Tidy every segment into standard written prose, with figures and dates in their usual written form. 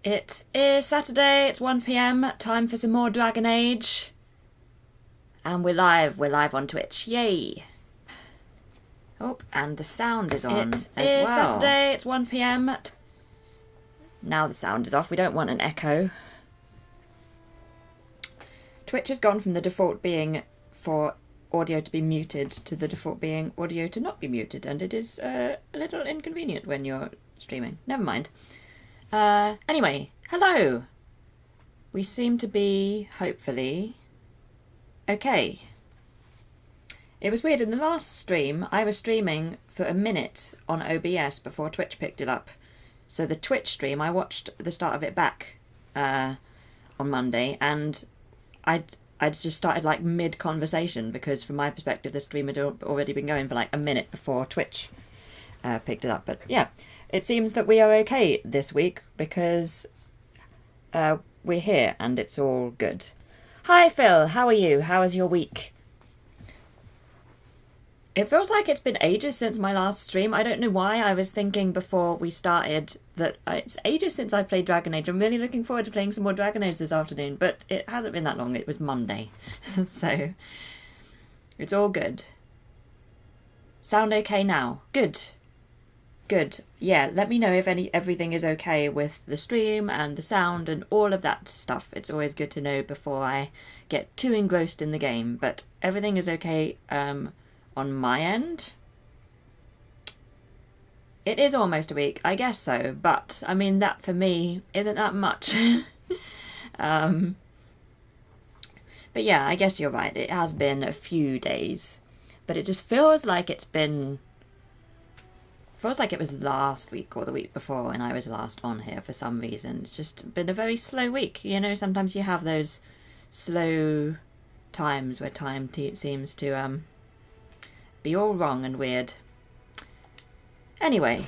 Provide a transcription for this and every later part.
It is Saturday, it's 1 PM, time for some more Dragon Age. And we're live on Twitch, yay! Oh, and the sound is on as well. It is Saturday, it's 1 PM. Now the sound is off, we don't want an echo. Twitch has gone from the default being for audio to be muted to the default being audio to not be muted, and it is a little inconvenient when you're streaming. Never mind. Anyway, hello! We seem to be, hopefully, okay. It was weird, in the last stream, I was streaming for a minute on OBS before Twitch picked it up. So the Twitch stream, I watched the start of it back on Monday, and I'd just started like mid-conversation, because from my perspective the stream had already been going for like a minute before Twitch picked it up. But yeah, it seems that we are okay this week because we're here and it's all good. Hi Phil, how are you? How was your week? It feels like it's been ages since my last stream. I don't know why. I was thinking before we started that it's ages since I played Dragon Age. I'm really looking forward to playing some more Dragon Age this afternoon, but it hasn't been that long. It was Monday. So it's all good. Sound okay now? Good. Good. Yeah, let me know if everything is okay with the stream and the sound and all of that stuff. It's always good to know before I get too engrossed in the game, but everything is okay on my end. It is almost a week, I guess so, but I mean that for me isn't that much. But yeah, I guess you're right, it has been a few days, but it just feels like it was last week or the week before when I was last on here for some reason. It's just been a very slow week, you know. Sometimes you have those slow times where time seems to be all wrong and weird. Anyway,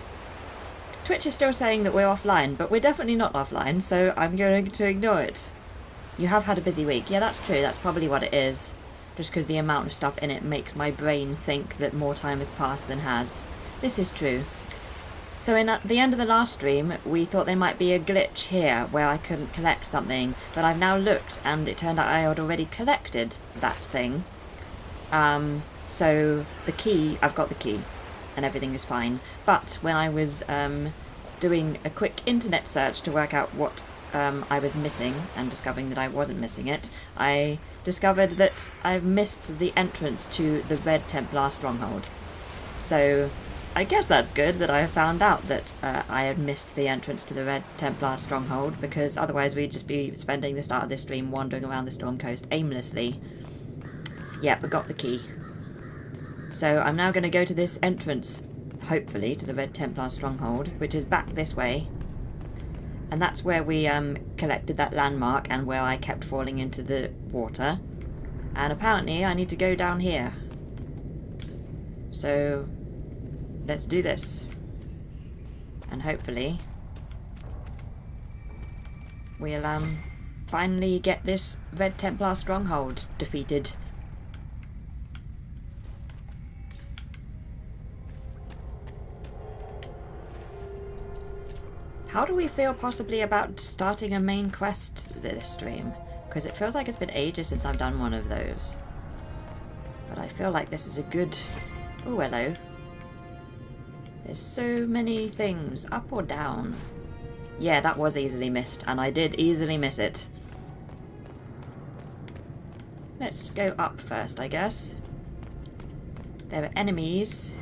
Twitch is still saying that we're offline, but we're definitely not offline, so I'm going to ignore it. You have had a busy week. Yeah, that's true. That's probably what it is. Just because the amount of stuff in it makes my brain think that more time has passed than has. This is true. So at the end of the last stream, we thought there might be a glitch here where I couldn't collect something, but I've now looked and it turned out I had already collected that thing. So the key, I've got the key and everything is fine. But when I was doing a quick internet search to work out what I was missing and discovering that I wasn't missing it, I discovered that I've missed the entrance to the Red Templar stronghold. So I guess that's good that I found out that I had missed the entrance to the Red Templar stronghold, because otherwise we'd just be spending the start of this stream wandering around the Storm Coast aimlessly. Yeah, we got the key. So I'm now going to go to this entrance, hopefully, to the Red Templar stronghold, which is back this way. And that's where we collected that landmark and where I kept falling into the water. And apparently I need to go down here. So let's do this. And hopefully we'll finally get this Red Templar stronghold defeated. How do we feel possibly about starting a main quest this stream? Because it feels like it's been ages since I've done one of those. But I feel like this is a good... Oh, hello. There's so many things. Up or down? Yeah, that was easily missed, and I did easily miss it. Let's go up first, I guess. There are enemies.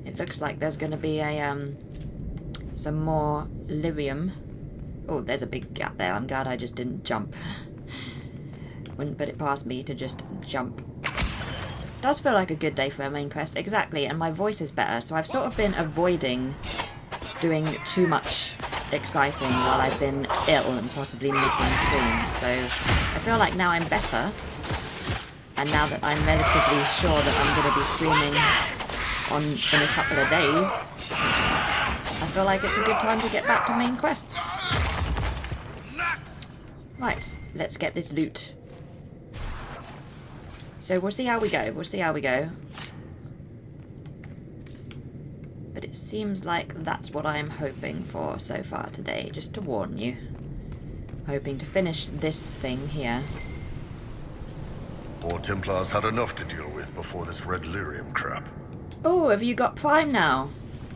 It looks like there's going to be a some more lyrium. Oh, there's a big gap there. I'm glad I just didn't jump. Wouldn't put it past me to just jump. Does feel like a good day for a main quest. Exactly, and my voice is better, so I've sort of been avoiding doing too much exciting while I've been ill and possibly missing streams. So I feel like now I'm better, and now that I'm relatively sure that I'm going to be streaming in a couple of days, I feel like it's a good time to get back to main quests. Right, let's get this loot. So we'll see how we go. We'll see how we go. But it seems like that's what I'm hoping for so far today, just to warn you. Hoping to finish this thing here. Or Templars had enough to deal with before this red lyrium crap. Oh, have you got Prime now?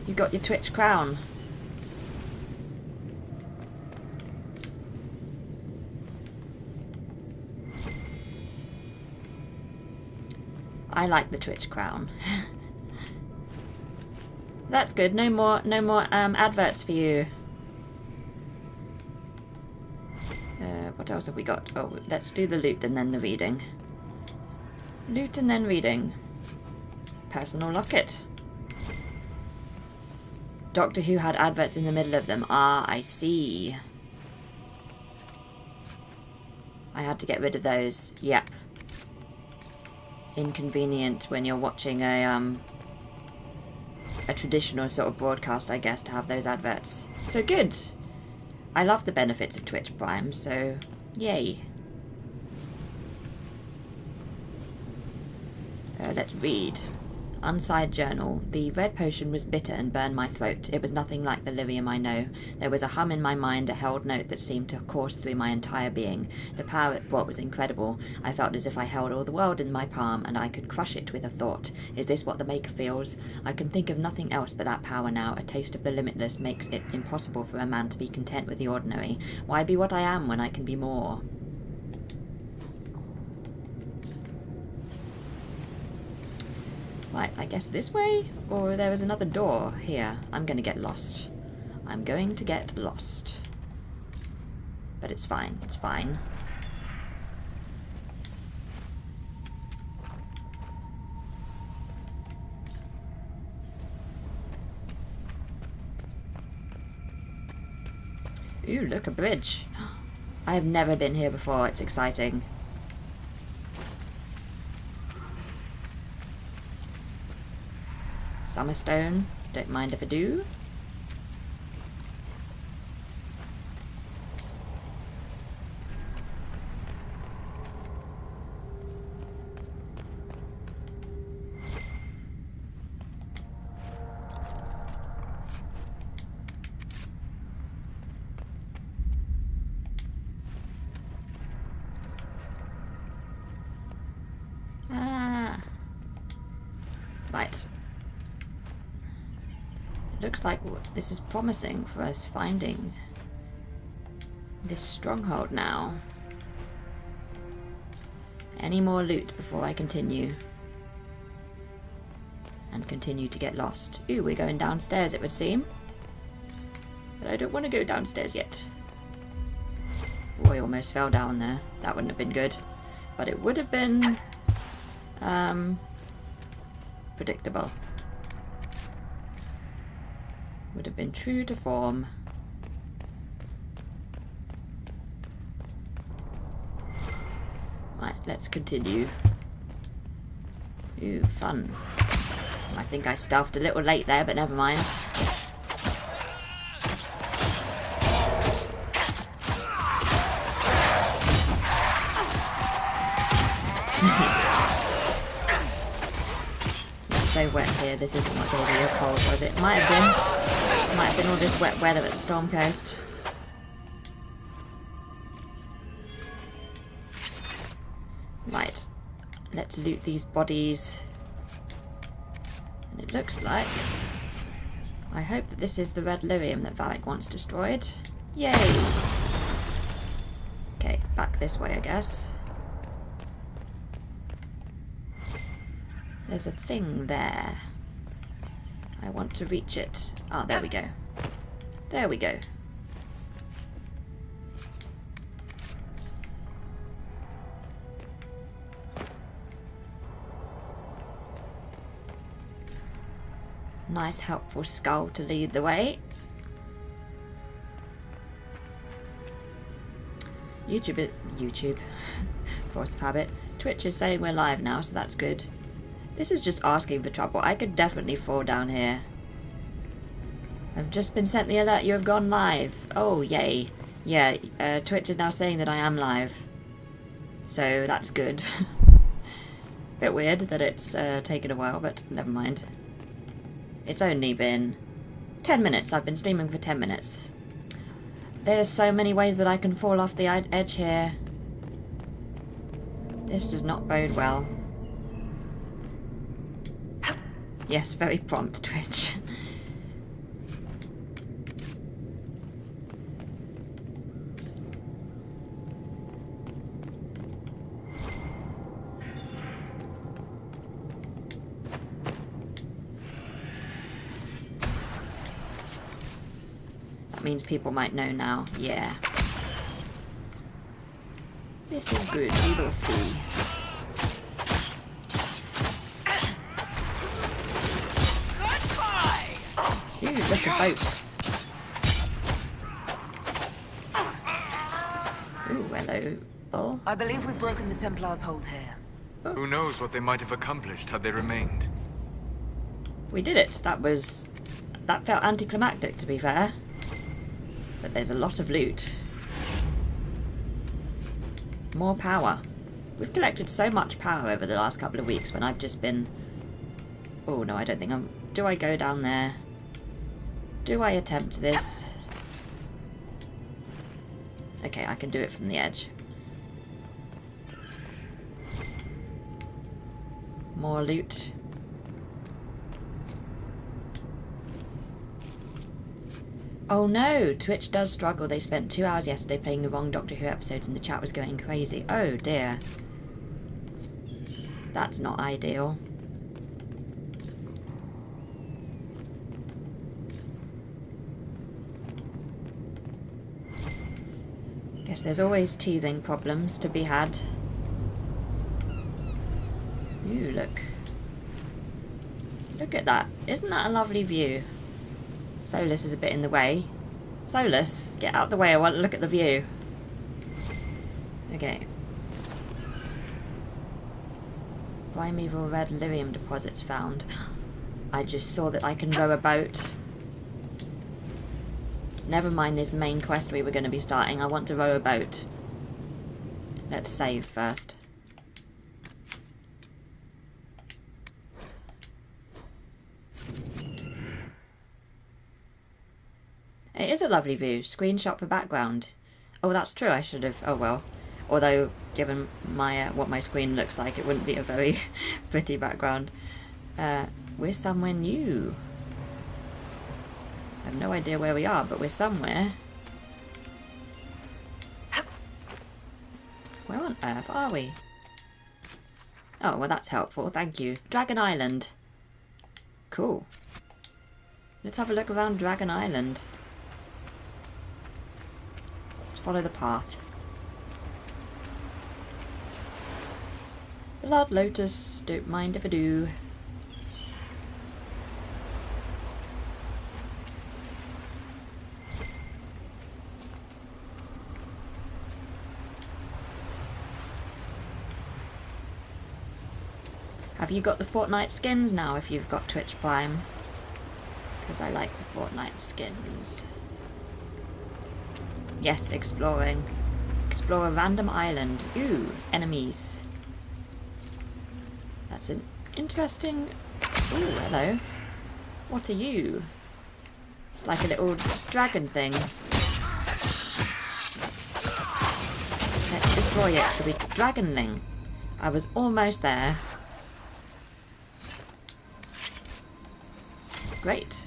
You got your Twitch crown. I like the Twitch crown. That's good. No more adverts for you. What else have we got? Oh, let's do the loot and then the reading. Loot and then reading. Personal locket. Doctor Who had adverts in the middle of them. Ah, I see. I had to get rid of those. Yep. Inconvenient when you're watching a traditional sort of broadcast, I guess, to have those adverts. So good. I love the benefits of Twitch Prime, so yay. Let's read. Unsigned journal. The red potion was bitter and burned my throat. It was nothing like the lyrium I know. There was a hum in my mind, a held note that seemed to course through my entire being. The power it brought was incredible. I felt as if I held all the world in my palm, and I could crush it with a thought. Is this what the Maker feels? I can think of nothing else but that power now. A taste of the limitless makes it impossible for a man to be content with the ordinary. Why be what I am when I can be more? Right, I guess this way? Or there is another door here. I'm going to get lost. I'm going to get lost. But it's fine, it's fine. Ooh, look, a bridge. I have never been here before, it's exciting. Summerstone, don't mind if I do. Right. Looks like this is promising for us finding this stronghold now. Any more loot before I continue? And continue to get lost. Ooh, we're going downstairs, it would seem. But I don't want to go downstairs yet. Oh, I almost fell down there. That wouldn't have been good. But it would have been predictable. Would have been true to form. Right, let's continue. Ooh, fun. I think I stealthed a little late there, but never mind. It's so wet here, this isn't much over your cold, was it? Might have been. Might have been all this wet weather at the Storm Coast. Right, let's loot these bodies. And it looks like... I hope that this is the red lyrium that Varric wants destroyed. Yay! Okay, back this way, I guess. There's a thing there. I want to reach it. Ah, there we go. There we go. Nice, helpful skull to lead the way. YouTube. Force of habit. Twitch is saying we're live now, so that's good. This is just asking for trouble. I could definitely fall down here. I've just been sent the alert. You have gone live. Oh, yay. Yeah, Twitch is now saying that I am live. So that's good. Bit weird that it's taken a while, but never mind. It's only been 10 minutes. I've been streaming for 10 minutes. There's so many ways that I can fall off the edge here. This does not bode well. Yes, very prompt, Twitch. Means people might know now. Yeah. This is good. We will see. Ooh, look at boats. Ooh, hello, Bull. I believe we've broken the Templars' hold here. Oh. Who knows what they might have accomplished had they remained? We did it. That felt anticlimactic, to be fair. But there's a lot of loot. More power. We've collected so much power over the last couple of weeks when I've just been... Oh, no, I don't think I'm... Do I go down there? Do I attempt this? Okay, I can do it from the edge. More loot. Oh no, Twitch does struggle. They spent 2 hours yesterday playing the wrong Doctor Who episodes and the chat was going crazy. Oh dear. That's not ideal. Guess there's always teething problems to be had. Ooh, look. Look at that. Isn't that a lovely view? Solus is a bit in the way. Solus, get out the way, I want to look at the view. Okay. Primeval red lyrium deposits found. I just saw that I can row a boat. Never mind this main quest we were going to be starting, I want to row a boat. Let's save first. It is a lovely view. Screenshot for background. Oh, that's true. I should have... Oh, well. Although, given my what my screen looks like, it wouldn't be a very pretty background. We're somewhere new. I have no idea where we are, but we're somewhere. Where on earth are we? Oh, well, that's helpful. Thank you. Dragon Island. Cool. Let's have a look around Dragon Island. Follow the path. Blood Lotus, don't mind if I do. Have you got the Fortnite skins now if you've got Twitch Prime? Because I like the Fortnite skins. Yes, exploring. Explore a random island. Ooh, enemies. That's an interesting... Ooh, hello. What are you? It's like a little dragon thing. Let's destroy it so we dragonling. I was almost there. Great.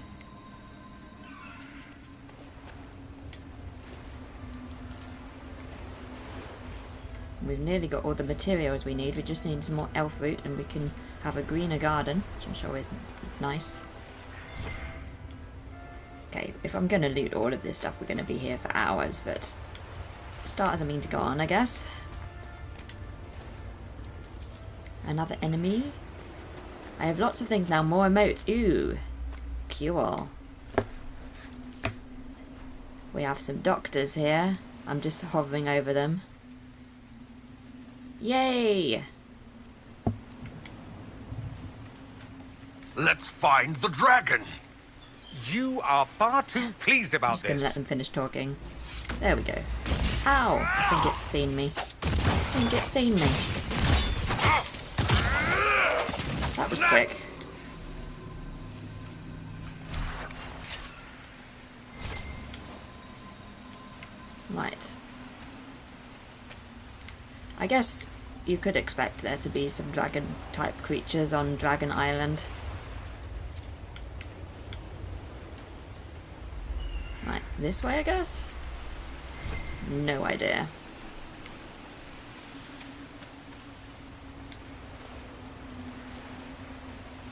We've nearly got all the materials we need. We just need some more elf root and we can have a greener garden, which I'm sure is nice. Okay, if I'm going to loot all of this stuff, we're going to be here for hours, but start as I mean to go on, I guess. Another enemy. I have lots of things now. More emotes. Ooh. Cool. We have some doctors here. I'm just hovering over them. Yay! Let's find the dragon. You are far too pleased I'm about just going to let this. them finish talking. There we go. Ow! I think it's seen me. I think it's seen me. that was quick. Right. I guess you could expect there to be some dragon-type creatures on Dragon Island. Right, this way I guess? No idea.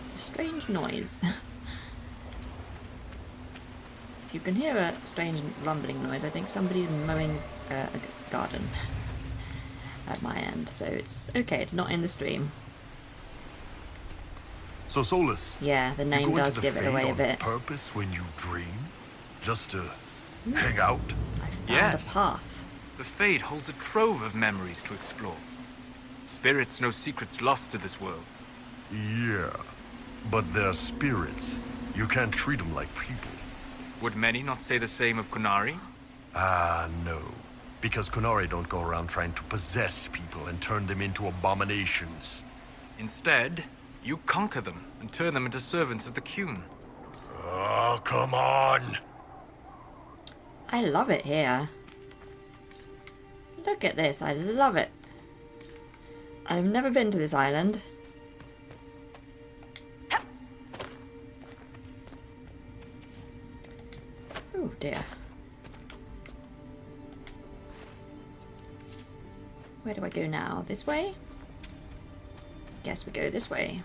It's a strange noise. If you can hear a strange rumbling noise, I think somebody's mowing a garden at my end, so it's okay, it's not in the stream. So Solus, Yeah, the you name go into does the give it Fade away a on bit. purpose when you dream? Just to hang out? I found Yes. a path. The Fade holds a trove of memories to explore. Spirits know secrets lost to this world. Yeah, but they're spirits. You can't treat them like people. Would many not say the same of Kunari? Ah, no. Because Kunari don't go around trying to possess people and turn them into abominations. Instead, you conquer them and turn them into servants of the Qun. Oh, come on! I love it here. Look at this, I love it. I've never been to this island. Oh dear. Where do I go now? This way? Guess we go this way.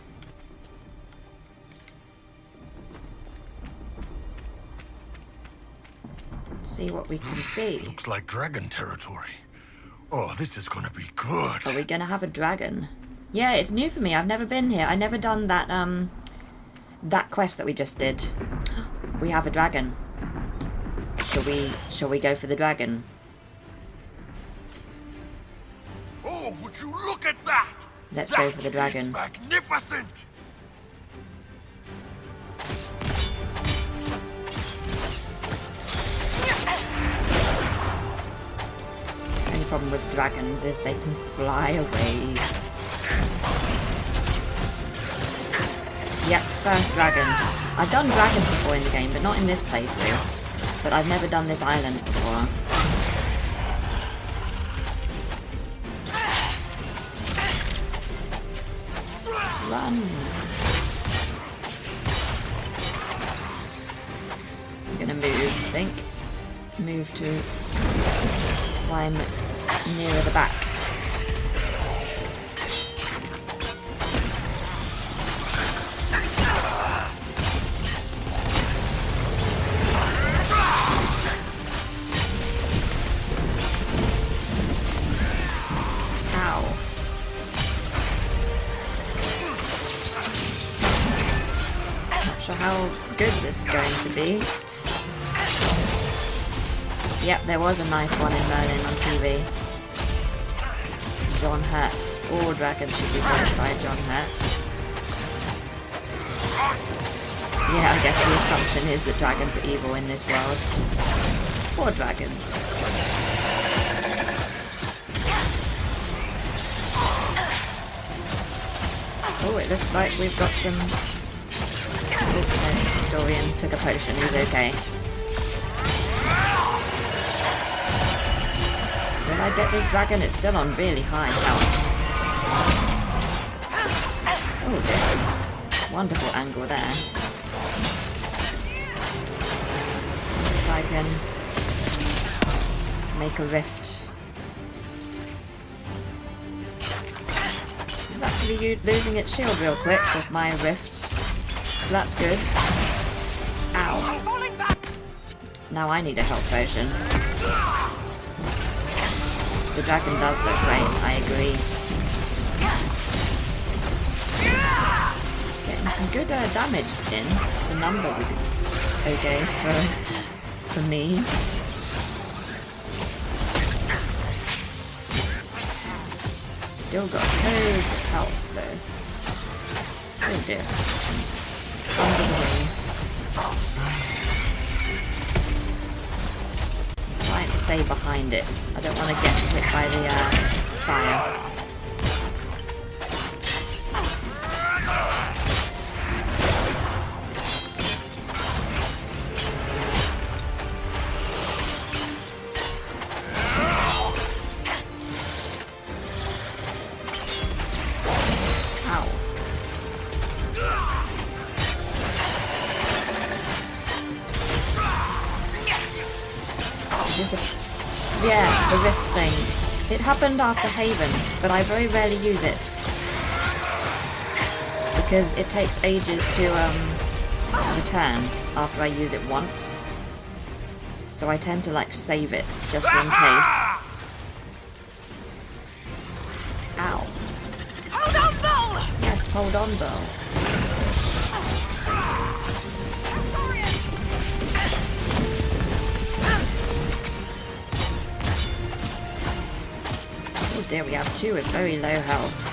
See what we can see. Looks like dragon territory. Oh, this is gonna be good. Are we gonna have a dragon? Yeah, it's new for me. I've never been here. I never done that that quest that we just did. We have a dragon. Shall we go for the dragon? Oh, would you look at that? Let's go for the That is dragon. magnificent! The only problem with dragons is they can fly away. Yep, first dragon. I've done dragons before in the game, but not in this playthrough. But I've never done this island before. Run! I'm gonna move, I think. Move to... so I'm nearer the back. Ow. Not sure how good this is going to be. Yep, there was a nice one in Merlin on TV. John Hurt. All dragons should be voiced by John Hurt. Yeah, I guess the assumption is that dragons are evil in this world. Poor dragons. Oh, it looks like we've got some... Oh, no, Dorian took a potion, he's okay. Will I get this dragon? It's still on really high health. Oh dear. Wonderful angle there. See if I can make a rift. It's actually losing its shield real quick with my rift. So that's good. Ow. Now I need a health potion. The dragon does look great, I agree. Getting some good damage in. The numbers are okay for me. Still got loads of health though. Oh dear. Under the wing. Trying to stay behind it. I don't want to get hit by the fire. This is... Yeah, the rift thing. It happened after Haven, but I very rarely use it. Because it takes ages to return after I use it once. So I tend to like save it just in case. Ow. Hold on, Bull! Yes, hold on, Bull. Oh dear, we have two with very low health.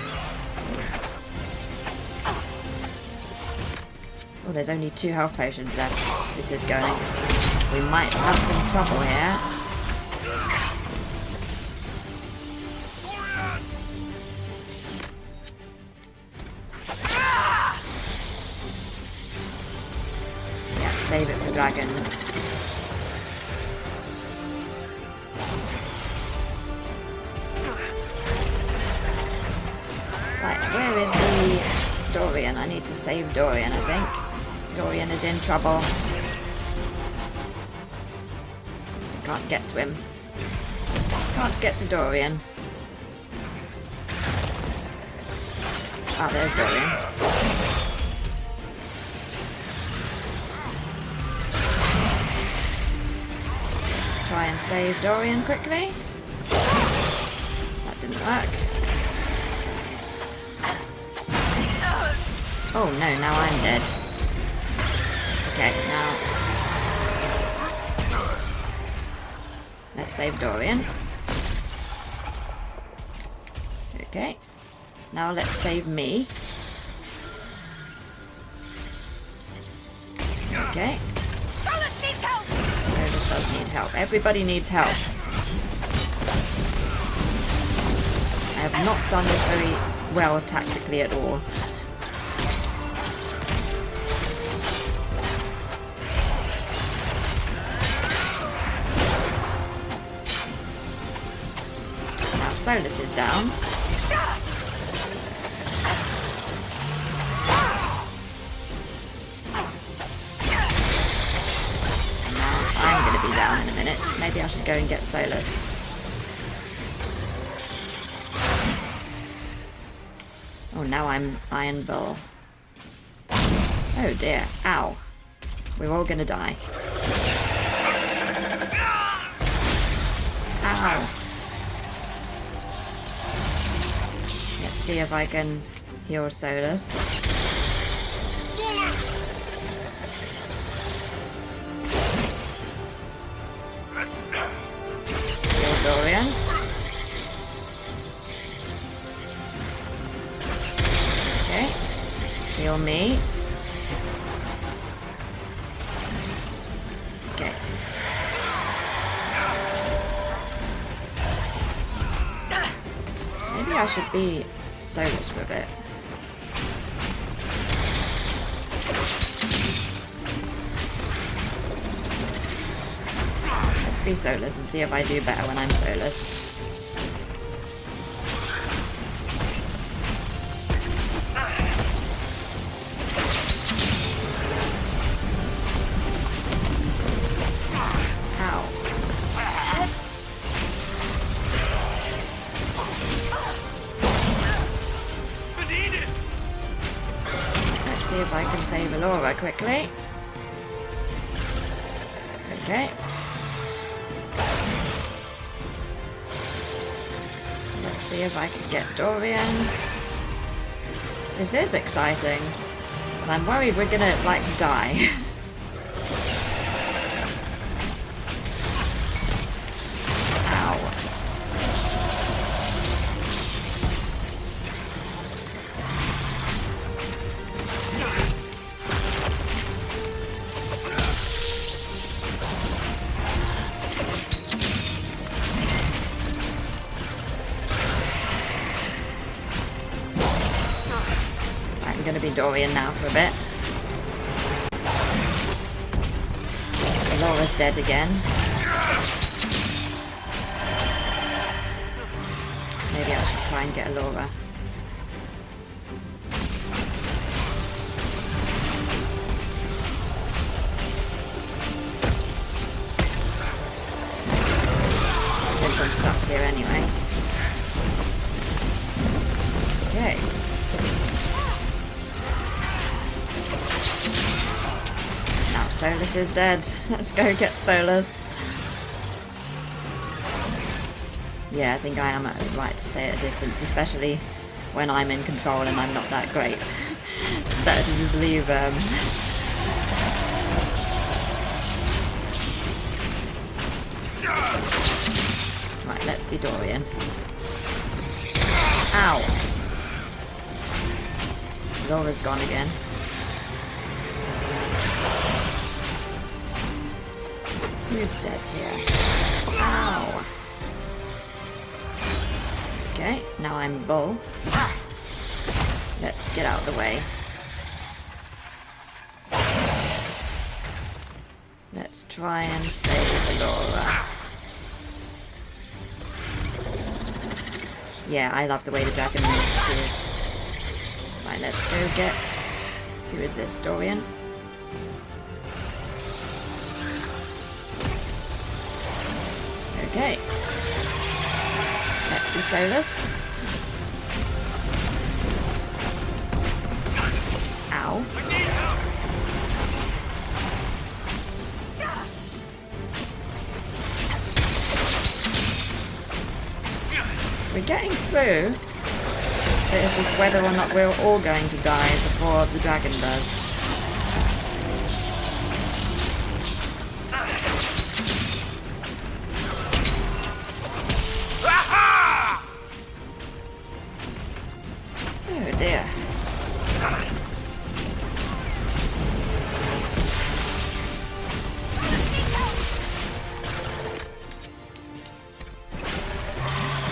Oh, there's only 2 health potions left. This is going... We might have some trouble here. Yeah, save it for dragons. Right, where is the Dorian? I need to save Dorian, I think. Dorian is in trouble. Can't get to him. Can't get to Dorian. Ah, there's Dorian. Let's try and save Dorian quickly. That didn't work. Oh no, now I'm dead. Okay, now... Let's save Dorian. Okay. Now let's save me. Okay. So this does need help. Everybody needs help. I have not done this very well tactically at all. Solus is down. Now I'm going to be down in a minute. Maybe I should go and get Solus. Oh, now I'm Iron Bull. Oh dear. Ow. We're all going to die. Ow. See if I can heal Solus. Heal Dorian. Okay. Heal me. Okay. Maybe I should be Solus for a bit. Let's be Solus and see if I do better when I'm Solus. See if I can save Alora quickly. Okay. Let's see if I can get Dorian. This is exciting. But I'm worried we're gonna, like, die. Ow. Going to be Dorian now for a bit. Alora's dead again. Maybe I should try and get Alora. Solus is dead. Let's go get Solus. Yeah, I think I am right to stay at a distance, especially when I'm in control and I'm not that great. Better to just leave. Right, let's be Dorian. Ow! Laura's gone again. Who's dead here? Ow! Okay, now I'm Bull. Let's get out of the way. Let's try and save Laura. Yeah, I love the way the dragon moves too. Right, let's go get... Who is this? Dorian? Okay. Let's be Solus. Ow. We're getting through. It's just whether or not we're all going to die before the dragon does. Oh dear.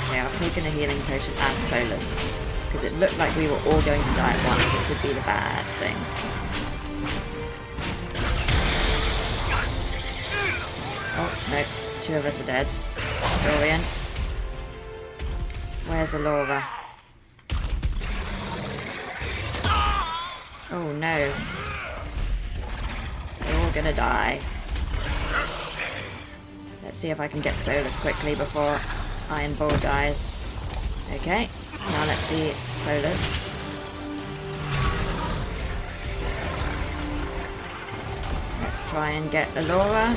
Okay, I've taken a healing potion as Solus, because it looked like we were all going to die at once, which would be the bad thing. Oh, no, 2 of us are dead. Dorian. Where's Alora? Oh no. They're all gonna die. Let's see if I can get Solus quickly before Iron Bull dies. Okay, now let's be Solus. Let's try and get Alora.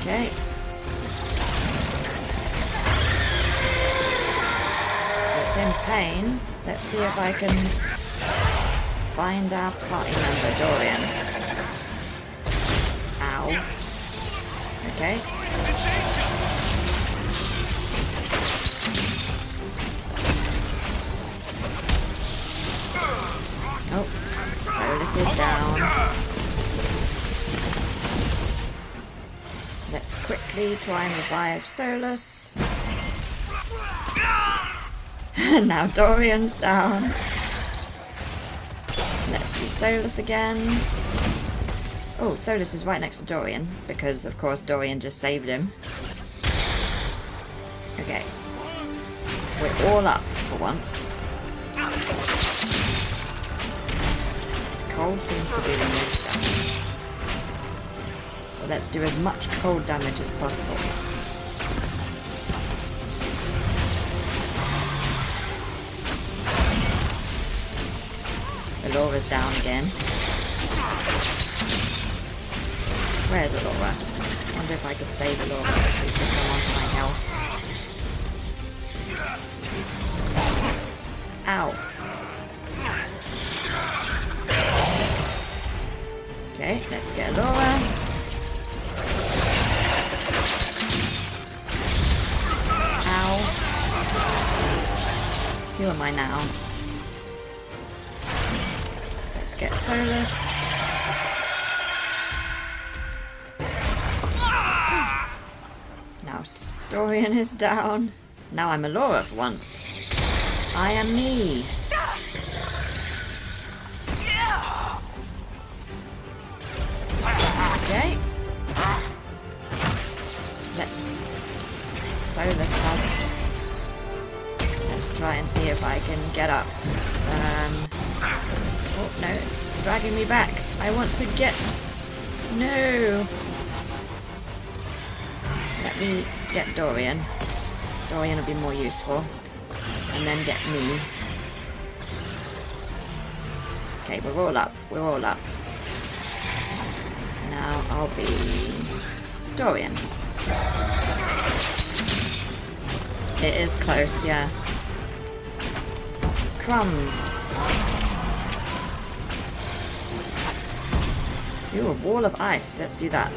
Okay. It's in pain. Let's see if I can find our party member, Dorian. Ow. Okay. Oh, Solus is down. Let's quickly try and revive Solus. Now Dorian's down. Let's be Solus again. Oh, Solus is right next to Dorian, because of course Dorian just saved him. Okay. We're all up for once. Cold seems to be the most damage. So let's do as much cold damage as possible. Alora's down again. Where's Alora? I wonder if I could save Alora quickly since I'm on my health. Ow. Okay, let's get Alora. Ow. Who am I now? Let's get Solus. Now Dorian is down. Now I'm Alora for once. I am me. Okay. Solus has. Let's try and see if I can get up. Oh no, it's dragging me back. I want to get. No. Let me get Dorian. Dorian will be more useful. And then get me. Okay, we're all up. We're all up. Now I'll be Dorian. It is close, yeah. Crumbs. Ooh, a wall of ice. Let's do that.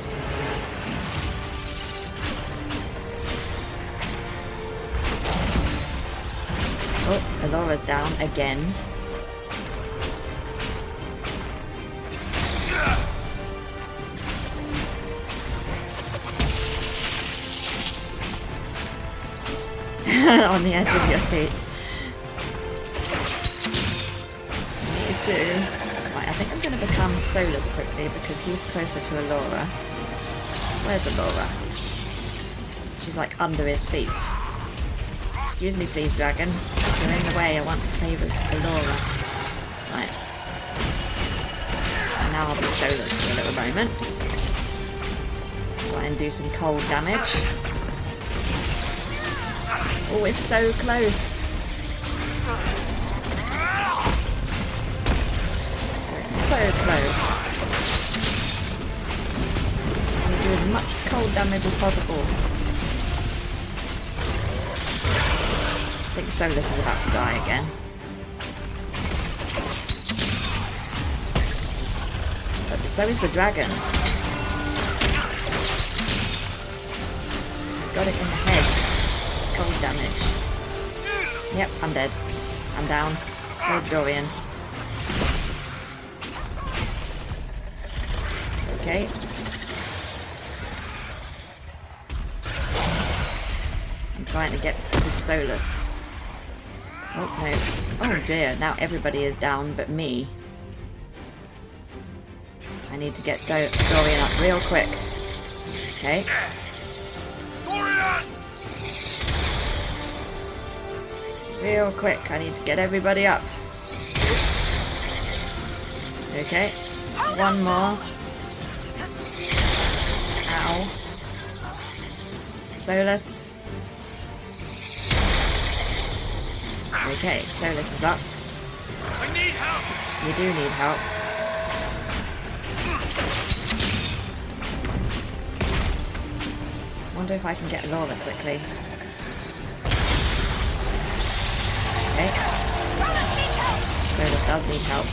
Oh, Alora's down again. On the edge of your seat. Me too. Right, I think I'm going to become Solus quickly because he's closer to Alora. Where's Alora? She's like under his feet. Excuse me please, dragon. You're in the way, I want to save Alora. Right. And now I'll be Solus for a little moment. Try and do some cold damage. Oh, it's so close. Oh, it's so close. I'm doing as much cold damage as possible. I think Solus is about to die again. But so is the dragon. Got it in the head. Cold damage. Yep, I'm dead. I'm down. Where's Dorian? Okay. I'm trying to get to Solus. Oh no. Oh dear, now everybody is down but me. I need to get Dorian up real quick. Okay. Real quick, I need to get everybody up. Okay, one more. Ow. Solus. Okay, Solus is up. I need help! You do need help. Wonder if I can get Laura quickly. Okay. Solus does need help.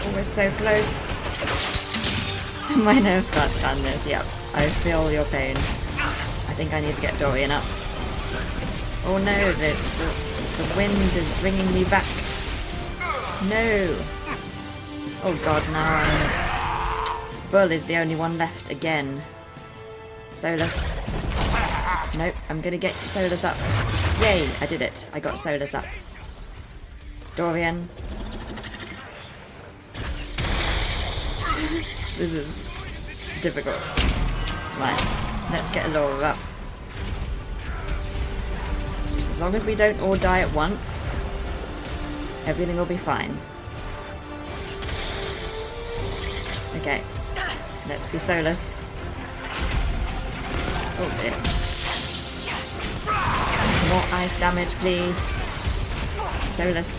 Oh, we're so close. My nerves can't stand this. Yep, I feel your pain. I think I need to get Dorian up. Oh no, the wind is bringing me back. No. Oh god, no. Bull is the only one left again. Solus. Nope, I'm gonna get Solus up. Yay, I did it. I got Solus up. Dorian. This is difficult. Right, let's get Alora up. Just as long as we don't all die at once, everything will be fine. Okay, let's be Solus. Oh dear. More ice damage, please. Solus.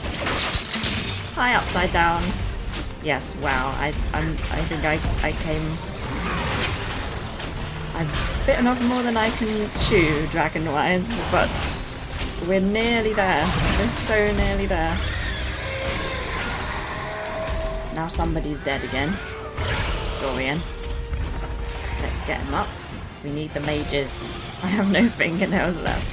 Hi, upside down. Yes, wow. I think I came. I've bitten off more than I can chew, dragon-wise, but we're nearly there. We're so nearly there. Now somebody's dead again. Dorian. Let's get him up. We need the mages. I have no fingernails left.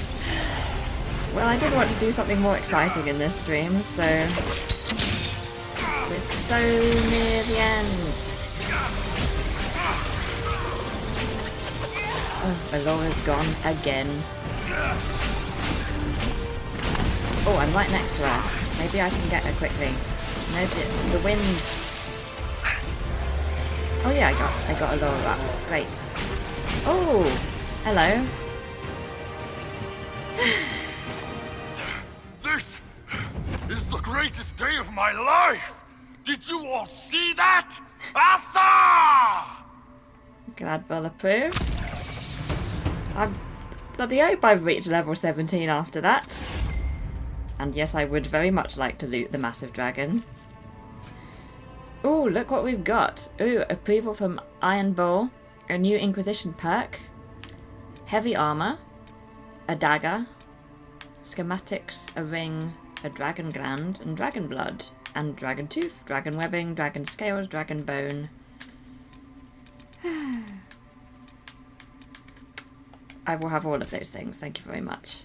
Well, I did want to do something more exciting in this stream, so we're so near the end. Oh, Alora's gone again. Oh, I'm right next to her. Maybe I can get her quickly. No, the wind. Oh yeah, I got Alora up. Great. Oh, hello. This is the greatest day of my life! Did you all see that? Asa! Glad Bull approves. I bloody hope I've reached level 17 after that. And yes, I would very much like to loot the massive dragon. Ooh, look what we've got. Ooh, approval from Iron Bull, a new Inquisition perk, heavy armor, a dagger, schematics, a ring, a dragon gland, and dragon blood, and dragon tooth, dragon webbing, dragon scales, dragon bone. I will have all of those things, thank you very much.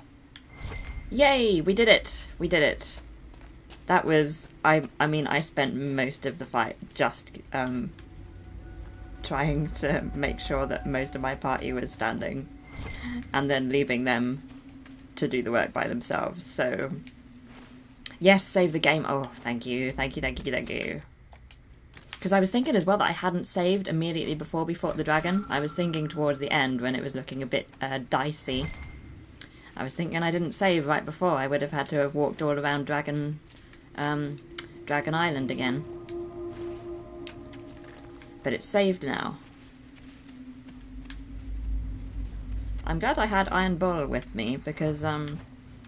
Yay! We did it! We did it. That was... I mean, I spent most of the fight just trying to make sure that most of my party was standing, and then leaving them to do the work by themselves, so... Yes, save the game. Oh, thank you. Thank you, thank you, thank you. Because I was thinking as well that I hadn't saved immediately before we fought the dragon. I was thinking towards the end when it was looking a bit dicey. I was thinking I didn't save right before. I would have had to have walked all around Dragon Island again. But it's saved now. I'm glad I had Iron Bull with me because,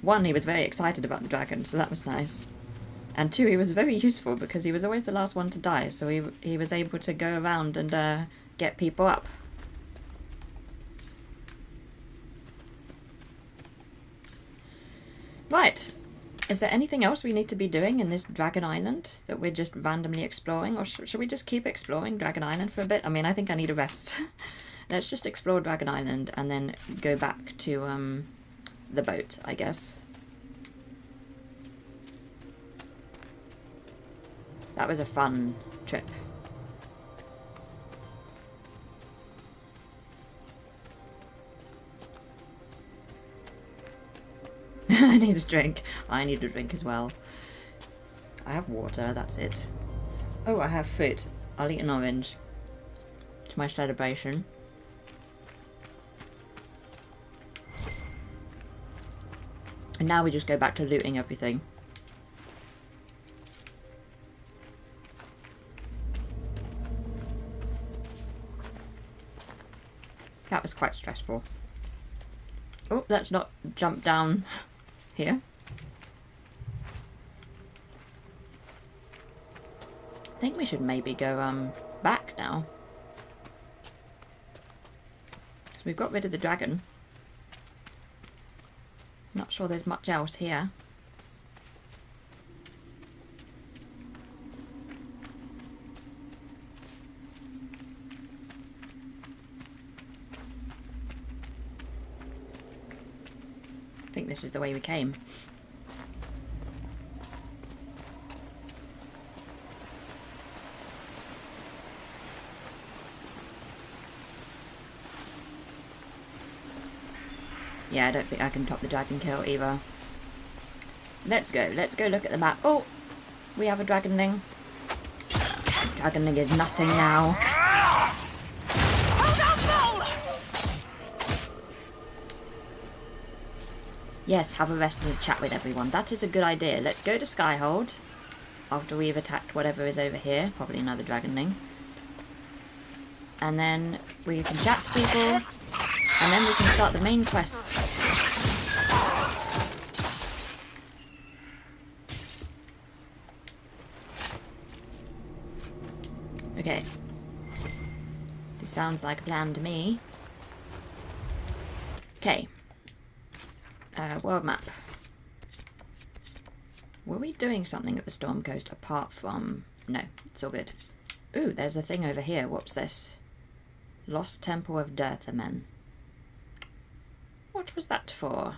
one, he was very excited about the dragon, so that was nice. And two, he was very useful because he was always the last one to die, so he was able to go around and get people up. Right. Is there anything else we need to be doing in this Dragon Island that we're just randomly exploring? Or should we just keep exploring Dragon Island for a bit? I mean, I think I need a rest. Let's just explore Dragon Island and then go back to the boat, I guess. That was a fun trip. I need a drink. I need a drink as well. I have water, that's it. Oh, I have fruit. I'll eat an orange. It's my celebration. And now we just go back to looting everything. That was quite stressful. Oh, let's not jump down here. I think we should maybe go back now. So we've got rid of the dragon. Not sure there's much else here. I think this is the way we came. Yeah, I don't think I can top the dragon kill either. Let's go look at the map. Oh! We have a dragonling. Dragonling is nothing now. Yes, have a rest and a chat with everyone. That is a good idea. Let's go to Skyhold after we've attacked whatever is over here. Probably another dragonling. And then we can chat to people. And then we can start the main quest. Okay. This sounds like a plan to me. Okay. World map. Were we doing something at the Storm Coast apart from... No, it's all good. Ooh, there's a thing over here. What's this? Lost Temple of Dirthamen. What was that for?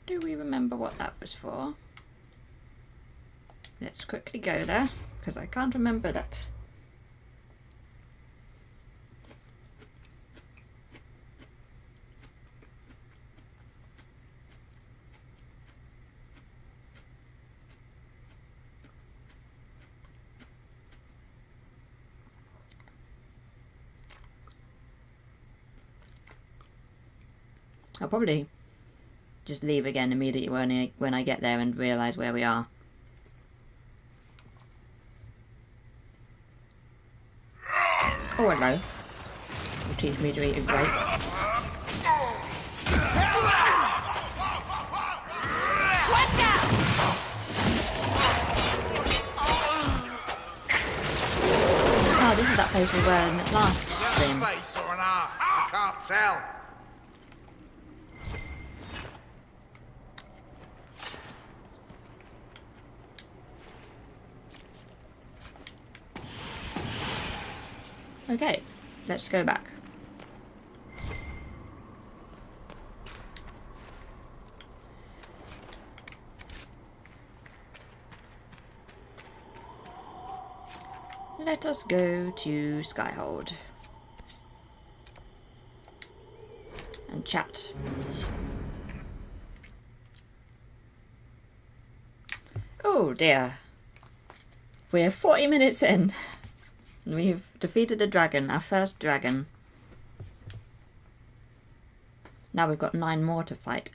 Do we remember what that was for? Let's quickly go there, because I can't remember that. I'll probably just leave again immediately when I get there and realise where we are. Oh, hello. Will teach me to eat a grape. place we were in the last stream. Face or an ass? I can't tell. Okay, let's go back. Let us go to Skyhold and chat. Oh dear. We're 40 minutes in. We've defeated a dragon, our first dragon. Now we've got 9 more to fight.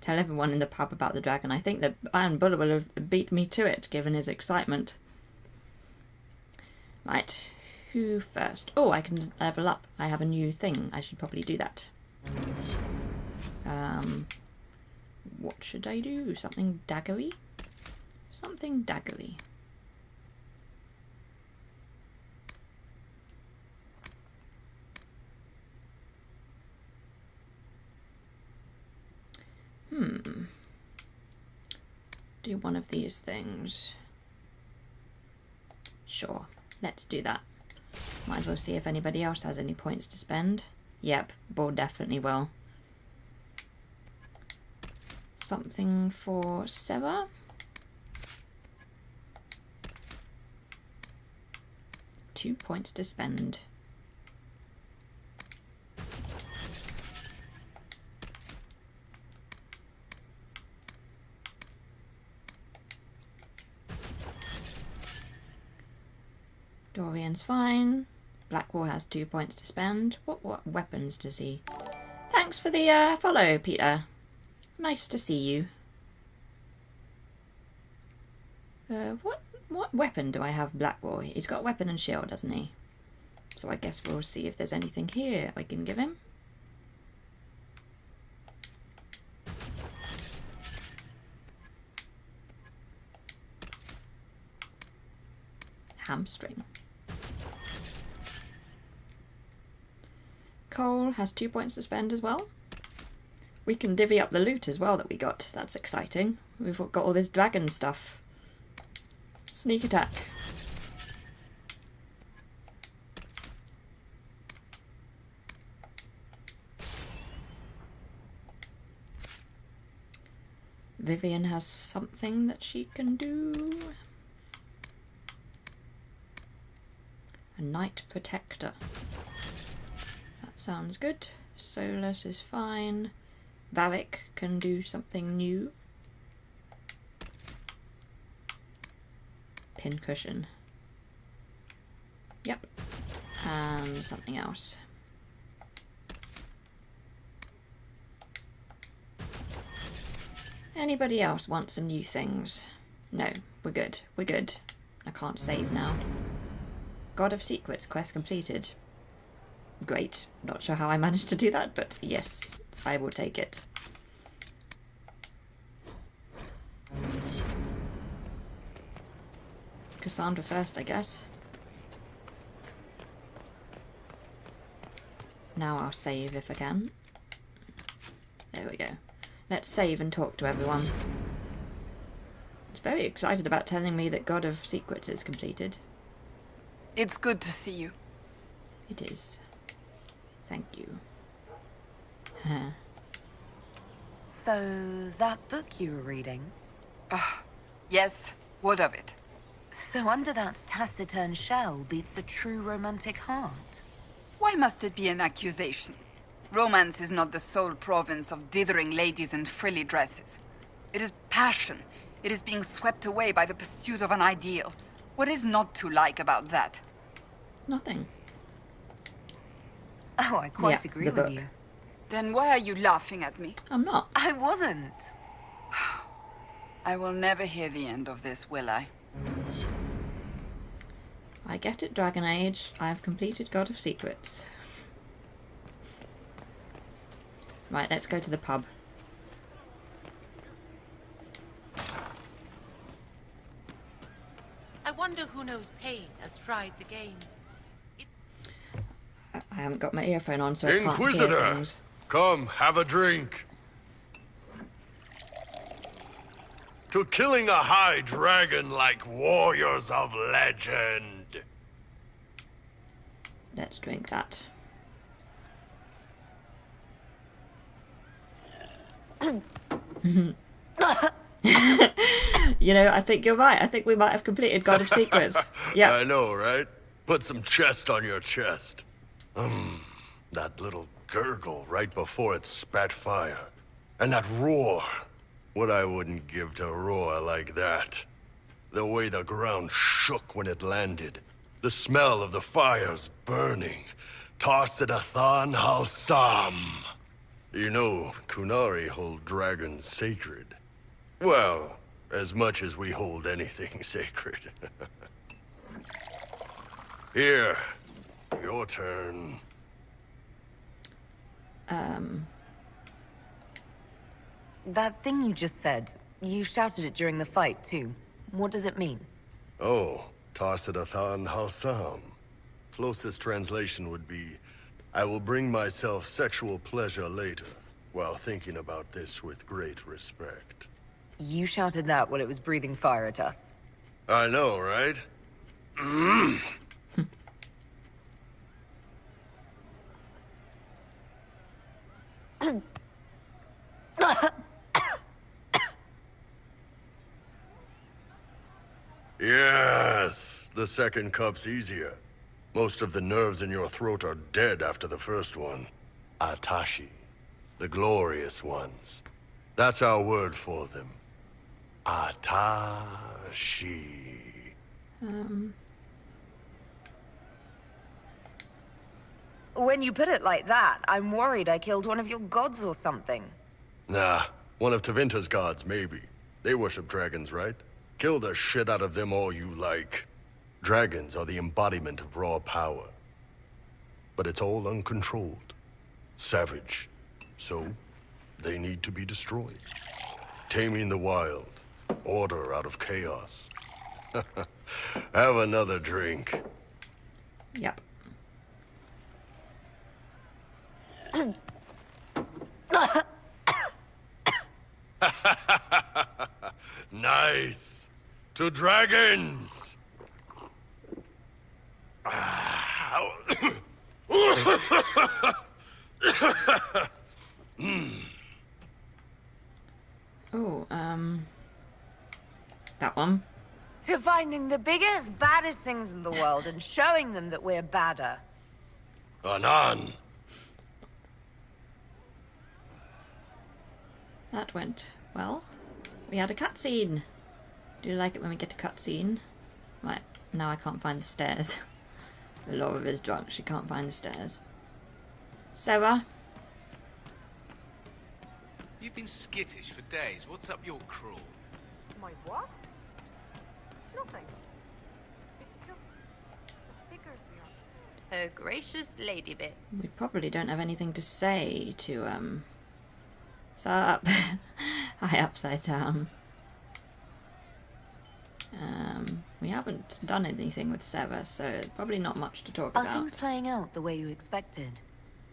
Tell everyone in the pub about the dragon. I think that Iron Buller will have beat me to it, given his excitement. Right, who first? Oh, I can level up. I have a new thing. I should probably do that. What should I do? Something daggery? Something daggery. Do one of these things. Sure, let's do that. Might as well see if anybody else has any points to spend. Yep, Bull definitely will. Something for Sarah. Two points to spend. Dorian's fine. Blackwall has 2 points to spend. What weapons does he? Thanks for the follow, Peter. Nice to see you. What weapon do I have Blackwall? He's got weapon and shield, doesn't he? So I guess we'll see if there's anything here I can give him. Hamstring. Cole has 2 points to spend as well. We can divvy up the loot as well that we got. That's exciting. We've got all this dragon stuff. Sneak attack. Vivian has something that she can do. A Knight Protector. That sounds good. Solus is fine. Varric can do something new. Pincushion. Yep. And something else. Anybody else want some new things? No, we're good. We're good. I can't save now. God of Secrets, quest completed. Great. Not sure how I managed to do that, but yes, I will take it. Cassandra first, I guess. Now I'll save if I can. There we go. Let's save and talk to everyone. He's very excited about telling me that God of Secrets is completed. It's good to see you. It is. Thank you. So, that book you were reading? Yes, what of it? So under that taciturn shell beats a true romantic heart? Why must it be an accusation? Romance is not the sole province of dithering ladies in frilly dresses. It is passion. It is being swept away by the pursuit of an ideal. What is not to like about that? Nothing. Oh, I quite agree the with book. you. Then why are you laughing at me? I'm not. I wasn't. I will never hear the end of this, will I? I get it, Dragon Age. I have completed God of Secrets. Right, let's go to the pub. I wonder who knows pain has tried the game. I haven't got my earphone on, so I can't hear Inquisitor, things. come have a drink. To killing a high dragon like warriors of legend. Let's drink that. You know, I think you're right. I think we might have completed God of Secrets. Yeah. I know, right? Put some chest on your chest. That little gurgle right before it spat fire. And that roar. What I wouldn't give to roar like that. The way the ground shook when it landed. The smell of the fires burning. Tarsidathan Halsam. You know, Kunari hold dragons sacred. Well, as much as we hold anything sacred. Here, your turn. That thing you just said, you shouted it during the fight, too. What does it mean? Oh, Tarsidathan Halsam. Closest translation would be, I will bring myself sexual pleasure later, while thinking about this with great respect. You shouted that while it was breathing fire at us. I know, right? Yes, the second cup's easier. Most of the nerves in your throat are dead after the first one. Atashi, the glorious ones. That's our word for them. Atashi. When you put it like that, I'm worried I killed one of your gods or something. Nah, one of Tevinter's gods, maybe. They worship dragons, right? Kill the shit out of them all you like. Dragons are the embodiment of raw power. But it's all uncontrolled. Savage. So, they need to be destroyed. Taming the wild. Order out of chaos. Have another drink. Yep. Nice. To dragons! Oh, that one. To finding the biggest, baddest things in the world and showing them that we're badder. Anan! That went well. We had a cutscene. Do you like it when we get a cutscene? Right, now I can't find the stairs. Laura is drunk, she can't find the stairs. Sarah? You've been skittish for days. What's up your crawl? My what? Nothing. It's just figures me up. Her gracious lady bit. We probably don't have anything to say to, Sup? Hi, Upside Down. We haven't done anything with Sarah, so probably not much to talk Are about. things playing out the way you expected?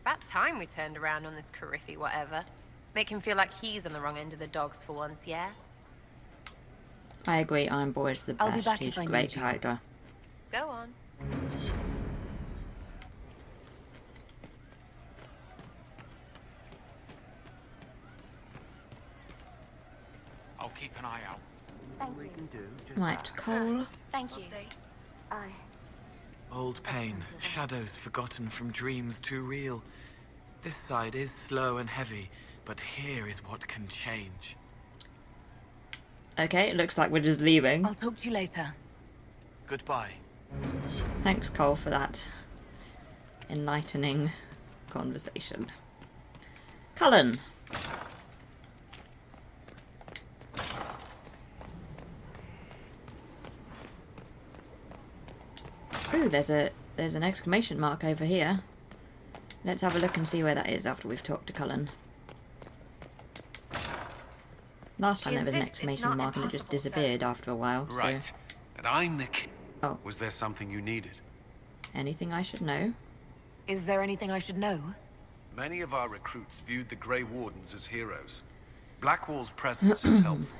About time we turned around on this Cariffy whatever. Make him feel like he's on the wrong end of the dogs for once, yeah? I agree, Iron Boy is the best. I'll be back He's if I a need great you. character. Go on. I'll keep an eye out. Right, Cole. Thank you. Old pain, shadows forgotten from dreams too real. This side is slow and heavy, but here is what can change. Okay, it looks like we're just leaving. I'll talk to you later. Goodbye. Thanks, Cole, for that enlightening conversation. Cullen. Ooh, there's an exclamation mark over here. Let's have a look and see where that is after we've talked to Cullen. Last time there was an exclamation mark and it just disappeared after a while. Right. So. And I'm the king. Oh. Was there something you needed? Anything I should know? Is there anything I should know? Many of our recruits viewed the Grey Wardens as heroes. Blackwall's presence is helpful.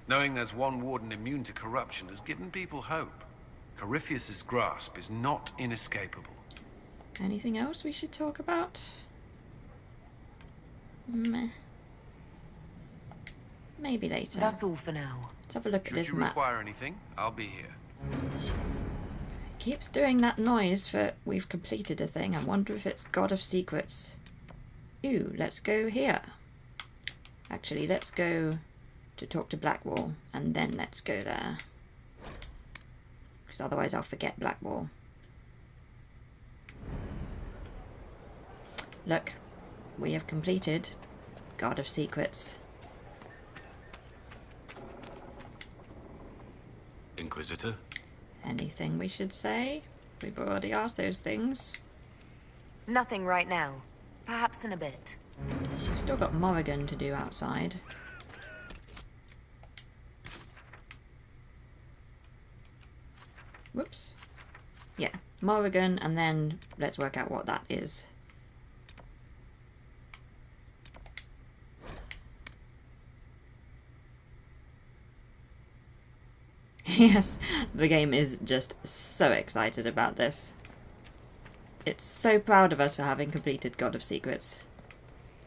Knowing there's one warden immune to corruption has given people hope. Corypheus's grasp is not inescapable. Anything else we should talk about? Meh. Maybe later. That's all for now. Let's have a look at this Should you map. require anything, I'll be here. Keeps doing that noise for we've completed a thing. I wonder if it's God of Secrets. Ooh, let's go here. Actually, let's go to talk to Blackwall, and then let's go there. Because otherwise I'll forget Blackwall. Look, we have completed God of Secrets. Inquisitor? Anything we should say? We've already asked those things. Nothing right now. Perhaps in a bit. We've still got Morrigan to do outside. Whoops. Yeah, Morrigan, and then let's work out what that is. Yes, the game is just so excited about this. It's so proud of us for having completed God of Secrets.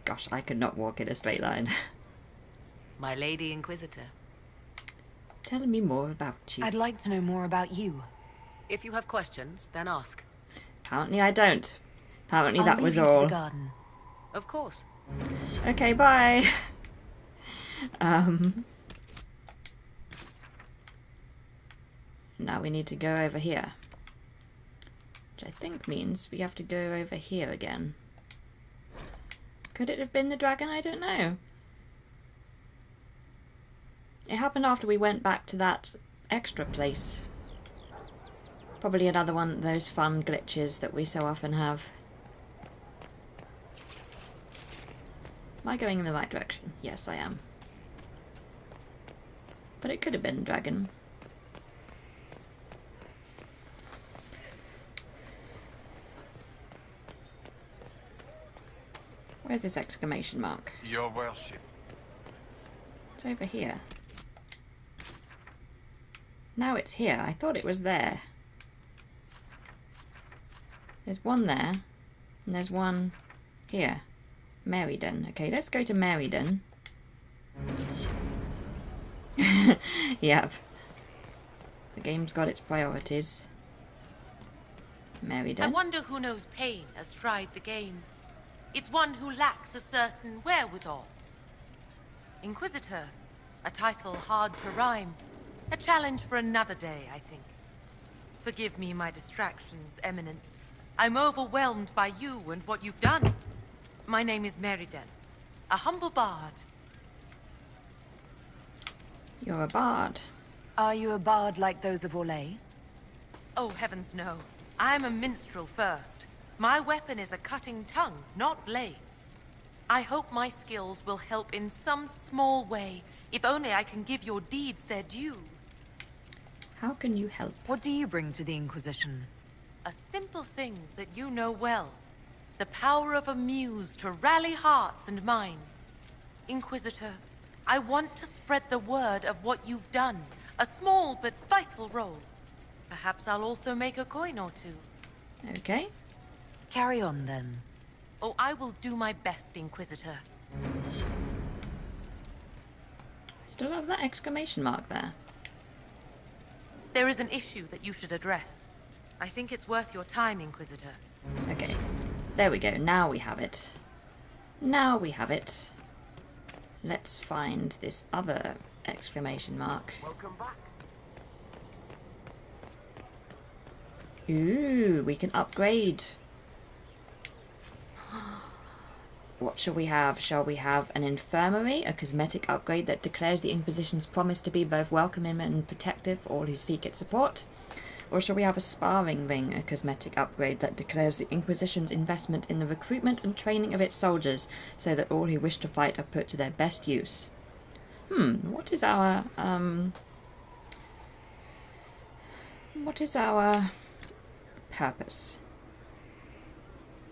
Gosh, I could not walk in a straight line. My Lady Inquisitor. Tell me more about you. I'd like to know more about you. If you have questions, then ask. Apparently I don't. Apparently that was I'll leave you all. to the garden. Of course. Okay, bye. Now we need to go over here. Which I think means we have to go over here again. Could it have been the dragon? I don't know. It happened after we went back to that extra place. Probably another one of those fun glitches that we so often have. Am I going in the right direction? Yes, I am. But it could have been a dragon. Where's this exclamation mark? Your worship. It's over here. Now it's here. I thought it was there. There's one there, and there's one here. Meriden. Okay, let's go to Meriden. Yep. The game's got its priorities. Meriden. I wonder who knows pain has tried the game. It's one who lacks a certain wherewithal. Inquisitor, a title hard to rhyme. A challenge for another day, I think. Forgive me my distractions, Eminence. I'm overwhelmed by you and what you've done. My name is Meriden, a humble bard. You're a bard. Are you a bard like those of Orlais? Oh, heavens no. I'm a minstrel first. My weapon is a cutting tongue, not blades. I hope my skills will help in some small way, if only I can give your deeds their due. How can you help? What do you bring to the Inquisition? A simple thing that you know well. The power of a muse to rally hearts and minds. Inquisitor, I want to spread the word of what you've done. A small but vital role. Perhaps I'll also make a coin or two. Okay. Carry on, then. Oh, I will do my best, Inquisitor. Still have that exclamation mark there. There is an issue that you should address. I think it's worth your time, Inquisitor. Okay. There we go. Now we have it. Now we have it. Let's find this other exclamation mark. Welcome back. Ooh, we can upgrade. What shall we have? Shall we have an infirmary, a cosmetic upgrade that declares the Inquisition's promise to be both welcoming and protective for all who seek its support? Or shall we have a sparring ring, a cosmetic upgrade that declares the Inquisition's investment in the recruitment and training of its soldiers, so that all who wish to fight are put to their best use? What is our purpose?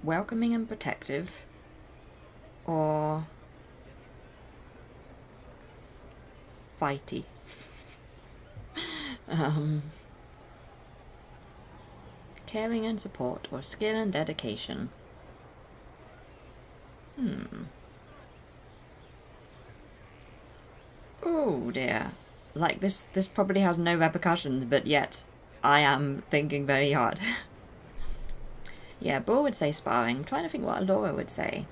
Welcoming and protective, or fighty? Caring and support, or skill and dedication? Oh dear. Like, this probably has no repercussions, but yet I am thinking very hard. Yeah, Bull would say sparring. I'm trying to think what Alora would say.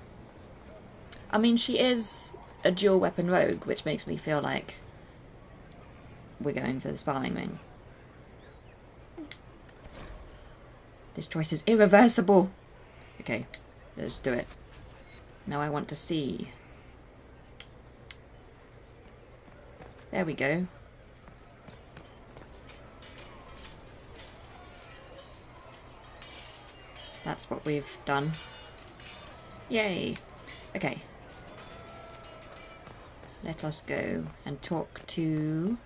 I mean, she is a dual weapon rogue, which makes me feel like we're going for the sparring ring. This choice is irreversible. Okay, let's do it. Now I want to see. There we go. That's what we've done. Yay. Okay. Let us go and talk to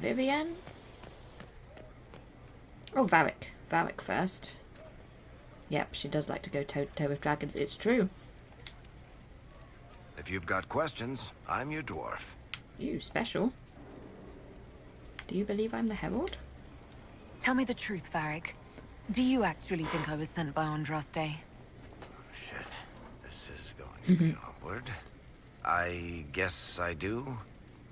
Vivienne? Oh, Varric. Varric first. Yep, she does like to go toe-to-toe with dragons, it's true. If you've got questions, I'm your dwarf. You special. Do you believe I'm the Herald? Tell me the truth, Varric. Do you actually think I was sent by Andraste? Shit. This is going to be awkward. I guess I do.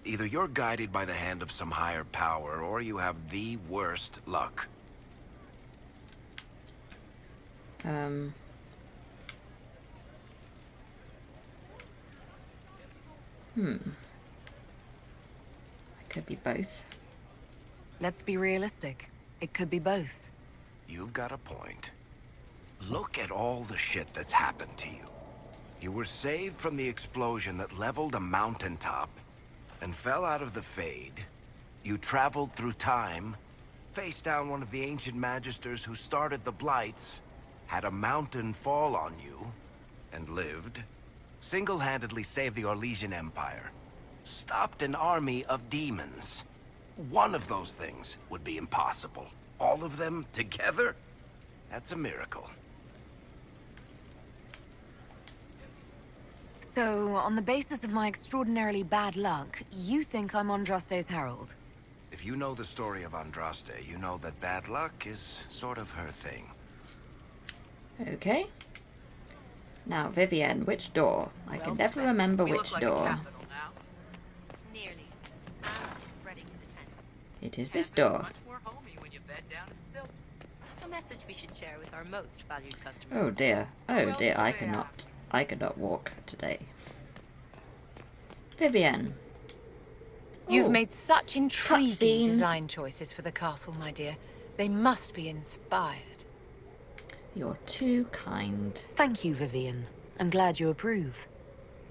Either you're guided by the hand of some higher power, or you have the worst luck. It could be both. Let's be realistic. It could be both. You've got a point. Look at all the shit that's happened to you. You were saved from the explosion that leveled a mountaintop and fell out of the Fade. You traveled through time, faced down one of the ancient magisters who started the Blights, had a mountain fall on you, and lived. Single-handedly saved the Orlesian Empire. Stopped an army of demons. One of those things would be impossible. All of them together? That's a miracle. So, on the basis of my extraordinarily bad luck, you think I'm Andraste's herald? If you know the story of Andraste, you know that bad luck is sort of her thing. Okay. Now, Vivienne, which door? I can never remember which door. Nearly. It's ready to the tent. It is this door. A message we should share with our most valued customers. Oh dear. Oh dear, I cannot walk today. Vivienne. You've Oh, made such intriguing cutscene. design choices for the castle, my dear. They must be inspired. You're too kind. Thank you, Vivienne. I'm glad you approve.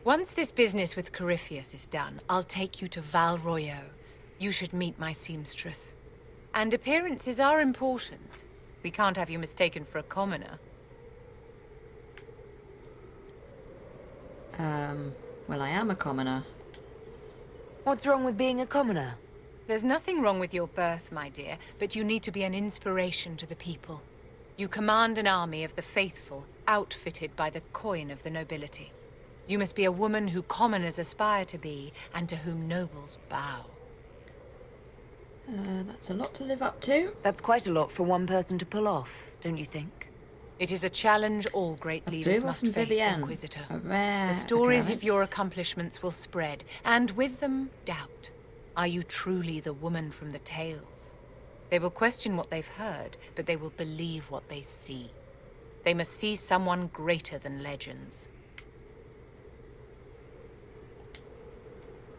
Once this business with Corypheus is done, I'll take you to Val Royeaux. You should meet my seamstress. And appearances are important. We can't have you mistaken for a commoner. Well, I am a commoner. What's wrong with being a commoner? There's nothing wrong with your birth, my dear, but you need to be an inspiration to the people. You command an army of the faithful, outfitted by the coin of the nobility. You must be a woman who commoners aspire to be, and to whom nobles bow. That's a lot to live up to. That's quite a lot for one person to pull off, don't you think? It is a challenge all great leaders must face, Vivienne. Inquisitor. A rare The stories of occurrence. your accomplishments will spread, and with them, doubt. Are you truly the woman from the tales? They will question what they've heard, but they will believe what they see. They must see someone greater than legends.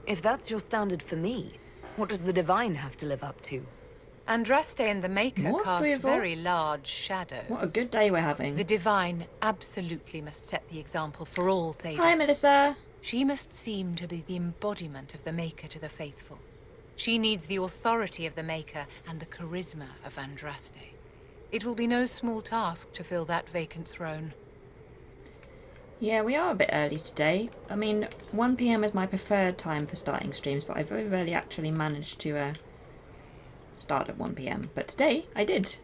If that's your standard for me, what does the Divine have to live up to? Andraste and the Maker More cast approval. very large shadows. What a good day we're having. The Divine absolutely must set the example for all Thedas. Hi, Melissa. She must seem to be the embodiment of the Maker to the faithful. She needs the authority of the Maker and the charisma of Andraste. It will be no small task to fill that vacant throne. Yeah, we are a bit early today. I mean, 1 PM is my preferred time for starting streams, but I very rarely actually managed to start at 1 PM. But today, I did.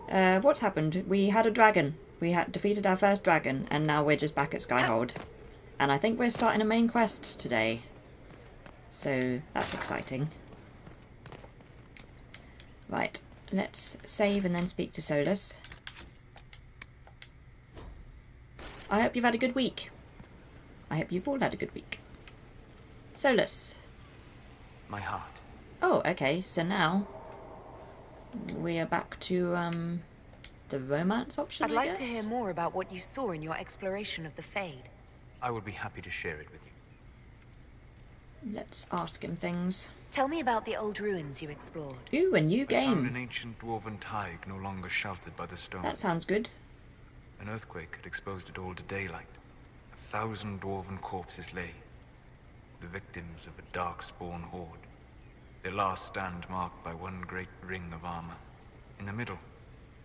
What's happened? We had a dragon. We had defeated our first dragon, and now we're just back at Skyhold. And I think we're starting a main quest today. So, that's exciting. Right, let's save and then speak to Solus. I hope you've had a good week. I hope you've all had a good week. Solus. My heart. Oh, okay, so now we are back to the romance option, I'd like to hear more about what you saw in your exploration of the Fade. I would be happy to share it with you. Let's ask him things. Tell me about the old ruins you explored. Ooh, a new I found game. an ancient dwarven thaig no longer sheltered by the stone. That sounds good. An earthquake had exposed it all to daylight. 1,000 dwarven corpses lay, the victims of a dark-spawn horde. Their last stand marked by one great ring of armor. In the middle,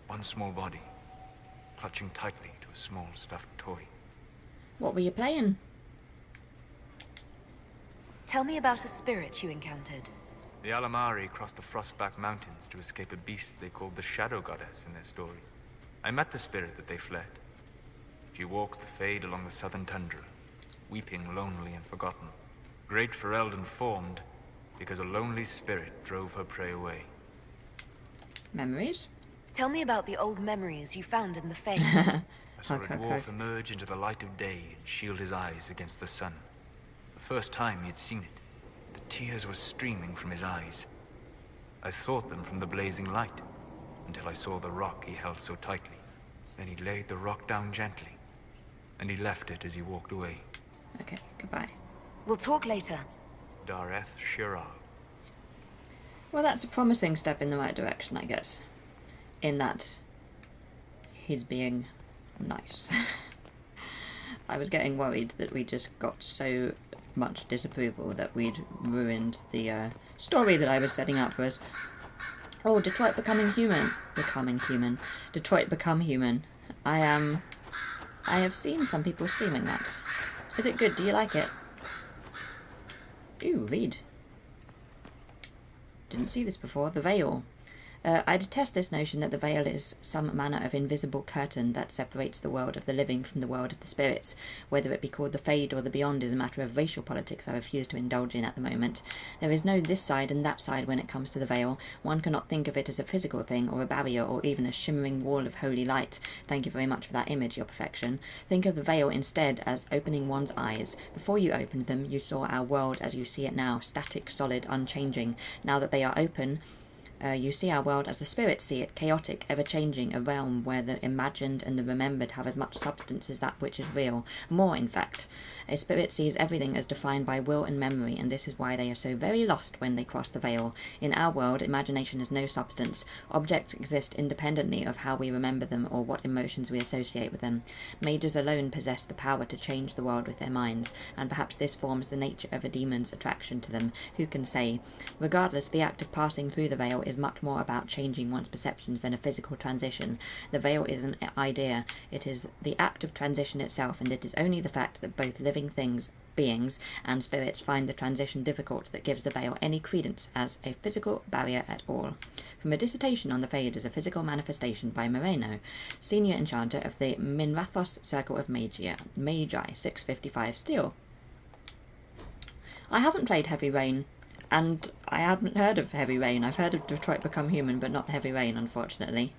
one small body, clutching tightly to a small stuffed toy. What were you playing? Tell me about a spirit you encountered. The Alamari crossed the Frostback Mountains to escape a beast they called the Shadow Goddess in their story. I met the spirit that they fled. She walks the Fade along the southern tundra, weeping lonely and forgotten. Great Ferelden formed because a lonely spirit drove her prey away. Memories? Tell me about the old memories you found in the Fade. I saw a dwarf emerge into the light of day and shield his eyes against the sun. The first time he had seen it, the tears were streaming from his eyes. I thought them from the blazing light, until I saw the rock he held so tightly. Then he laid the rock down gently, and he left it as he walked away. Okay, goodbye. We'll talk later. Dareth Shiral. Well, that's a promising step in the right direction, I guess. In that he's being nice. I was getting worried that we just got so much disapproval that we'd ruined the story that I was setting up for us. Oh, Detroit becoming human. Detroit become human. I have seen some people streaming that. Is it good? Do you like it? Ooh, read. Didn't see this before. The Veil. I detest this notion that the veil is some manner of invisible curtain that separates the world of the living from the world of the spirits. Whether it be called the Fade or the Beyond is a matter of racial politics I refuse to indulge in at the moment. There is no this side and that side when it comes to the veil. One cannot think of it as a physical thing or a barrier or even a shimmering wall of holy light. Thank you very much for that image, your perfection. Think of the veil instead as opening one's eyes. Before you opened them, you saw our world as you see it now, static, solid, unchanging. Now that they are open, you see our world as the spirits see it, chaotic, ever-changing, a realm where the imagined and the remembered have as much substance as that which is real. More, in fact. A spirit sees everything as defined by will and memory, and this is why they are so very lost when they cross the veil. In our world, imagination has no substance. Objects exist independently of how we remember them or what emotions we associate with them. Mages alone possess the power to change the world with their minds, and perhaps this forms the nature of a demon's attraction to them. Who can say? Regardless, the act of passing through the veil is much more about changing one's perceptions than a physical transition. The veil is an idea. It is the act of transition itself, and it is only the fact that both living beings and spirits find the transition difficult that gives the veil any credence as a physical barrier at all. From a dissertation on the Fade as a physical manifestation by Moreno, senior enchanter of the Minrathos Circle of Magi, 655 Steel. I haven't played Heavy Rain, and I hadn't heard of Heavy Rain. I've heard of Detroit Become Human, but not Heavy Rain, unfortunately.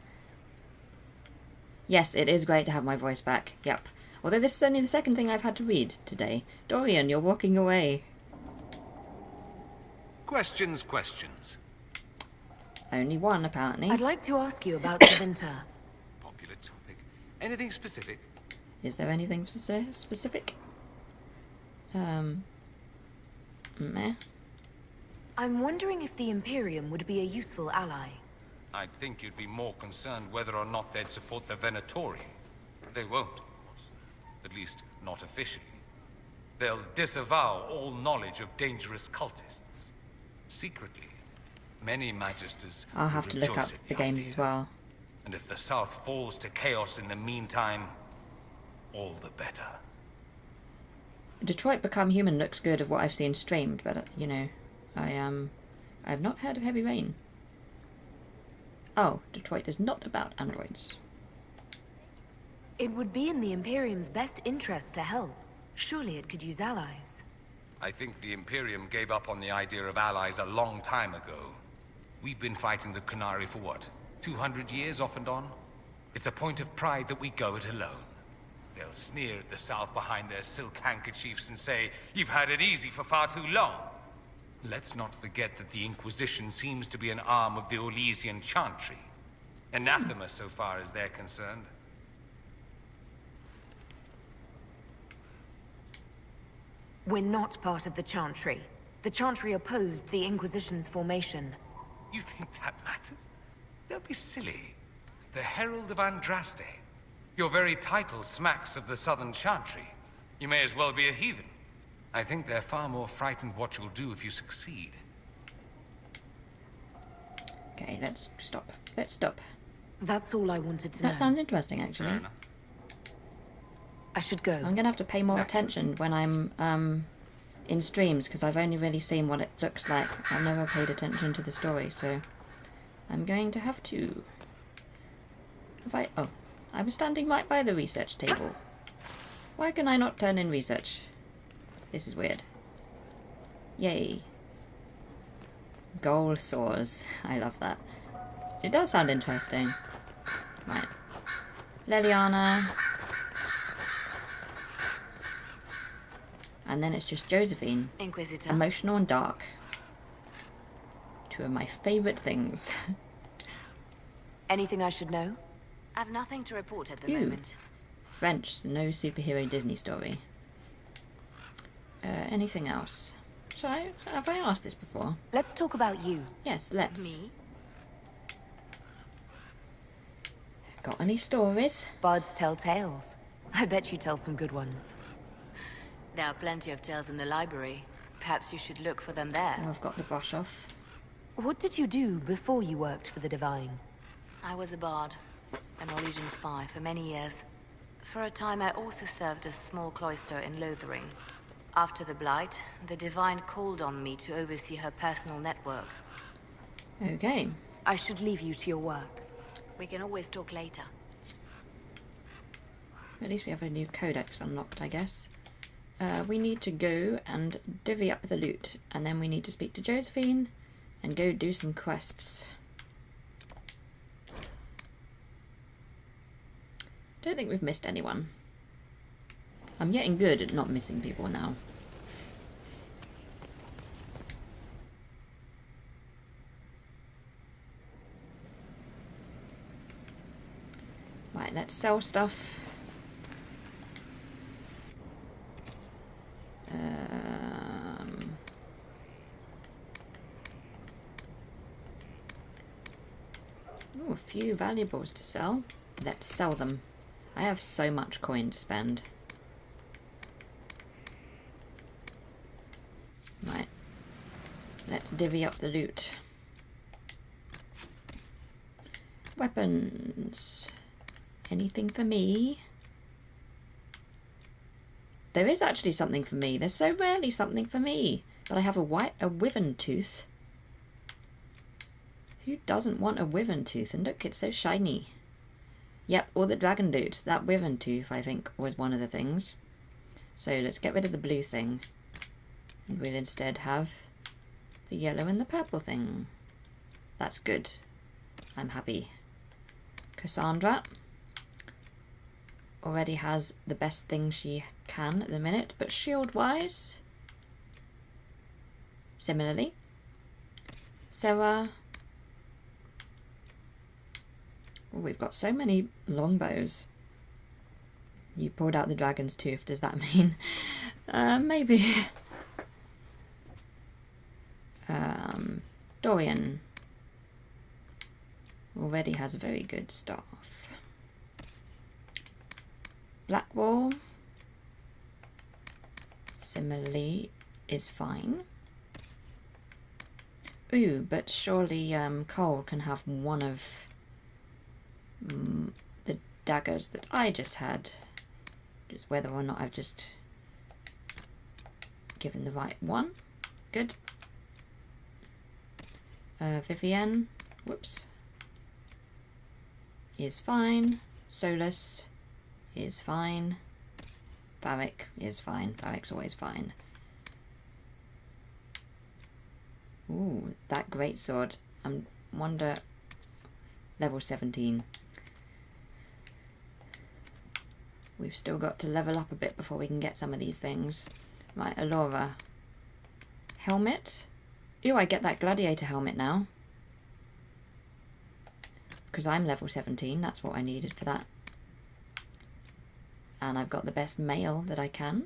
Yes, it is great to have my voice back, yep. Although this is only the second thing I've had to read today. Dorian, you're walking away. Questions. Only one, apparently. I'd like to ask you about the winter. Popular topic. Anything specific? Is there anything specific? Meh. I'm wondering if the Imperium would be a useful ally. I'd think you'd be more concerned whether or not they'd support the Venatori. They won't, of course. At least, not officially. They'll disavow all knowledge of dangerous cultists. secretly. Many magisters I'll have to look up rejoice at the games idea. as well. And if the South falls to chaos in the meantime, all the better. Detroit Become Human looks good of what I've seen streamed, but you know, I've not heard of Heavy Rain. Oh, Detroit is not about androids. It would be in the Imperium's best interest to help. Surely it could use allies. I think the Imperium gave up on the idea of allies a long time ago. We've been fighting the Qunari for what, 200 years off and on? It's a point of pride that we go it alone. They'll sneer at the South behind their silk handkerchiefs and say, "You've had it easy for far too long." Let's not forget that the Inquisition seems to be an arm of the Orlesian Chantry. Anathema so far as they're concerned. We're not part of the Chantry. The Chantry opposed the Inquisition's formation. You think that matters? Don't be silly. The Herald of Andraste. Your very title smacks of the Southern Chantry. You may as well be a heathen. I think they're far more frightened what you'll do if you succeed. Okay, let's stop. Let's stop. That's all I wanted to know. That sounds interesting, actually. Fair enough. I should go. I'm gonna have to pay more attention when I'm in streams, because I've only really seen what it looks like. I've never paid attention to the story, so I'm going to have to. Oh, I was standing right by the research table. Why can I not turn in research? This is weird. Yay. Goal saws. I love that. It does sound interesting. Right. Leliana. And then it's just Josephine. Inquisitor. Emotional and dark. Two of my favourite things. Anything I should know? I've nothing to report at the Phew. moment. French, no superhero Disney story. Anything else? Have I asked this before? Let's talk about you. Yes, let's. Me? Got any stories? Bards tell tales. I bet you tell some good ones. There are plenty of tales in the library. Perhaps you should look for them there. Oh, I've got the brush off. What did you do before you worked for the Divine? I was a bard, a Norwegian spy for many years. For a time I also served a small cloister in Lothering. After the Blight, the Divine called on me to oversee her personal network. Okay. I should leave you to your work. We can always talk later. At least we have a new codex unlocked, I guess. We need to go and divvy up the loot, and then we need to speak to Josephine and go do some quests. Don't think we've missed anyone. I'm getting good at not missing people now. Right, let's sell stuff. Ooh, a few valuables to sell. Let's sell them. I have so much coin to spend. Right. Let's divvy up the loot. Weapons. Anything for me? There is actually something for me. There's so rarely something for me. But I have a wyvern tooth. Who doesn't want a wyvern tooth? And look, it's so shiny. Yep, all the dragon loot. That wyvern tooth, I think, was one of the things. So let's get rid of the blue thing. And we'll instead have the yellow and the purple thing. That's good. I'm happy. Cassandra already has the best thing she can at the minute, but shield-wise, similarly. Sarah. Oh, we've got so many longbows. You pulled out the dragon's tooth, does that mean? Maybe. Dorian already has a very good staff. Blackwall similarly is fine. Ooh, but surely Cole can have one of the daggers that I just had. Just whether or not I've just given the right one. Good. Vivienne, whoops, is fine. Solus is fine. Varric is fine. Varric's always fine. Ooh, that greatsword. I wonder... Level 17. We've still got to level up a bit before we can get some of these things. Right, Alora. Helmet. Ew, I get that gladiator helmet now. Because I'm level 17, that's what I needed for that. And I've got the best mail that I can.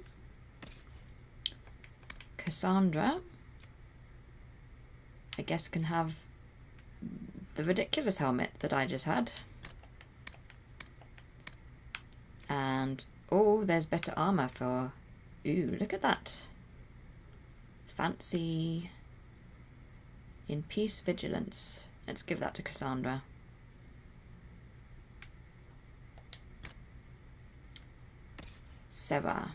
Cassandra, I guess, can have the ridiculous helmet that I just had. And, oh, there's better armour for... Ooh, look at that. Fancy... In peace, vigilance. Let's give that to Cassandra. Sarah.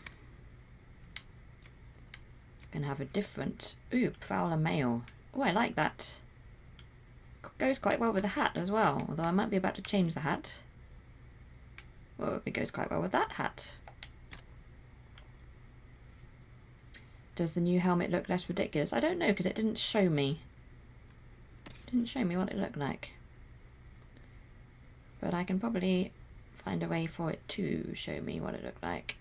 Can have a different... Ooh, Prowler mail. Oh, I like that. Goes quite well with the hat as well, although I might be about to change the hat. Well, it goes quite well with that hat. Does the new helmet look less ridiculous? I don't know, because it didn't show me. It didn't show me what it looked like. But I can probably find a way for it to show me what it looked like.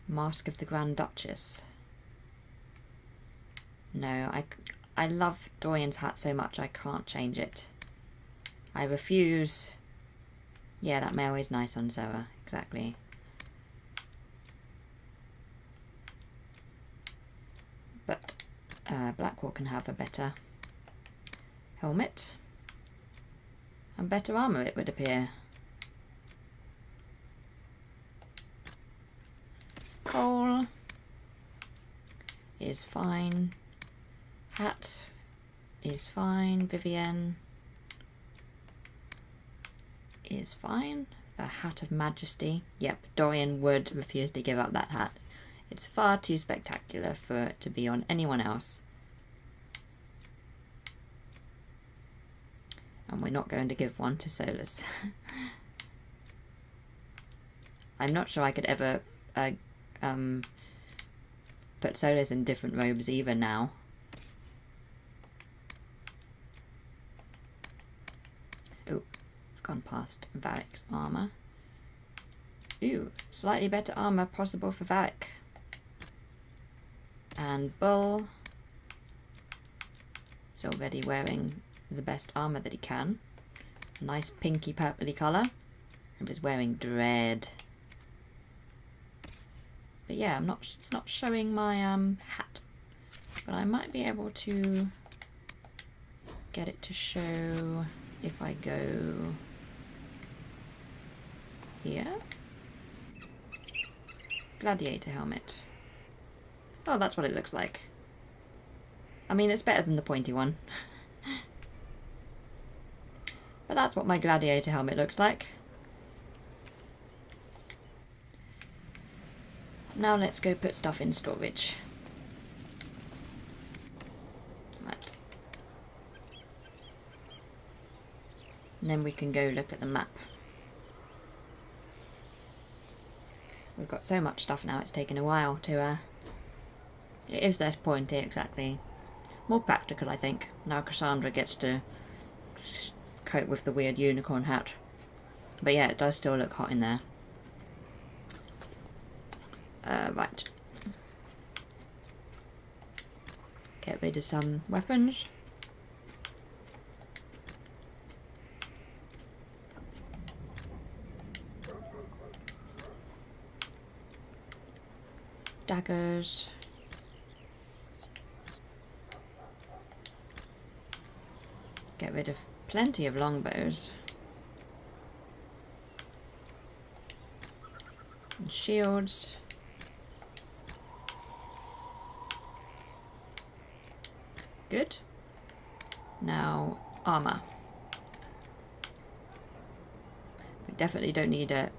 Mask of the Grand Duchess. No, I love Dorian's hat so much I can't change it. I refuse. Yeah, that mail is nice on Sarah, exactly. But Blackwall can have a better helmet. And better armour, it would appear. Cole is fine. Hat is fine. Vivienne is fine. The Hat of Majesty. Yep, Dorian would refuse to give up that hat. It's far too spectacular for it to be on anyone else. And we're not going to give one to Solus. I'm not sure I could ever put Solus in different robes either now. Oh, I've gone past Varric's armour. Ooh, slightly better armour possible for Varric. And Bull is already wearing the best armour that he can. A nice pinky purpley colour. And is wearing Dread. But yeah, it's not showing my hat. But I might be able to get it to show if I go here. Gladiator helmet. Oh, that's what it looks like. I mean, it's better than the pointy one. But that's what my gladiator helmet looks like. Now let's go put stuff in storage. Right. And then we can go look at the map. We've got so much stuff now, it's taken a while to... It is less pointy, exactly. More practical, I think. Now Cassandra gets to cope with the weird unicorn hat. But yeah, it does still look hot in there. Right. Get rid of some weapons. Daggers. Get rid of plenty of longbows. And shields. Good. Now, armor. We definitely don't need a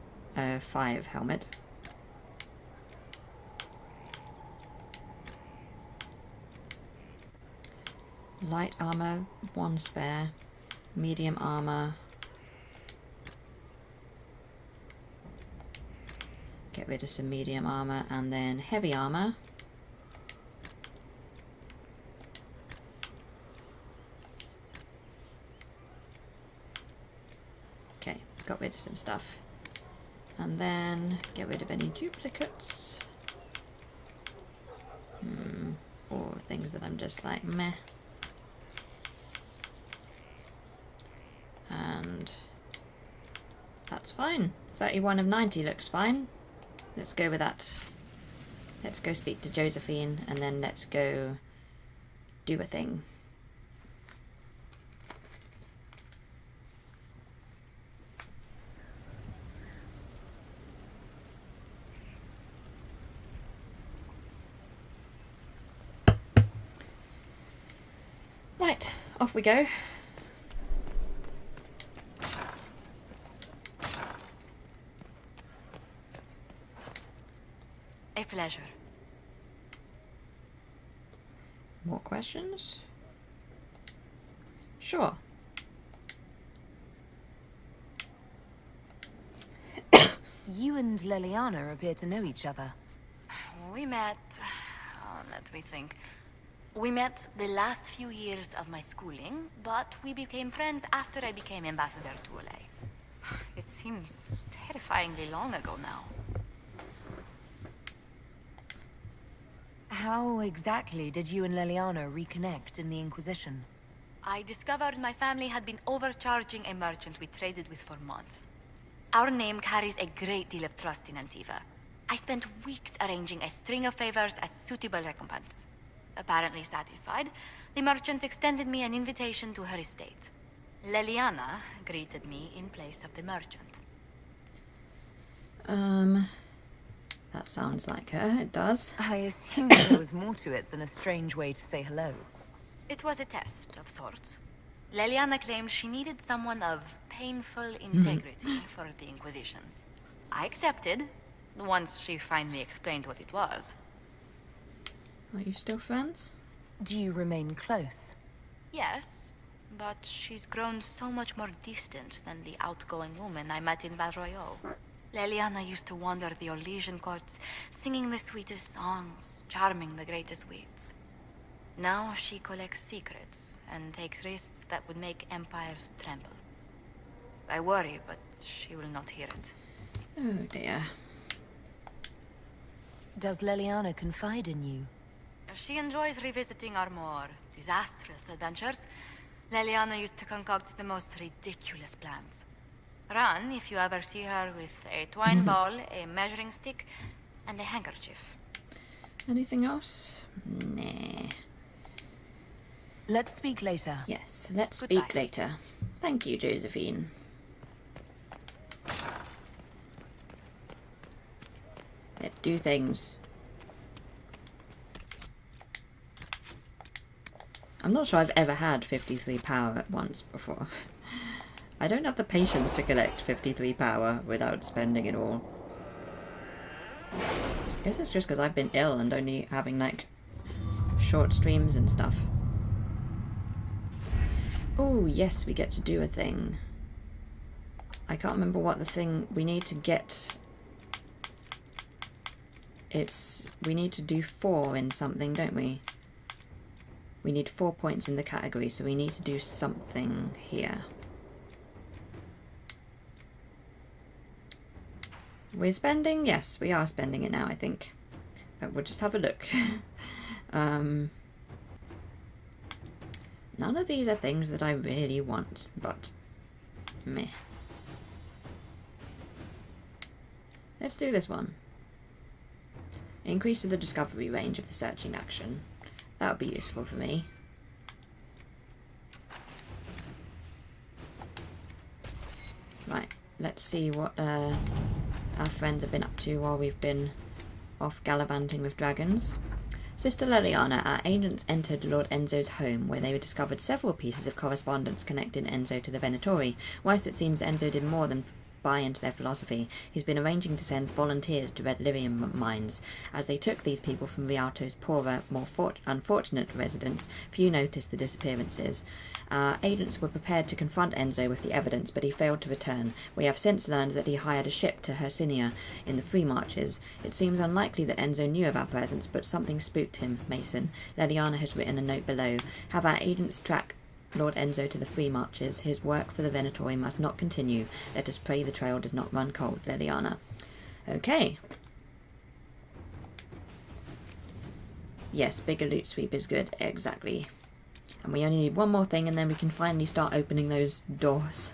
5 helmet. Light armor, 1 spare. Medium armor. Get rid of some medium armor, and then heavy armor. Okay, got rid of some stuff. And then get rid of any duplicates. Or things that I'm just like, meh. And that's fine. 31 of 90 looks fine. Let's go with that. Let's go speak to Josephine, and then let's go do a thing. Right, off we go. A pleasure. More questions? Sure. You and Leliana appear to know each other. We met... let me think. We met the last few years of my schooling, but we became friends after I became ambassador to Olay. It seems terrifyingly long ago now. How exactly did you and Leliana reconnect in the Inquisition? I discovered my family had been overcharging a merchant we traded with for months. Our name carries a great deal of trust in Antiva. I spent weeks arranging a string of favors as suitable recompense. Apparently satisfied, the merchant extended me an invitation to her estate. Leliana greeted me in place of the merchant. That sounds like her, it does. I assume there was more to it than a strange way to say hello. It was a test of sorts. Leliana claimed she needed someone of painful integrity for the Inquisition. I accepted, once she finally explained what it was. Are you still friends? Do you remain close? Yes, but she's grown so much more distant than the outgoing woman I met in Valroyo. Leliana used to wander the Orlesian courts, singing the sweetest songs, charming the greatest wits. Now she collects secrets and takes risks that would make empires tremble. I worry, but she will not hear it. Oh dear. Does Leliana confide in you? She enjoys revisiting our more disastrous adventures. Leliana used to concoct the most ridiculous plans. Run if you ever see her with a twine ball, a measuring stick, and a handkerchief. Anything else? Nah. Let's speak later. Yes, let's Goodbye. speak later. Thank you, Josephine. Let's do things. I'm not sure I've ever had 53 power at once before. I don't have the patience to collect 53 power without spending it all. I guess it's just because I've been ill and only having, like, short streams and stuff. Oh, yes, we get to do a thing. I can't remember what the thing we need to get. We need to do 4 in something, don't we? We need 4 points in the category, so we need to do something here. We're spending? Yes, we are spending it now, I think. But we'll just have a look. None of these are things that I really want, but meh. Let's do this one. Increase to the discovery range of the searching action. That would be useful for me. Right, let's see what our friends have been up to while we've been off gallivanting with dragons. Sister Leliana, our agents entered Lord Enzo's home, where they discovered several pieces of correspondence connecting Enzo to the Venatori. Whilst it seems Enzo did more than buy into their philosophy, he's been arranging to send volunteers to Red Lyrium mines. As they took these people from Rialto's poorer, more unfortunate residents, few noticed the disappearances. Our agents were prepared to confront Enzo with the evidence, but he failed to return. We have since learned that he hired a ship to Hercynia in the Free Marches. It seems unlikely that Enzo knew of our presence, but something spooked him, Mason. Leliana has written a note below. Have our agents track Lord Enzo to the Free Marches. His work for the Venatori must not continue. Let us pray the trail does not run cold, Leliana. Okay. Yes, bigger loot sweep is good. Exactly. And we only need one more thing and then we can finally start opening those doors.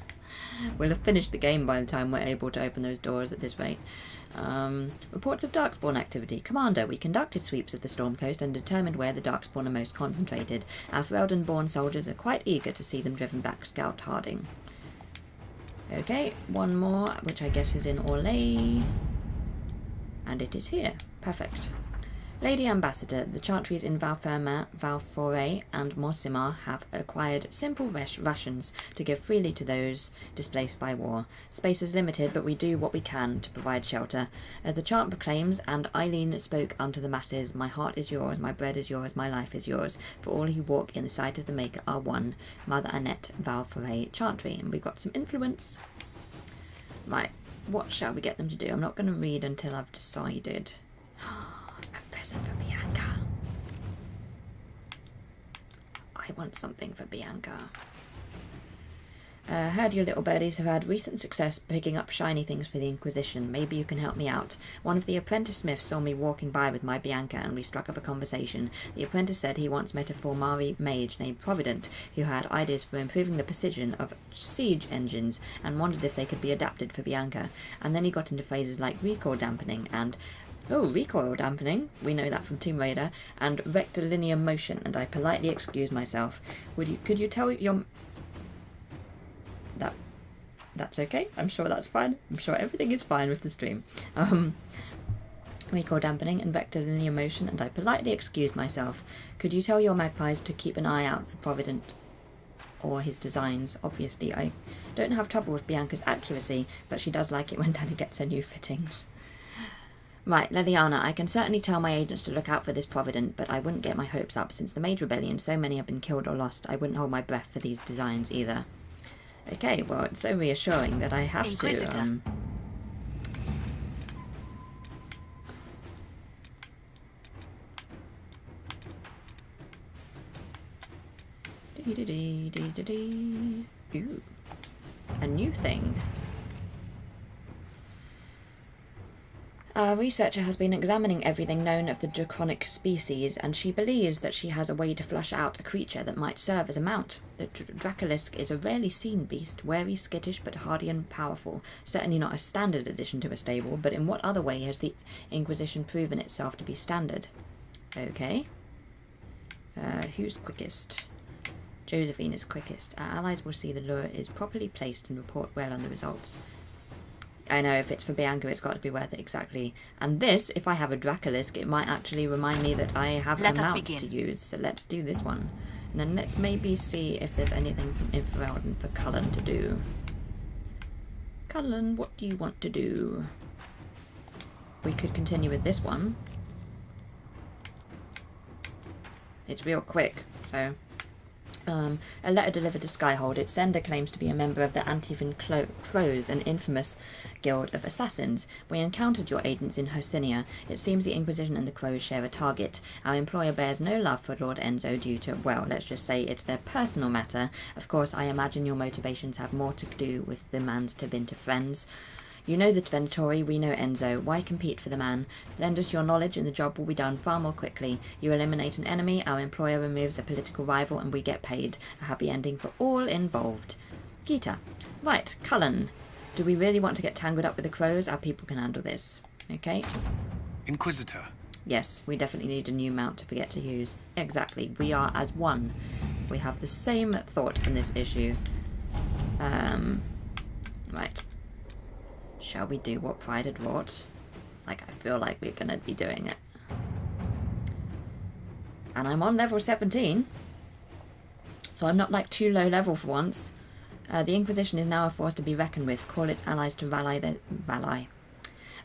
We'll have finished the game by the time we're able to open those doors at this rate. Reports of Darkspawn activity. Commander, we conducted sweeps of the Storm Coast and determined where the Darkspawn are most concentrated. Our Ferelden-born soldiers are quite eager to see them driven back Scout Harding. Okay, one more, which I guess is in Orlais. And it is here. Perfect. Lady Ambassador, the Chantries in Valforay and Morsimar have acquired simple rations to give freely to those displaced by war. Space is limited, but we do what we can to provide shelter. As the chant proclaims, and Eileen spoke unto the masses, my heart is yours, my bread is yours, my life is yours. For all who walk in the sight of the Maker are one. Mother Annette, Valforay Chantry. And we've got some influence. Right, what shall we get them to do? I'm not going to read until I've decided. Present for Bianca. I want something for Bianca. Heard your little birdies have had recent success picking up shiny things for the Inquisition. Maybe you can help me out. One of the apprentice smiths saw me walking by with my Bianca and we struck up a conversation. The apprentice said he once met a Formari mage named Provident who had ideas for improving the precision of siege engines and wondered if they could be adapted for Bianca. And then he got into phrases like recoil dampening and recoil dampening, we know that from Tomb Raider, and rectilinear motion, and I politely excused myself. Could you tell your... That's okay, I'm sure that's fine. I'm sure everything is fine with the stream. Recoil dampening and rectilinear motion, and I politely excused myself. Could you tell your magpies to keep an eye out for Provident or his designs? Obviously, I don't have trouble with Bianca's accuracy, but she does like it when Daddy gets her new fittings. Right, Leliana, I can certainly tell my agents to look out for this Provident, but I wouldn't get my hopes up. Since the Mage Rebellion, so many have been killed or lost. I wouldn't hold my breath for these designs either. Okay, well, it's so reassuring that I have Inquisitor. Ooh, a new thing. Our researcher has been examining everything known of the draconic species, and she believes that she has a way to flush out a creature that might serve as a mount. The Dracolisk is a rarely seen beast, wary, skittish, but hardy and powerful. Certainly not a standard addition to a stable, but in what other way has the Inquisition proven itself to be standard? Okay. Who's quickest? Josephine is quickest. Our allies will see the lure is properly placed and report well on the results. I know, if it's for Bianca, it's got to be worth it, exactly. And this, if I have a Dracolisk, it might actually remind me that I have a mount to use. So let's do this one. And then let's maybe see if there's anything from Inferelden for Cullen to do. Cullen, what do you want to do? We could continue with this one. It's real quick, so... a letter delivered to Skyhold. Its sender claims to be a member of the Antivan Crows, an infamous guild of assassins. We encountered your agents in Hercynia. It seems the Inquisition and the Crows share a target. Our employer bears no love for Lord Enzo due to, well, let's just say it's their personal matter. Of course, I imagine your motivations have more to do with the man's to been to friends. You know the Venatori, we know Enzo. Why compete for the man? Lend us your knowledge and the job will be done far more quickly. You eliminate an enemy, our employer removes a political rival, and we get paid. A happy ending for all involved. Gita. Right, Cullen. Do we really want to get tangled up with the Crows? Our people can handle this. Okay? Inquisitor. Yes, we definitely need a new mount to forget to use. Exactly. We are as one. We have the same thought in this issue. Right. Shall we do what Pride had wrought? Like, I feel like we're gonna be doing it. And I'm on level 17. So I'm not like too low level for once. The Inquisition is now a force to be reckoned with. Call its allies to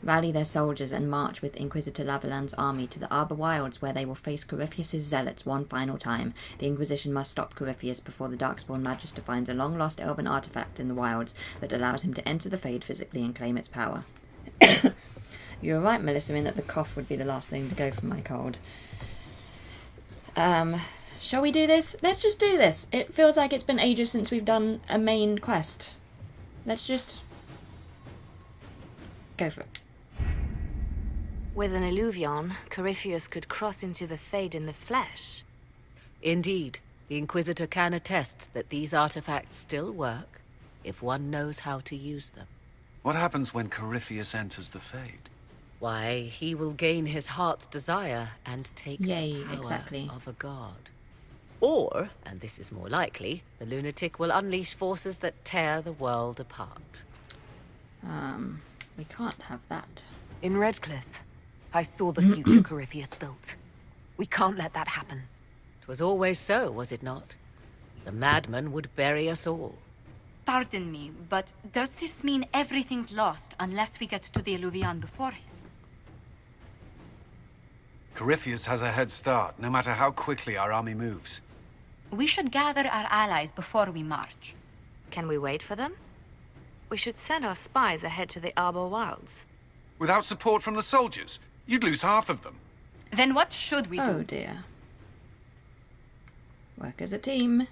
rally their soldiers and march with Inquisitor Lavalon's army to the Arbor Wilds, where they will face Corypheus' zealots one final time. The Inquisition must stop Corypheus before the Darkspawn Magister finds a long-lost elven artifact in the wilds that allows him to enter the Fade physically and claim its power. You're right, Melissa, in that the cough would be the last thing to go from my cold. Shall we do this? Let's just do this. It feels like it's been ages since we've done a main quest. Let's just go for it. With an Illuvion, Corypheus could cross into the Fade in the flesh. Indeed, the Inquisitor can attest that these artifacts still work if one knows how to use them. What happens when Corypheus enters the Fade? Why, he will gain his heart's desire and take the power exactly. of a god. Or, and this is more likely, the lunatic will unleash forces that tear the world apart. We can't have that. In Redcliffe, I saw the future Corypheus built. We can't let that happen. 'Twas always so, was it not? The madman would bury us all. Pardon me, but does this mean everything's lost unless we get to the Illuvion before him? Corypheus has a head start, no matter how quickly our army moves. We should gather our allies before we march. Can we wait for them? We should send our spies ahead to the Arbor Wilds. Without support from the soldiers, you'd lose half of them. Then what should we do? Oh dear. Work as a team.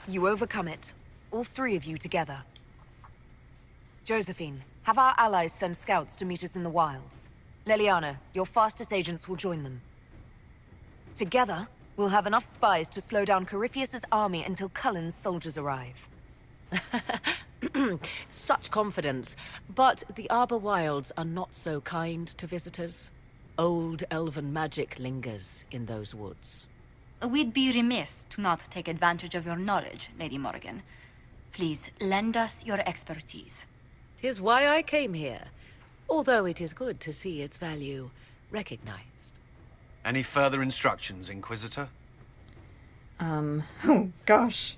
You overcome it. All three of you together. Josephine, have our allies send scouts to meet us in the wilds. Leliana, your fastest agents will join them. Together, we'll have enough spies to slow down Corypheus' army until Cullen's soldiers arrive. Such confidence. But the Arbor Wilds are not so kind to visitors. Old elven magic lingers in those woods. We'd be remiss to not take advantage of your knowledge, Lady Morgan. Please, lend us your expertise. 'Tis why I came here, although it is good to see its value recognized. Any further instructions, Inquisitor? Oh gosh.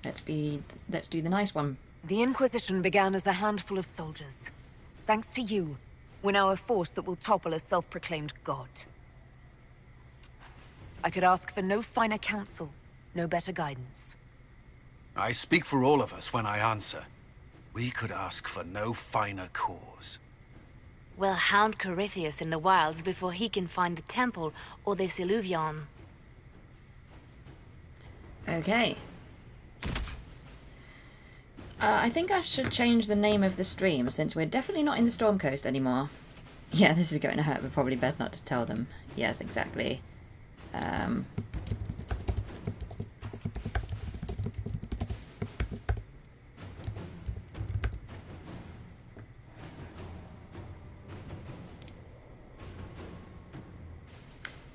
Let's do the nice one. The Inquisition began as a handful of soldiers. Thanks to you, we're now a force that will topple a self-proclaimed god. I could ask for no finer counsel, no better guidance. I speak for all of us when I answer. We could ask for no finer cause. We'll hound Corypheus in the wilds before he can find the temple or this Illuvion. Okay. I think I should change the name of the stream, since we're definitely not in the Storm Coast anymore. Yeah, this is going to hurt, but probably best not to tell them. Yes, exactly.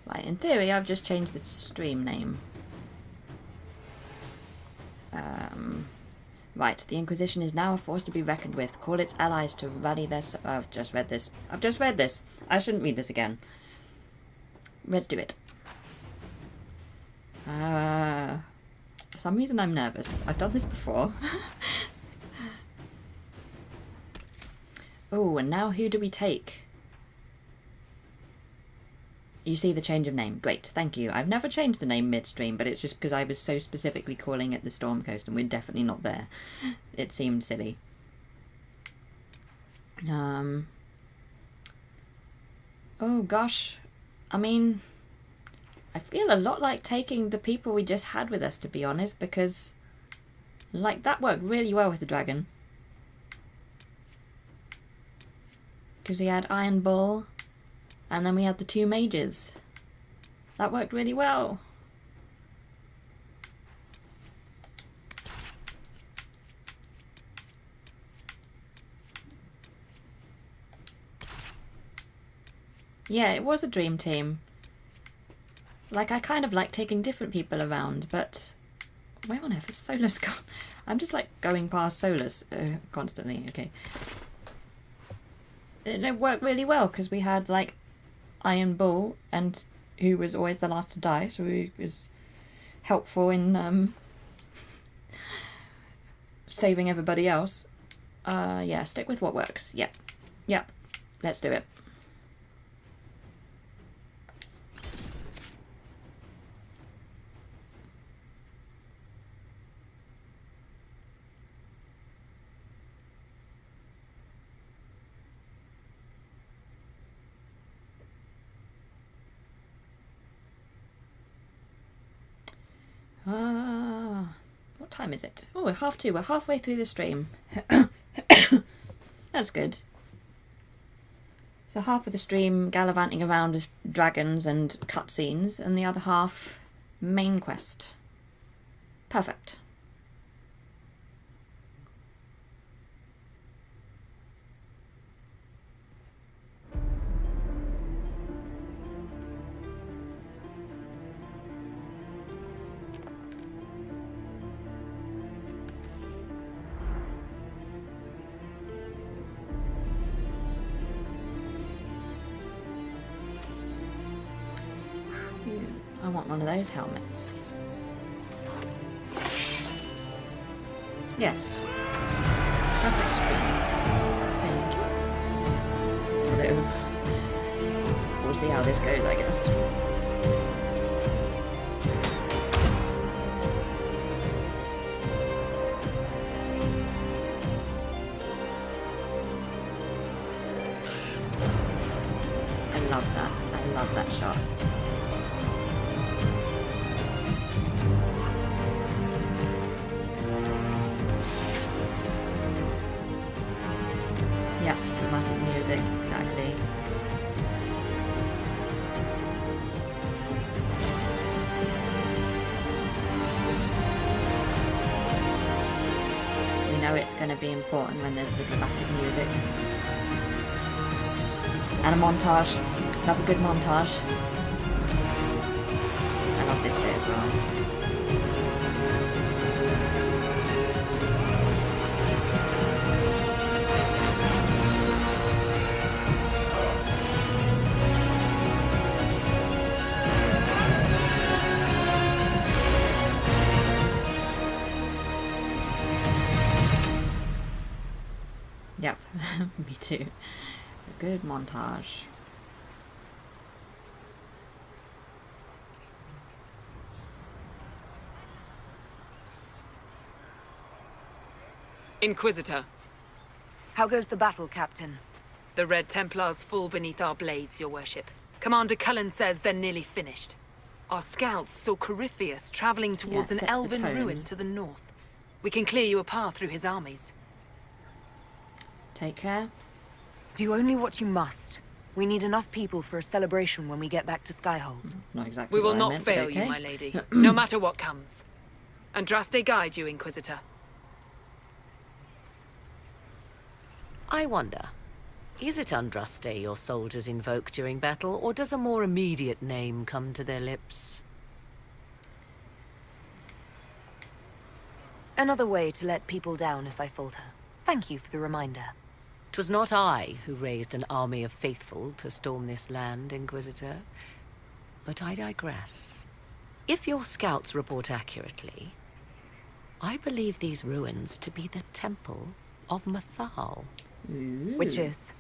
Right, in theory, I've just changed the stream name. Right, the Inquisition is now a force to be reckoned with. Call its allies to rally their... I've just read this. I shouldn't read this again. Let's do it. For some reason I'm nervous. I've done this before. Oh, and now who do we take? You see the change of name. Great, thank you. I've never changed the name midstream, but it's just because I was so specifically calling it the Storm Coast and we're definitely not there. It seemed silly. Oh gosh. I mean, I feel a lot like taking the people we just had with us, to be honest, because like that worked really well with the dragon. Because we had Iron Bull. And then we had the two mages. That worked really well. Yeah, it was a dream team. Like, I kind of like taking different people around, but where on earth is Solus gone? I'm just like going past Solus constantly. Okay. it worked really well because we had like Iron Bull, and who was always the last to die, so he was helpful in saving everybody else. Yeah, stick with what works. Yep. Let's do it. What time is it? Oh, we're 2:30. We're halfway through the stream. That's good. So half of the stream gallivanting around with dragons and cutscenes, and the other half main quest. Perfect. I want one of those helmets. Yes. Perfect stream. Thank you. Although, we'll see how this goes, I guess. I love that. I love that shot. Yeah, dramatic music, exactly. You know it's going to be important when there's the dramatic music. And a montage. Love a good montage. I love this bit as well. Yep, me too. A good montage. Inquisitor. How goes the battle, Captain? The Red Templars fall beneath our blades, your worship. Commander Cullen says they're nearly finished. Our scouts saw Corypheus traveling towards an elven ruin to the north. We can clear you a path through his armies. Take care. Do only what you must. We need enough people for a celebration when we get back to Skyhold. Not exactly We will what I not meant, fail but okay. you, my lady, no matter what comes. Andraste guide you, Inquisitor. I wonder, is it Andraste your soldiers invoke during battle, or does a more immediate name come to their lips? Another way to let people down if I falter. Thank you for the reminder. 'Twas not I who raised an army of faithful to storm this land, Inquisitor. But I digress. If your scouts report accurately, I believe these ruins to be the Temple of Mathal. Which is?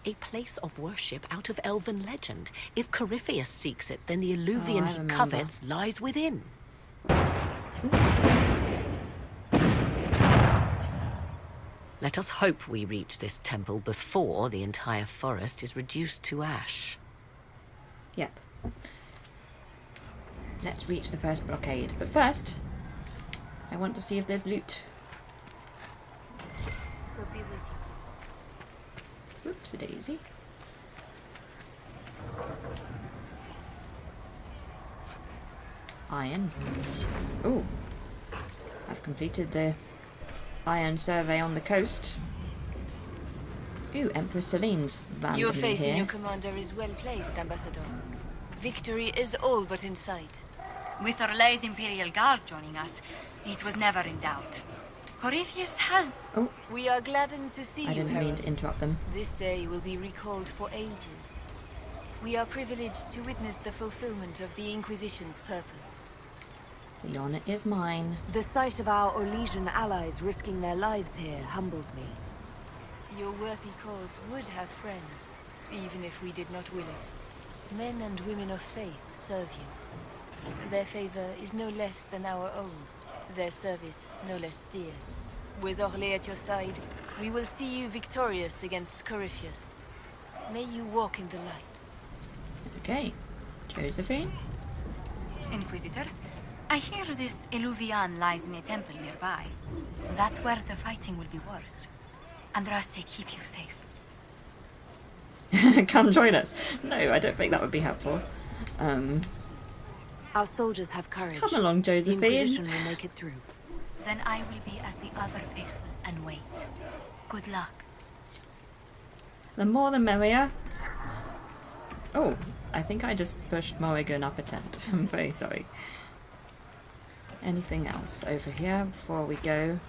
A place of worship out of elven legend. If Corypheus seeks it, then the alluvian he covets lies within. Let us hope we reach this temple before the entire forest is reduced to ash. Yep. Let's reach the first blockade. But first, I want to see if there's loot. Whoopsie-daisy. Iron. Oh. I've completed the iron survey on the coast. Ooh, Empress Celine's randomly Your faith here. in your commander is well placed, Ambassador. Victory is all but in sight. With Orlay's Imperial Guard joining us, it was never in doubt. Corypheus has... Oh. We are gladdened to see you, I didn't mean Herald. to interrupt them. This day will be recalled for ages. We are privileged to witness the fulfillment of the Inquisition's purpose. The honor is mine. The sight of our Orlesian allies risking their lives here humbles me. Your worthy cause would have friends, even if we did not will it. Men and women of faith serve you. Their favor is no less than our own. Their service no less dear. With Orlais at your side, we will see you victorious against Corypheus. May you walk in the light. Okay. Josephine? Inquisitor, I hear this Eluvian lies in a temple nearby. That's where the fighting will be worst. Andraste, keep you safe. Come join us. No, I don't think that would be helpful. Our soldiers have courage. Come along, Josephine. The Inquisition will make it through. Then I will be as the other faithful and wait. Good luck. The more the merrier. Oh, I think I just pushed Morrigan up a tent. I'm very sorry. Anything else over here before we go?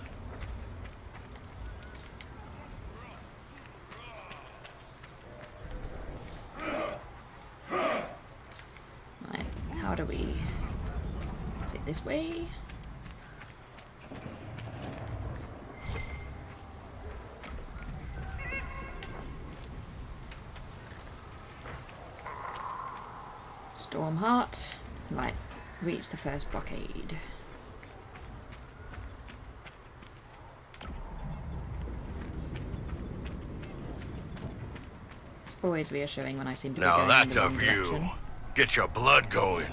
Right, how do we... Is it this way? Stormheart. Right, reach the first blockade. It's always reassuring when I seem to be going in the wrong direction. Get your blood going.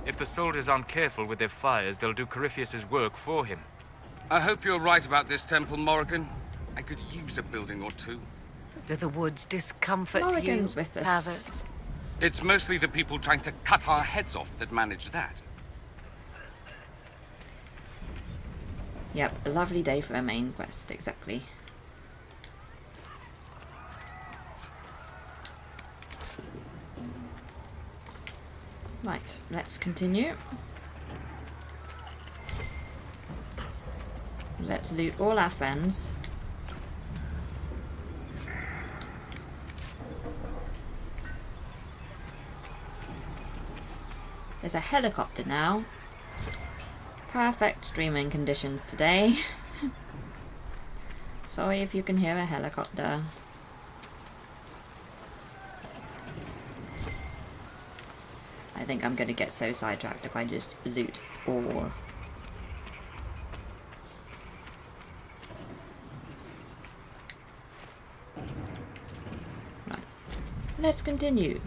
If the soldiers aren't careful with their fires, they'll do Corypheus's work for him. I hope you're right about this temple, Morrigan. I could use a building or two. Do the woods discomfort Morrigan's you, with us. Havers? It's mostly the people trying to cut our heads off that manage that. Yep, a lovely day for a main quest, exactly. Right, let's continue. Let's loot all our friends. There's a helicopter now. Perfect streaming conditions today. Sorry if you can hear a helicopter. I think I'm going to get so sidetracked if I just loot all. Right. Let's continue.